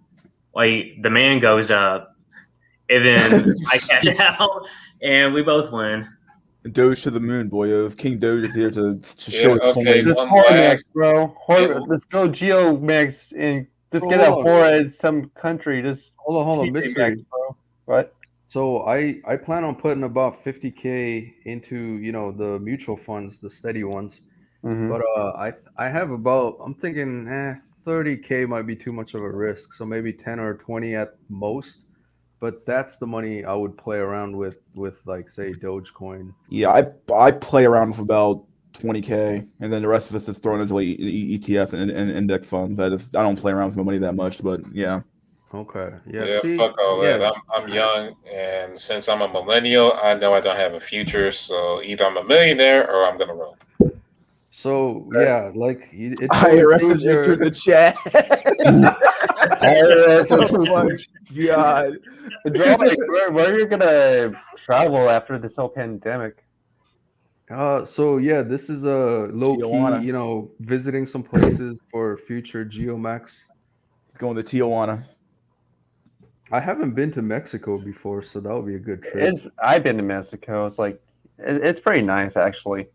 like the man goes up, and then I cash out, and we both win. Doge to the moon, boyos. King Doge is here to yeah, show his okay. coin. Just One Hormax, last, bro. yeah, Let's go Geomax and just so get a Hora in some country. Just hold on, TJ Max, mystery. bro. What? So I plan on putting about 50K into, the mutual funds, the steady ones. Mm-hmm. But I have about, I'm thinking 30K might be too much of a risk. So maybe 10 or 20 at most. But that's the money I would play around with like say Dogecoin. Yeah, I play around with about 20K, and then the rest of it's just thrown into like ETFs and index funds. I don't play around with my money that much, but yeah. Okay. Yeah. yeah, See. fuck all that. Yeah. I'm young, and since I'm a millennial, I know I don't have a future. So either I'm a millionaire or I'm gonna roll. So yeah, like it so IRS improves has entered your. the chat. IRS Oh is my god. Drake, where are you gonna travel after this whole pandemic? So yeah, this is a low key, Tijuana. visiting some places for future Geomax. Going to Tijuana. I haven't been to Mexico before, so that would be a good trip. I've been to Mexico. It's like it's pretty nice actually.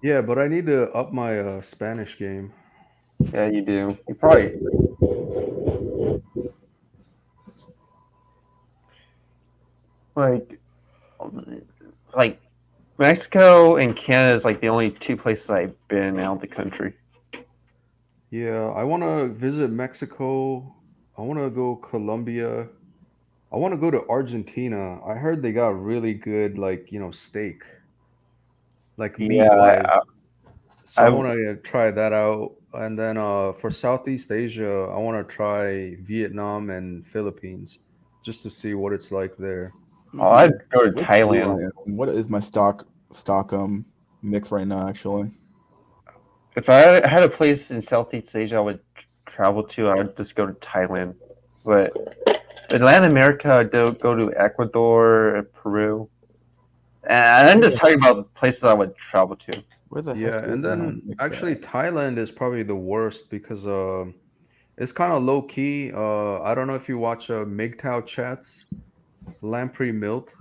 Yeah, but I need to up my Spanish game. Yeah, you do. You probably like like Mexico and Canada is like the only two places I've been out of the country. Yeah, I want to visit Mexico. I want to go Colombia. I want to go to Argentina. I heard they got really good, like, steak, like meat Yeah, wise. So I I want to try that out. And then for Southeast Asia, I want to try Vietnam and Philippines just to see what it's like there. I'd go to What Thailand. what is my stock mix right now actually? If I had a place in Southeast Asia I would travel to, I would just go to Thailand. But in Latin America, I'd go to Ecuador, Peru. And I'm just talking about places I would travel to. Where the Yeah, heck is and my then mix actually at? Thailand is probably the worst because it's kind of low key. I don't know if you watch MGTOW chats, Lamprey Milt,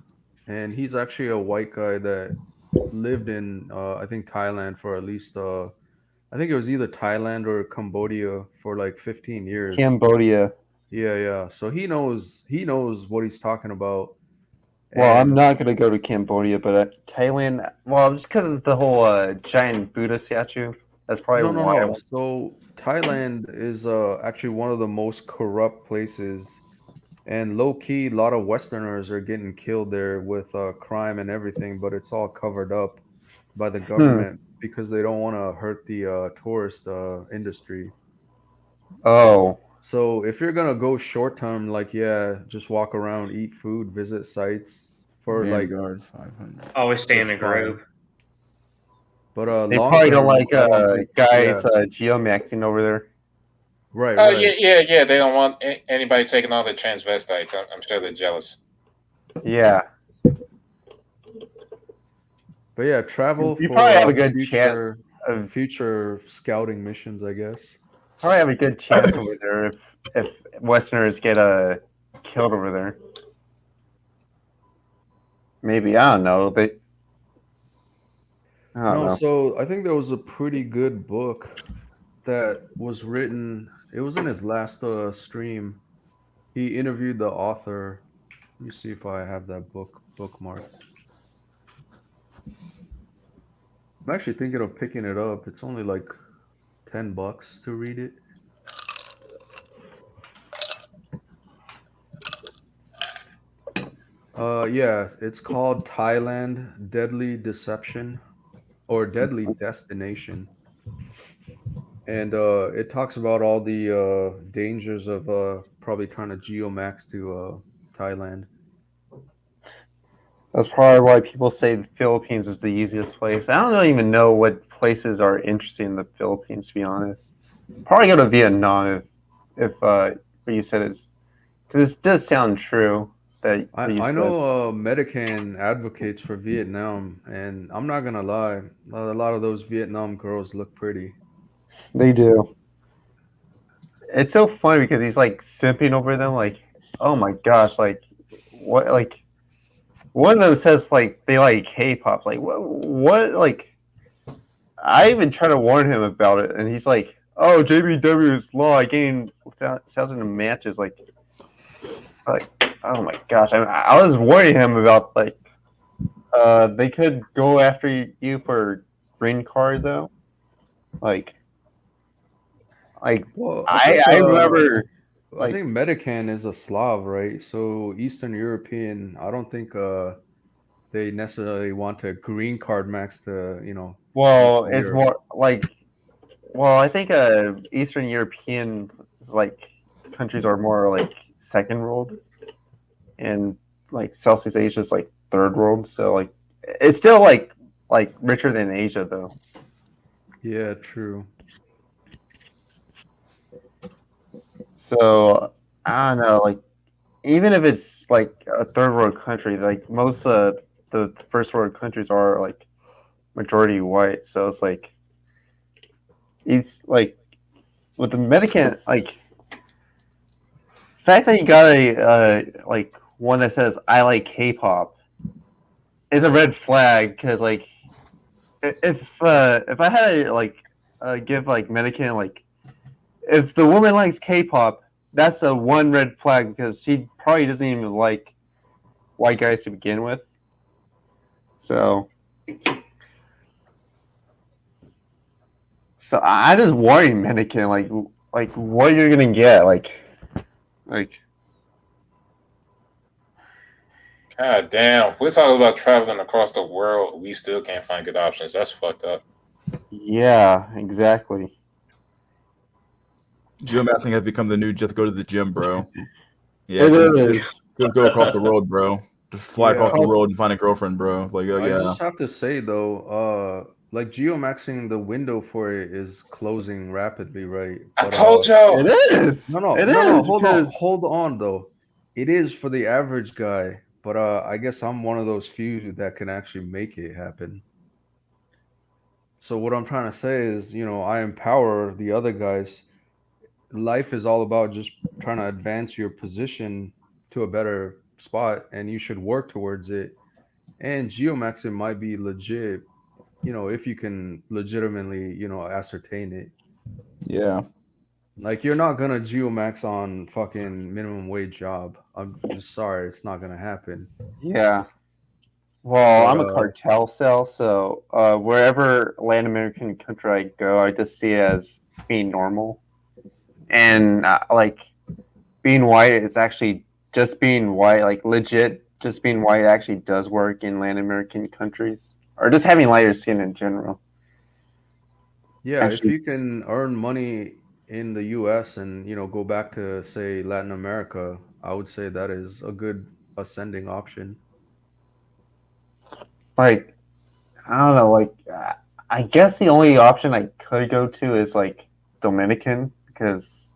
and he's actually a white guy that lived in I think Thailand for at least I think it was either Thailand or Cambodia for like 15 years. Cambodia. Yeah, yeah. So he knows what he's talking about. Well, I'm And not gonna go to Cambodia, but Thailand. Well, just because of the whole giant Buddha statue. That's probably why. no. So Thailand is actually one of the most corrupt places, and low key, a lot of Westerners are getting killed there with crime and everything, but it's all covered up by the Hmm. government because they don't want to hurt the tourist industry. Oh, So if you're gonna go short term, like yeah, just walk around, eat food, visit sites for like Vanguard 500. Always stay in that's a fine. group. But they long probably don't term, like I don't think. guys Yeah, geomaxing over there. right, Yeah. They don't want anybody taking all the transvestites. I'm sure they're jealous. Yeah, But yeah, travel you for probably have a good chance of future scouting missions, I guess. probably have a good chance over there if Westerners get killed over there. Maybe I don't know. I don't No, know. so I think there was a pretty good book that was written. It was in his last stream. He interviewed the author. Let me see if I have that book bookmarked. I'm actually thinking of picking it up. It's only like $10 to read it. Yeah, it's called Thailand Deadly Deception or Deadly Destination. And it talks about all the dangers of probably trying to geomax to Thailand. That's probably why people say the Philippines is the easiest place. I don't really even know what places are interesting in the Philippines, to be honest. Probably go to Vietnam if what you said is because it does sound true that what you I said. know Medican advocates for Vietnam, and I'm not gonna lie, a lot of those Vietnam girls look pretty. They do. It's so funny because he's like simping over them, like, oh my gosh, like what, like one of them says like they like K-pop, like what, like I even try to warn him about it, and he's like, "Oh, JBW is law. I gained 1,000 matches." Like, oh my gosh! I was warning him about like, they could go after you for green card though. Like, Well, I remember I like, think Medican is a Slav, right? So Eastern European. I don't think they necessarily want a green card max to well, Eastern it's Europe. more like, well, I think Eastern European like countries are more like second world, and like Southeast Asia is like third world. So like it's still like richer than Asia though. Yeah, true. So I don't know, like even if it's like a third world country, like most the first world countries are like majority white. So it's like with the Medican, like the fact that you got a like one that says I like K-pop is a red flag because like if I had to like give like Medican like if the woman likes K-pop, that's a one red flag because she probably doesn't even like white guys to begin with. So I just worry Medican like what you're gonna get like God damn. We're talking about traveling across the world. We still can't find good options. That's fucked up. yeah, exactly. Geomassing has become the new just go to the gym, bro. Yeah, It just go across the world, bro. Just fly Yeah, across the world and find a girlfriend, bro. Like, oh I yeah. just have to say though, like geomaxing, the window for it is closing rapidly, right? I But told y'all. It is. no, It is because hold on though. It is for the average guy, but I guess I'm one of those few that can actually make it happen. So what I'm trying to say is, I empower the other guys. Life is all about just trying to advance your position to a better spot, and you should work towards it. And geomaxing might be legit, if you can legitimately, ascertain it. Yeah. Like you're not gonna geomax on fucking minimum wage job. I'm just sorry, it's not gonna happen. Yeah. Well, But I'm a cartel cell, so wherever Latin American country I go, I just see it as being normal. And like being white is actually just being white, like legit, just being white actually does work in Latin American countries, or just having lighter skin in general. yeah, if Actually, you can earn money in the US and, go back to say Latin America, I would say that is a good ascending option. like I don't know, like I guess the only option I could go to is like Dominican because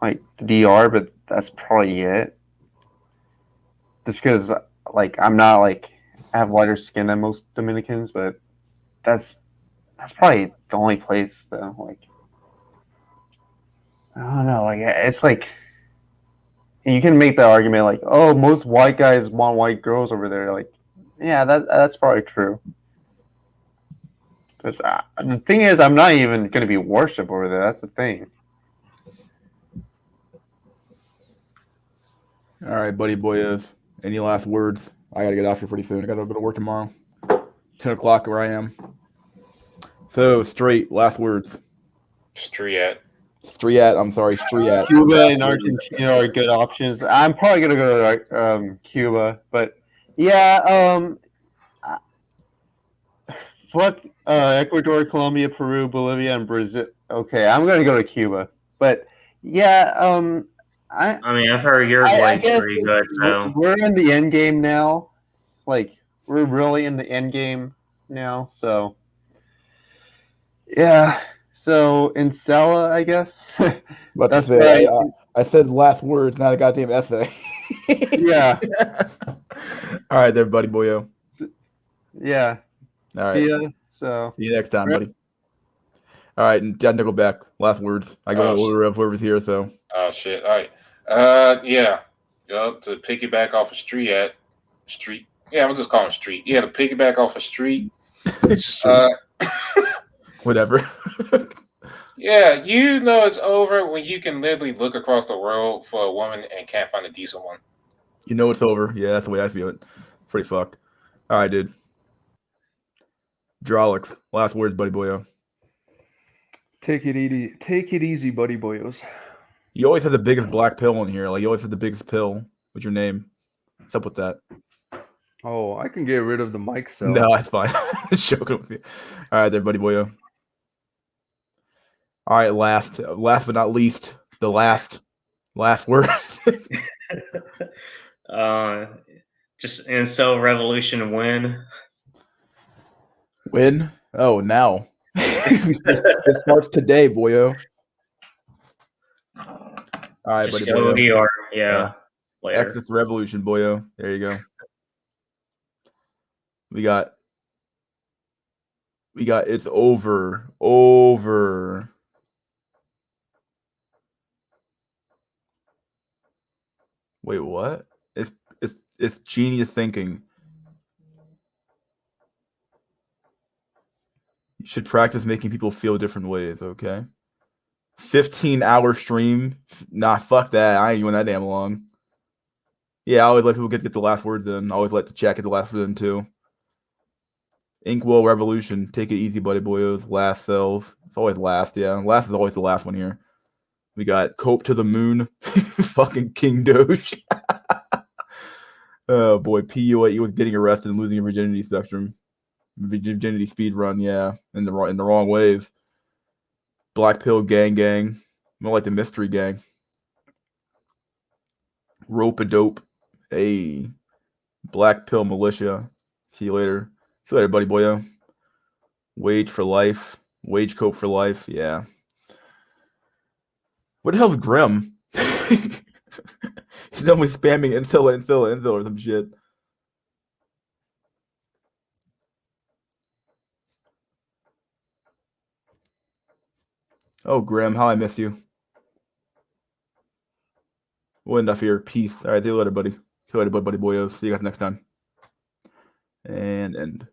like DR, but that's probably it. Just because like I'm not like I have lighter skin than most Dominicans, but that's probably the only place though. Like I don't know, like it's like you can make the argument like, oh, most white guys want white girls over there. Like, yeah, that's probably true. Because the thing is, I'm not even going to be worshipped over there. That's the thing. All right, buddy boy. Any last words? I gotta get off here pretty soon. I gotta go to work tomorrow. 10 o'clock where I am. So straight. Last words. Striat. Striat. I'm sorry. Striat. Cuba and Argentina are good options. I'm probably going to go to Cuba, but yeah, fuck Ecuador, Colombia, Peru, Bolivia, and Brazil. Okay, I'm going to go to Cuba, but yeah, I mean, I've heard yours I like guess pretty good. So we're in the end game now. Like we're really in the end game now. So yeah. So Incel, I guess. About to That's say, right. I said last words, not a goddamn essay. Yeah. All right, there, buddy boyo. Yeah. All right. See ya. So See you next time, buddy. All right, and Dad, go back. Last words. I go in order of whoever's here. So. Oh shit! All right. Yeah. To piggyback off of street. Yeah, I'm just calling street. Yeah, to piggyback off of street. Whatever. Yeah, it's over when you can literally look across the world for a woman and can't find a decent one. You know it's over. Yeah, that's the way I feel it. Pretty fucked. All right, dude. Drawlix. Last words, buddy boyo. Take it easy. Take it easy, buddy boyos. You always have the biggest black pill in here. Like you always have the biggest pill with your name. What's up with that? Oh, I can get rid of the mic cell. No, that's fine. Joking with you. All right, there, buddy boyo. All right, last but not least, the last word. just Incel Revolution win. Win? Oh, now. It starts today, boyo. All right, Just buddy go boyo. ER, yeah. Later. Exit Revolution, boyo. There you go. We got it's over. Over. Wait, what? It's genius thinking. You should practice making people feel different ways, okay? 15-hour stream? Nah, fuck that. I ain't doing that damn long. Yeah, I always let people get the last words in. I always let the chat get the last words in too. Inkwell Revolution. Take it easy, buddy boyos. Last cells. It's always last, yeah. Last is always the last one here. We got Cope to the Moon. Fucking King Doge. Oh boy, PUA was getting arrested and losing your virginity spectrum. Virginity speed run, yeah. In the wrong ways. Black Pill Gang. More like the Mystery Gang. Rope-a-dope. Hey. Black Pill Militia. See you later. See you later, buddy boyo. Wage for life. Wage cope for life. Yeah. What the hell's Grim? He's normally spamming Incel or some shit. Oh, Grim, how I miss you. We'll end off here. Peace. All right, see you later, buddy. See you later, buddy boyos. See you guys next time. And end.